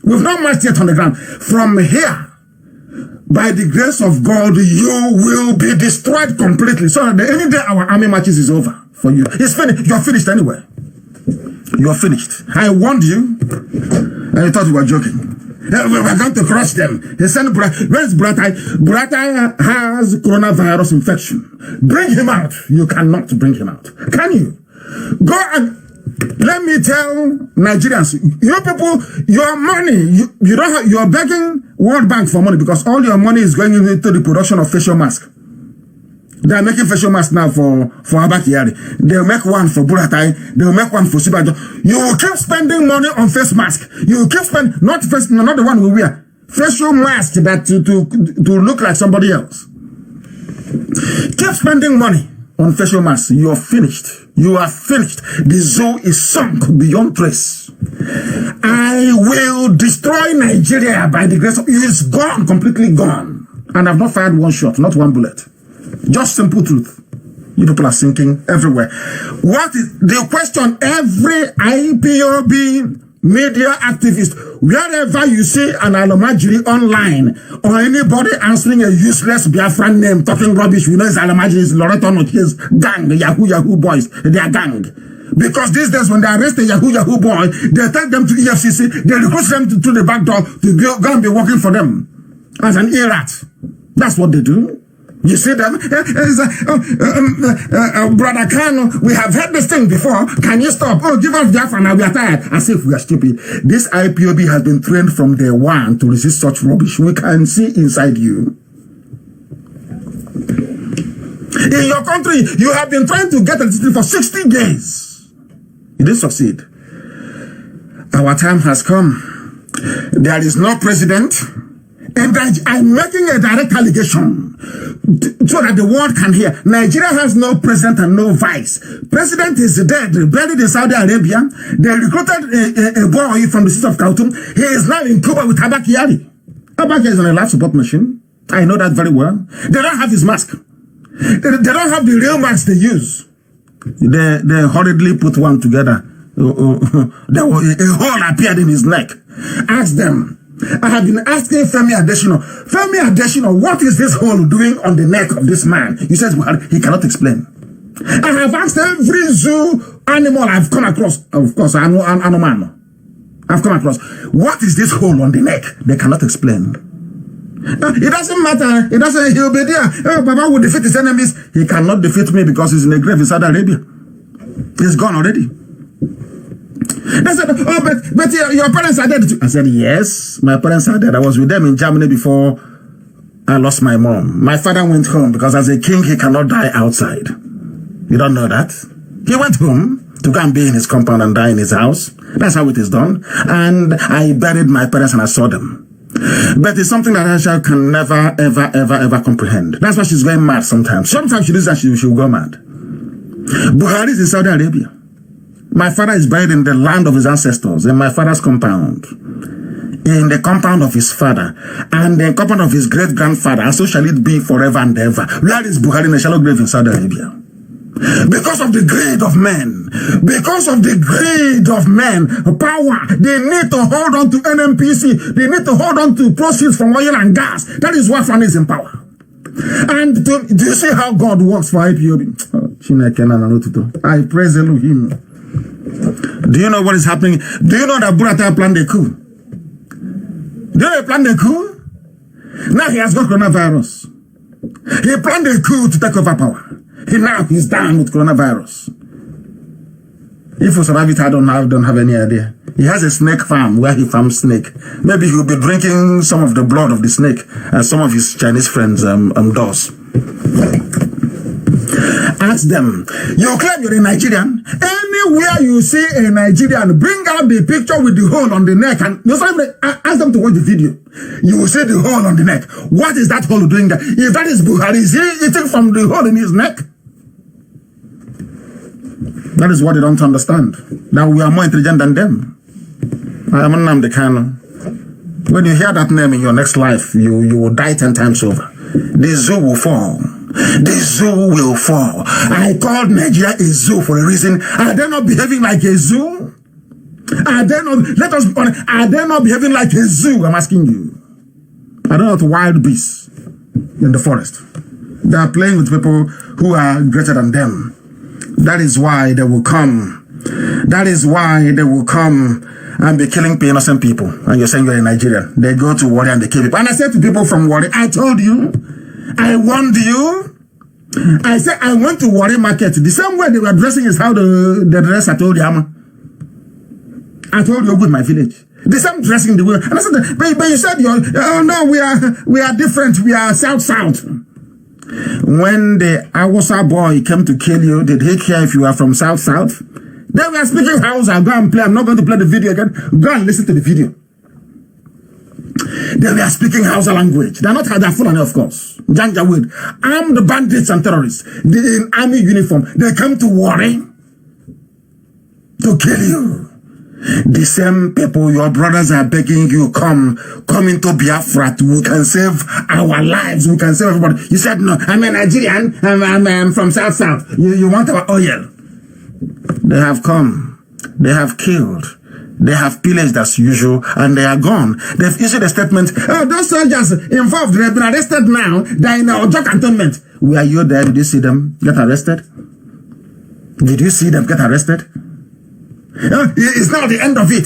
we've not marched yet on the ground. From here, by the grace of God, you will be destroyed completely. So that any day our army marches is over for you. It's finished. You're finished anyway. You're finished. I warned you, and you thought we were joking. We're going to crush them. He said, where is Buratai? Buratai has coronavirus infection. Bring him out. You cannot bring him out. Can you? Go and let me tell Nigerians, you people, your money, you don't have, you're begging World Bank for money because all your money is going into the production of facial masks. They are making facial masks now for Abakari. They'll make one for Buratai. They'll make one for Sibajo. You will keep spending money on face mask. You will keep spending, not the one we wear. Facial mask that to look like somebody else. Keep spending money on facial masks. You are finished. You are finished. The zoo is sunk beyond trace. I will destroy Nigeria by the grace of, it's gone, completely gone. And I've not fired one shot, not one bullet. Just simple truth. You people are sinking everywhere. What is the question? Every IPOB media activist, wherever you see an Alomajiri online or anybody answering a useless Biafran name talking rubbish, we know it's Alomajiri, it's Loreto Nochi's gang, the Yahoo boys, they are gang. Because these days when they arrest a Yahoo boy, they take them to EFCC, they recruit them to the back door to go and be working for them as an ERAT. That's what they do. You see them? Brother Kano, we have heard this thing before. Can you stop? Oh, give us Biafra now, we are tired. As if we are stupid. This IPOB has been trained from day one to resist such rubbish. We can see inside you. In your country, you have been trying to get electricity for 60 days. You didn't succeed. Our time has come. There is no president. And I'm making a direct allegation so that the world can hear. Nigeria has no president and no vice. President is dead, buried in Saudi Arabia. They recruited a boy from the city of Khartoum. He is now in Cuba with Abakari. Abakari is on a life support machine. I know that very well. They don't have his mask. They don't have the real mask they use. They hurriedly put one together. There was a hole appeared in his neck. Ask them. I have been asking Femi Adesina, what is this hole doing on the neck of this man? He says, well, he cannot explain. I have asked every zoo animal I've come across. Of course, I know animal. I've come across. What is this hole on the neck? They cannot explain. It doesn't matter. It doesn't. He'll be there. Oh, Baba will defeat his enemies. He cannot defeat me because he's in a grave in Saudi Arabia. He's gone already. They said, oh, but your parents are dead too. I said, yes, my parents are dead. I was with them in Germany before I lost my mom. My father went home because as a king, he cannot die outside. You don't know that? He went home to go and be in his compound and die in his house. That's how it is done. And I buried my parents and I saw them. But it's something that Aisha can never, ever comprehend. That's why she's going mad sometimes. Sometimes she does that, she will go mad. Buhari is in Saudi Arabia. My father is buried in the land of his ancestors, in my father's compound, in the compound of his father, and the compound of his great-grandfather, and so shall it be forever and ever. Where is Buhari in a shallow grave in Saudi Arabia? Because of the greed of men, power, they need to hold on to NMPC, they need to hold on to proceeds from oil and gas. That is why Fana is in power. And do you see how God works for IPOB? I praise Elohim. Do you know what is happening? Do you know that Burata planned a coup? Do you know he planned a coup? Now he has got coronavirus. He planned a coup to take over power. He's down with coronavirus. If you survive it, I don't have any idea. He has a snake farm where he farms snake. Maybe he'll be drinking some of the blood of the snake as some of his Chinese friends does. Ask them, you claim you're a Nigerian. Anywhere you see a Nigerian, bring out the picture with the hole on the neck and ask them to watch the video. You will see the hole on the neck. What is that hole doing there? If that is Buhari, is he eating from the hole in his neck? That is what they don't understand. That we are more intelligent than them. I am Nnamdi Kanu. When you hear that name in your next life, you will die 10 times over. The zoo will fall. The zoo will fall. I called Nigeria a zoo for a reason. Are they not behaving like a zoo? Are they not, let us be honest, are they not behaving like a zoo? I'm asking you. Are they not wild beasts in the forest? They are playing with people who are greater than them. That is why they will come. That is why they will come and be killing innocent people. And you're saying you're a Nigerian. They go to Warri and they kill people. And I said to people from Warri, I told you, I warned you. I said I went to Warri market. The same way they were dressing is how the dress I told you. I told you with my village. The same dressing the way. And I said, but you said, oh no, we are different. We are south. When the Awasa boy came to kill you, did he care if you are from south? They were speaking Hausa. Go and play. I'm not going to play the video again. Go and listen to the video. They were speaking Hausa language. They're not Fulani, of course. Janjaweed. Armed bandits and terrorists. They're in army uniform. They come to Warri to kill you. The same people, your brothers are begging you, come into Biafra. We can save our lives. We can save everybody. You said, no, I'm a Nigerian. I'm from South. You want our oil. They have come. They have killed. They have pillaged as usual, and they are gone. They've issued a statement. Oh, those soldiers involved, they've been arrested now. They're in our Ojo cantonment. Were you there? Did you see them get arrested? Did you see them get arrested? It's not the end of it.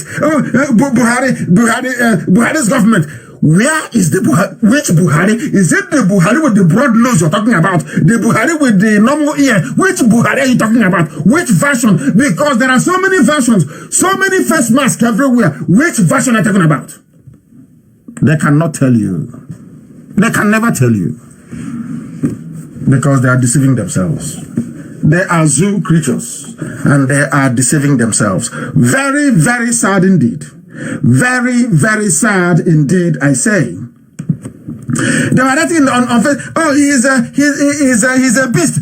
Buhari's government. Where is the Buhari? Which Buhari? Is it the Buhari with the broad nose you're talking about? The Buhari with the normal ear? Which Buhari are you talking about? Which version? Because there are so many versions, so many face masks everywhere. Which version are you talking about? They cannot tell you. They can never tell you. Because they are deceiving themselves. They are zoo creatures and they are deceiving themselves. Very, very sad indeed. Very, very sad indeed, I say. They were writing on Facebook, oh, he's a beast.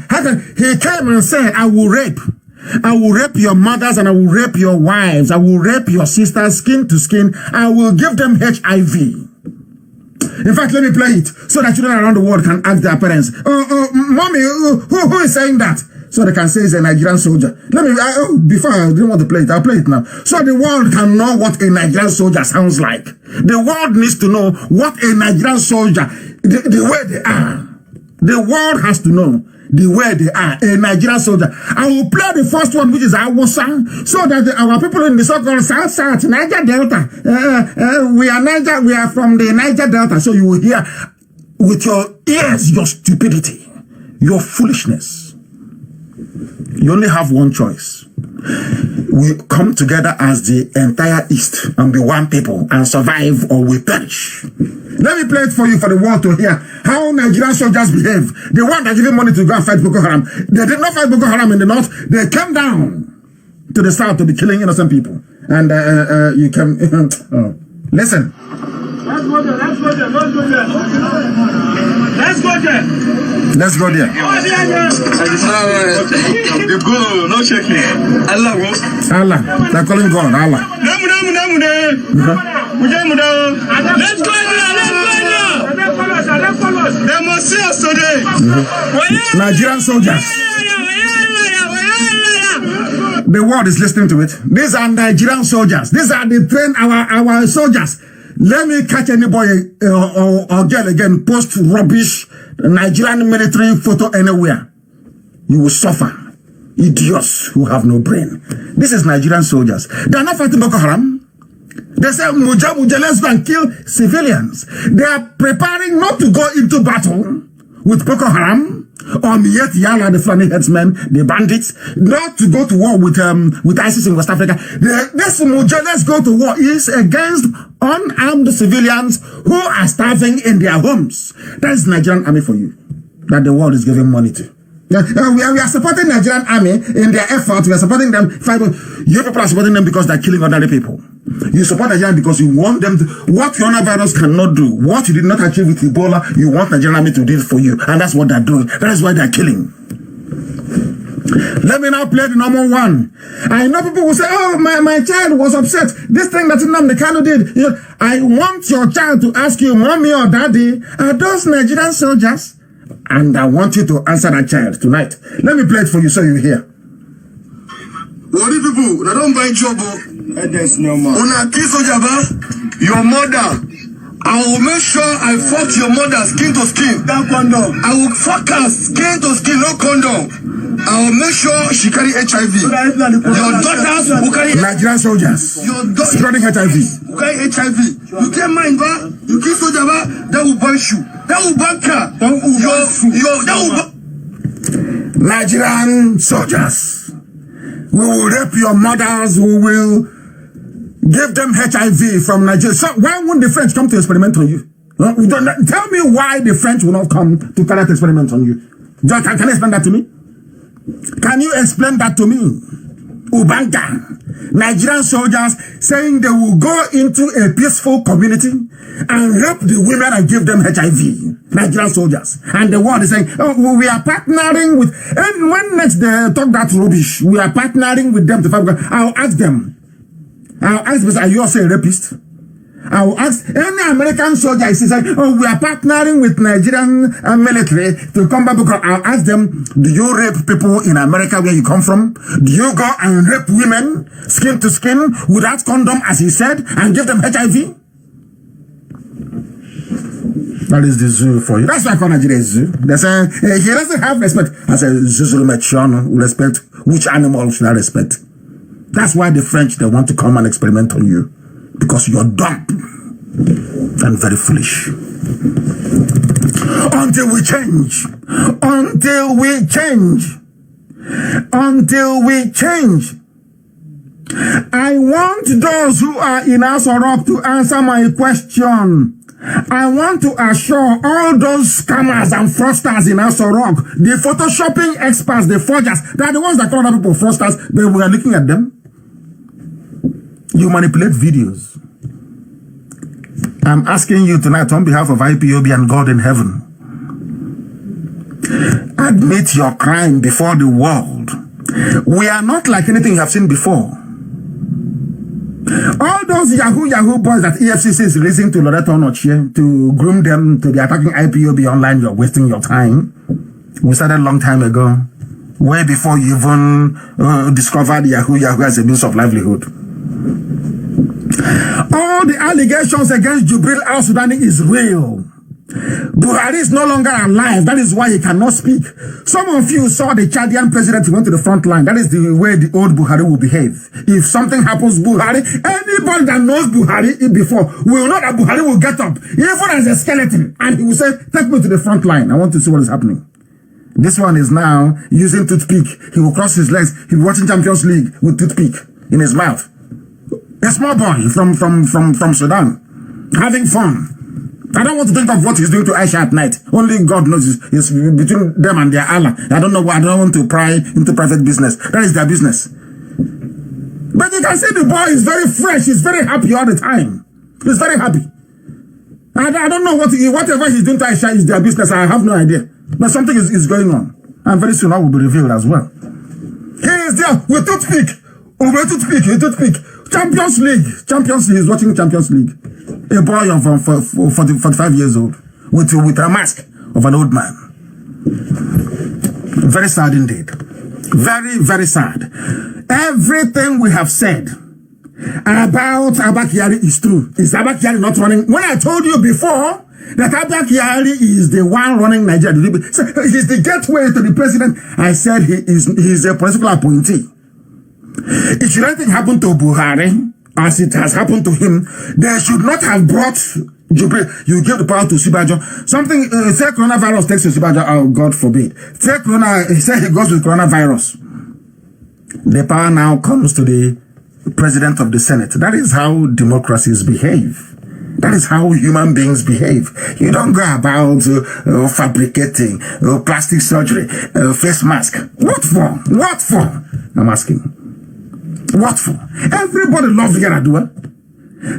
He came and said, I will rape your mothers and I will rape your wives. I will rape your sisters skin to skin. I will give them HIV. In fact, let me play it so that children around the world can ask their parents, mommy, who is saying that? So they can say he's a Nigerian soldier. Let me, before I didn't want to play it, I'll play it now. So the world can know what a Nigerian soldier sounds like. The world needs to know what a Nigerian soldier, the way they are. The world has to know the way they are, a Nigerian soldier. I will play the first one, which is Awasa, so that our people in the so-called South, Niger Delta, we are from the Niger Delta, so you will hear with your ears your stupidity, your foolishness. You only have one choice. We come together as the entire East and be one people and survive or we perish. Let me play it for you for the world to hear how Nigerian soldiers behave. The one that giving money to go and fight Boko Haram. They did not fight Boko Haram in the north. They came down to the south to be killing innocent people. And you can... listen. Let's go there. You go, no shaking. Allah. They're calling God. Allah. Let's go there. They must see us today. Nigerian soldiers. The world is listening to it. These are Nigerian soldiers. These are the trained our soldiers. Let me catch anybody or girl again post rubbish Nigerian military photo anywhere. You will suffer. Idiots who have no brain. This is Nigerian soldiers. They are not fighting Boko Haram. They say, Muja, let's go and kill civilians. They are preparing not to go into battle with Boko Haram or Miet Yala, the Fulani headsmen, the bandits, not to go to war with ISIS in West Africa. This Muja, let's go to war, is against unarmed civilians who are starving in their homes. That is Nigerian army for you, that the world is giving money to. We are supporting Nigerian army in their efforts. We are supporting them. You people are supporting them because they're killing other people. You support Nigeria because you want them to. What coronavirus cannot do, what you did not achieve with Ebola, you want Nigerian army to do it for you. And that's what they're doing. That is why they're killing. Let me now play the number one. I know people will say, oh, my child was upset. This thing that Nnamdi Kanu did. You know, I want your child to ask you, mommy or daddy, are those Nigerian soldiers? And I want you to answer that child tonight. Let me play it for you so you hear. What do people? I don't buy trouble. There's no more. Una kiss your mother. I will make sure I fuck your mother skin to skin. That condom. I will fuck her skin to skin, no condom. I will make sure she carry HIV. Your daughters will carry Nigerian soldiers. Your daughters spreading HIV. Will carry HIV. You can't mind, ba? You kiss soldier, ba? That will burn you. That will burn car. That will Nigerian soldiers. We will rape your mothers. We will give them HIV from Nigeria. So why won't the French come to experiment on you? Tell me why the French will not come to carry out experiment on you. John, can you explain that to me? Can you explain that to me? Ubanga. Nigerian soldiers saying they will go into a peaceful community and rape the women and give them HIV. Nigerian soldiers. And the world is saying, oh, we are partnering with, and when next they talk that rubbish, we are partnering with them to fight. I'll ask them, are you also a rapist? I will ask any American soldier is saying, oh, we are partnering with Nigerian military to combat Boko Haram. I'll ask them, do you rape people in America where you come from? Do you go and rape women skin to skin without condom, as he said, and give them HIV? That is the zoo for you. That's why I call Nigeria a zoo. They say, he doesn't have respect. I say, respect. Which animal should I respect? That's why the French, they want to come and experiment on you. Because you're dumb and very foolish. Until we change. Until we change. Until we change. I want those who are in Asorok to answer my question. I want to assure all those scammers and fraudsters in Asorok, the photoshopping experts, the forgers, they're the ones that call other people fraudsters, but we are looking at them. You manipulate videos. I'm asking you tonight on behalf of IPOB and God in heaven. Admit your crime before the world. We are not like anything you have seen before. All those Yahoo boys that EFCC is releasing to Loreto Onochie to groom them to be attacking IPOB online, you're wasting your time. We started a long time ago. Way before you even discovered Yahoo as a means of livelihood. All the allegations against Jubril al-Sudani is real. Buhari is no longer alive. That is why he cannot speak. Some of you saw the Chadian president who went to the front line. That is the way the old Buhari will behave. If something happens, Buhari, anybody that knows Buhari before will know that Buhari will get up, even as a skeleton, and he will say, take me to the front line. I want to see what is happening. This one is now using toothpick. He will cross his legs. He'll be watching Champions League with toothpick in his mouth. A small boy from Sudan, having fun. I don't want to think of what he's doing to Aisha at night. Only God knows. It's between them and their Allah. I don't know why. I don't want to pry into private business. That is their business. But you can see the boy is very fresh. He's very happy all the time. He's very happy. I don't know whatever he's doing to Aisha is their business. I have no idea. But something is going on. And very soon I will be revealed as well. He is there with toothpick. Champions League is watching Champions League. A boy of 45 years old with a mask of an old man. Very sad indeed. Very, very sad. Everything we have said about Abba Kyari is true. Is Abba Kyari not running? When I told you before that Abba Kyari is the one running Nigeria, he's the gateway to the president, I said he's a political appointee. If should anything happen to Buhari, as it has happened to him, they should not have brought Jubilee. You give the power to Sibajo. Something, say coronavirus takes to Sibajo, oh, God forbid. Say he said he goes with coronavirus. The power now comes to the president of the Senate. That is how democracies behave. That is how human beings behave. You don't go about fabricating plastic surgery, face mask. What for? What for? I'm asking. What for? Everybody loves Yaradua.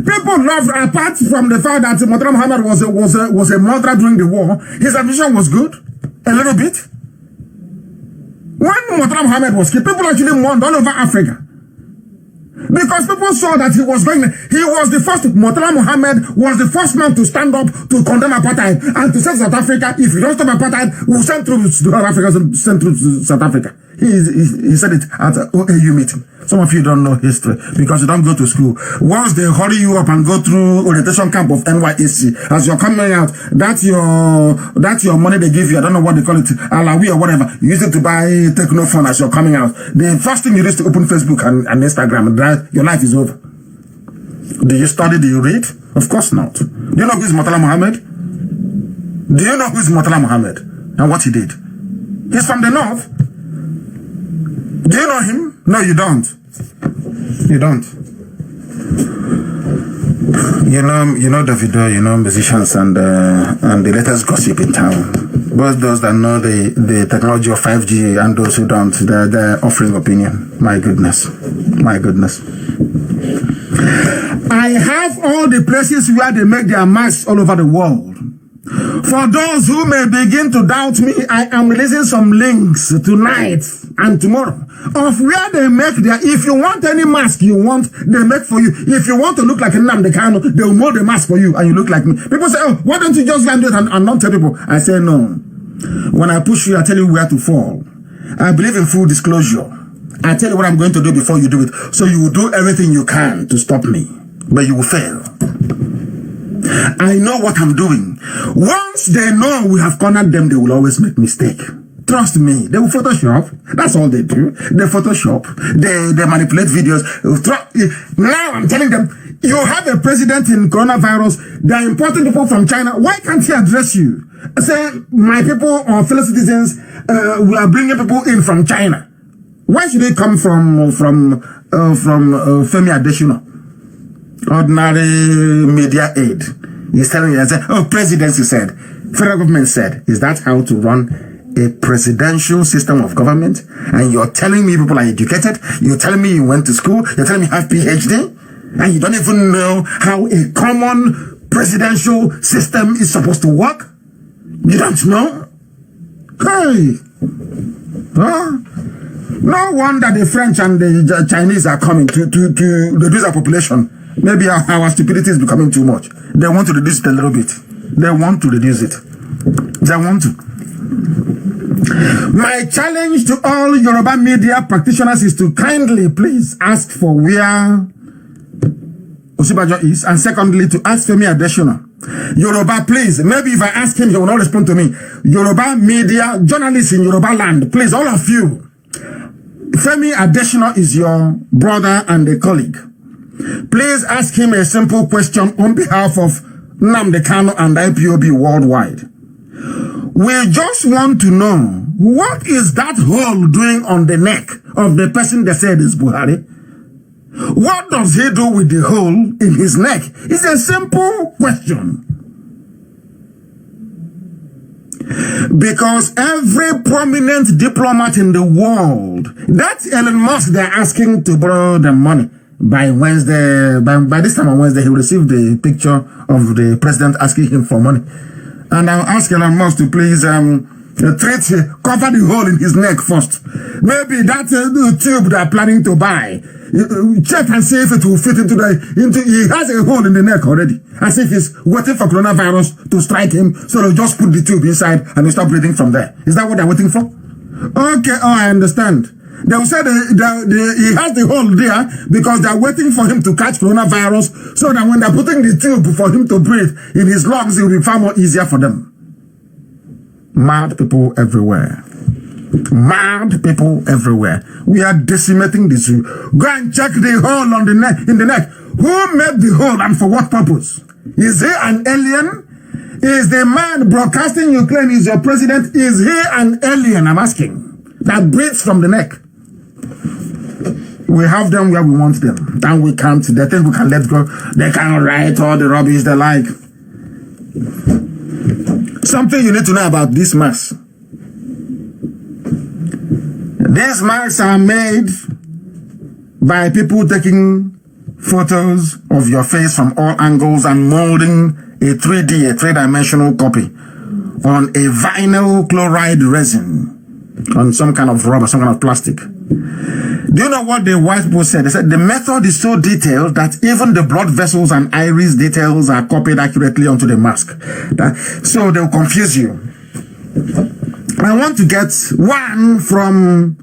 People love, apart from the fact that Murtala Muhammad was a murderer during the war, his ambition was good, a little bit. When Murtala Muhammad was killed, people actually mourned all over Africa. Because people saw that he was the first, Murtala Muhammad was the first man to stand up to condemn apartheid and to say South Africa, if you don't stop apartheid, we'll send troops to Africa, send troops to South Africa. He said it at an OAU meeting. Some of you don't know history because you don't go to school. Once they hurry you up and go through orientation camp of NYSC, as you're coming out, that's your money they give you. I don't know what they call it, Alawi or whatever. You use it to buy techno phone as you're coming out. The first thing you do is to open Facebook and Instagram, and that your life is over. Do you study? Do you read? Of course not. Do you know who is Murtala Muhammad? Do you know who is Murtala Muhammad and what he did? He's from the north. Do you know him? No, you don't. You don't. You know Davido, you know musicians and the latest gossip in town. Both those that know the technology of 5G and those who don't, they're offering opinion. My goodness. My goodness. I have all the places where they make their masks all over the world. For those who may begin to doubt me, I am releasing some links tonight and tomorrow of where they make their, if you want any mask you want, they make for you. If you want to look like a Nnamdi Kanu, they will mold the mask for you and you look like me. People say, oh, why don't you just land it and not tell people? I say, no. When I push you, I tell you where to fall. I believe in full disclosure. I tell you what I'm going to do before you do it. So you will do everything you can to stop me, but you will fail. I know what I'm doing. Once they know we have cornered them, they will always make mistake. Trust me, they will Photoshop. That's all they do. They Photoshop. They manipulate videos. Now I'm telling them, you have a president in coronavirus. They are importing people from China. Why can't he address you? Say, my people or fellow citizens, we are bringing people in from China. Why should they come from Femi Adesina? Ordinary media aid. He's telling you, I said, oh, presidency said, federal government said, is that how to run a presidential system of government? And you're telling me people are educated? You're telling me you went to school? You're telling me you have PhD? And you don't even know how a common presidential system is supposed to work? You don't know? Hey! Huh? No wonder the French and the Chinese are coming to reduce our population. Maybe our stupidity is becoming too much. They want to reduce it a little bit. They want to reduce it. They want to. My challenge to all Yoruba media practitioners is to kindly please ask for where Osibajo is, and secondly to ask Femi Adesina. Yoruba, please, maybe if I ask him, he will not respond to me. Yoruba media, journalists in Yoruba land, please, all of you. Femi Adesina is your brother and a colleague. Please ask him a simple question on behalf of Nnamdi Kanu and IPOB worldwide. We just want to know, what is that hole doing on the neck of the person they said is Buhari? What does he do with the hole in his neck? It's a simple question. Because every prominent diplomat in the world, that's Elon Musk they're asking to borrow the money. by Wednesday, by this time on Wednesday, he received a picture of the president asking him for money. And I'll ask Elon Musk to please cover the hole in his neck first. Maybe that tube they're planning to buy. Check and see if it will fit into he has a hole in the neck already. As if he's waiting for coronavirus to strike him, so they'll just put the tube inside and he'll start breathing from there. Is that what they're waiting for? Okay, I understand. They will say he has the hole there because they're waiting for him to catch coronavirus, so that when they're putting the tube for him to breathe in his lungs, it will be far more easier for them. Mad people everywhere. Mad people everywhere. We are decimating the zoo. Go and check the hole on the neck, in the neck. Who made the hole and for what purpose? Is he an alien? Is the man broadcasting you claim is your president? Is he an alien? I'm asking. That breathes from the neck. We have them where we want them. And we can't. They think we can let go. They can write all the rubbish they like. Something you need to know about this mask. These masks are made by people taking photos of your face from all angles and molding a 3D, a three-dimensional copy on a vinyl chloride resin, on some kind of rubber, some kind of plastic. Do you know what the white people said? They said the method is so detailed that even the blood vessels and iris details are copied accurately onto the mask. So they'll confuse you. I want to get one from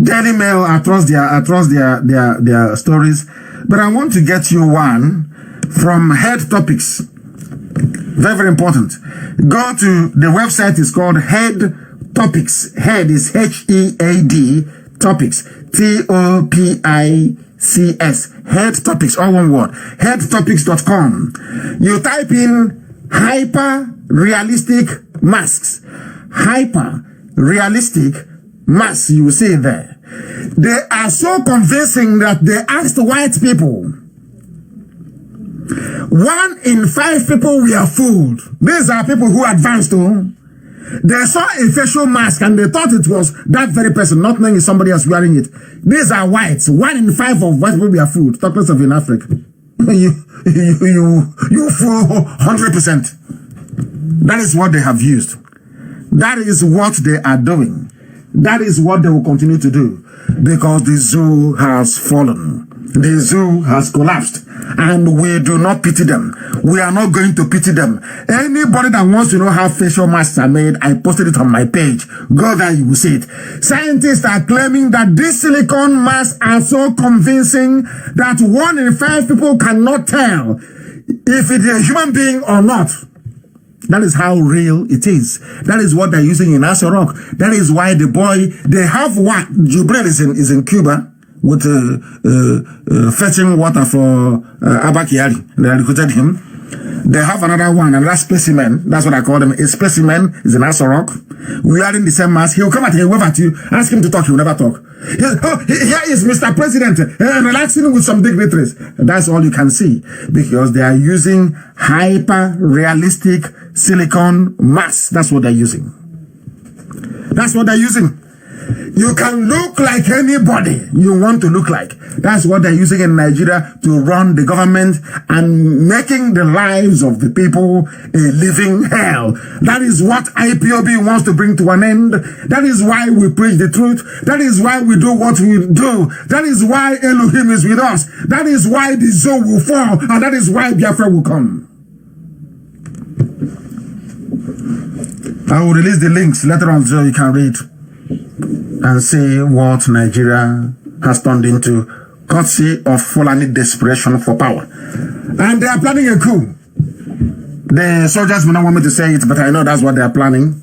Daily Mail across their stories, but I want to get you one from Head Topics. Very, very important. Go to the website. Is called Head Topics. Head is H-E-A-D Topics. T-O-P-I-C-S. Head Topics, all one word. Headtopics.com. You type in hyper realistic masks. Hyper realistic masks, you will see it there. They are so convincing that they asked white people. 1 in 5 people were fooled. These are people who advanced to. They saw a facial mask and they thought it was that very person, not knowing somebody else wearing it. These are whites. 1 in 5 of white people were fooled. Talk less of in Africa. You fool 100%. That is what they have used. That is what they are doing. That is what they will continue to do, because the zoo has fallen. The zoo has collapsed, and we do not pity them. We are not going to pity them. Anybody that wants to know how facial masks are made, I posted it on my page. Go there, you will see it. Scientists are claiming that these silicone masks are so convincing that 1 in 5 people cannot tell if it is a human being or not. That is how real it is. That is what they're using in Asorok. That is why the boy, they have what? Jubril is in Cuba with fetching water for Abakiari. They recruited him. They have another one, another specimen. That's what I call them. A specimen is in Asorok. Wearing the same mask. He'll come at you, he'll wave at you, ask him to talk, he'll never talk. Here is Mr. President, relaxing with some dignitaries. That's all you can see, because they are using hyper-realistic silicone masks. That's what they're using. That's what they're using. You can look like anybody you want to look like. That's what they're using in Nigeria to run the government and making the lives of the people a living hell. That is what IPOB wants to bring to an end. That is why we preach the truth. That is why we do what we do. That is why Elohim is with us. That is why the zoo will fall. And that is why Biafra will come. I will release the links later on so you can read and see what Nigeria has turned into, courtesy of Fulani desperation for power. And they are planning a coup. The soldiers will not want me to say it, but I know that's what they are planning.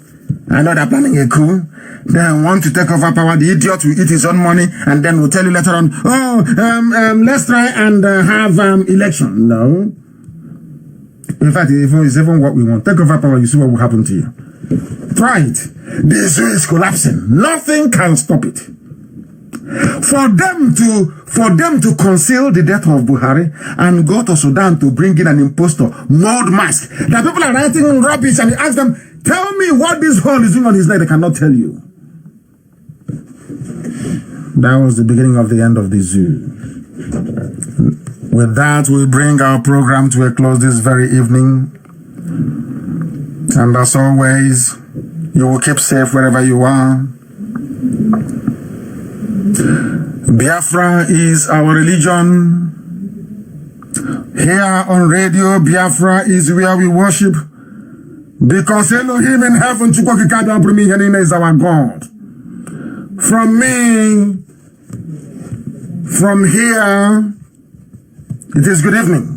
I know they're planning a coup. They want to take over power. The idiot will eat his own money and then will tell you later on, let's try and have election. No. In fact, it's even what we want. Take over power, you see what will happen to you. Try it. The zoo is collapsing. Nothing can stop it. For them to conceal the death of Buhari and go to Sudan to bring in an impostor, mold mask. The people are writing rubbish and you ask them, tell me what this hole is doing on his neck. They cannot tell you. That was the beginning of the end of the zoo. With that, we bring our program to a close this very evening. And as always, you will keep safe wherever you are. Biafra is our religion. Here on Radio Biafra is where we worship. Because Elohim in heaven is our God. From here, it is good evening.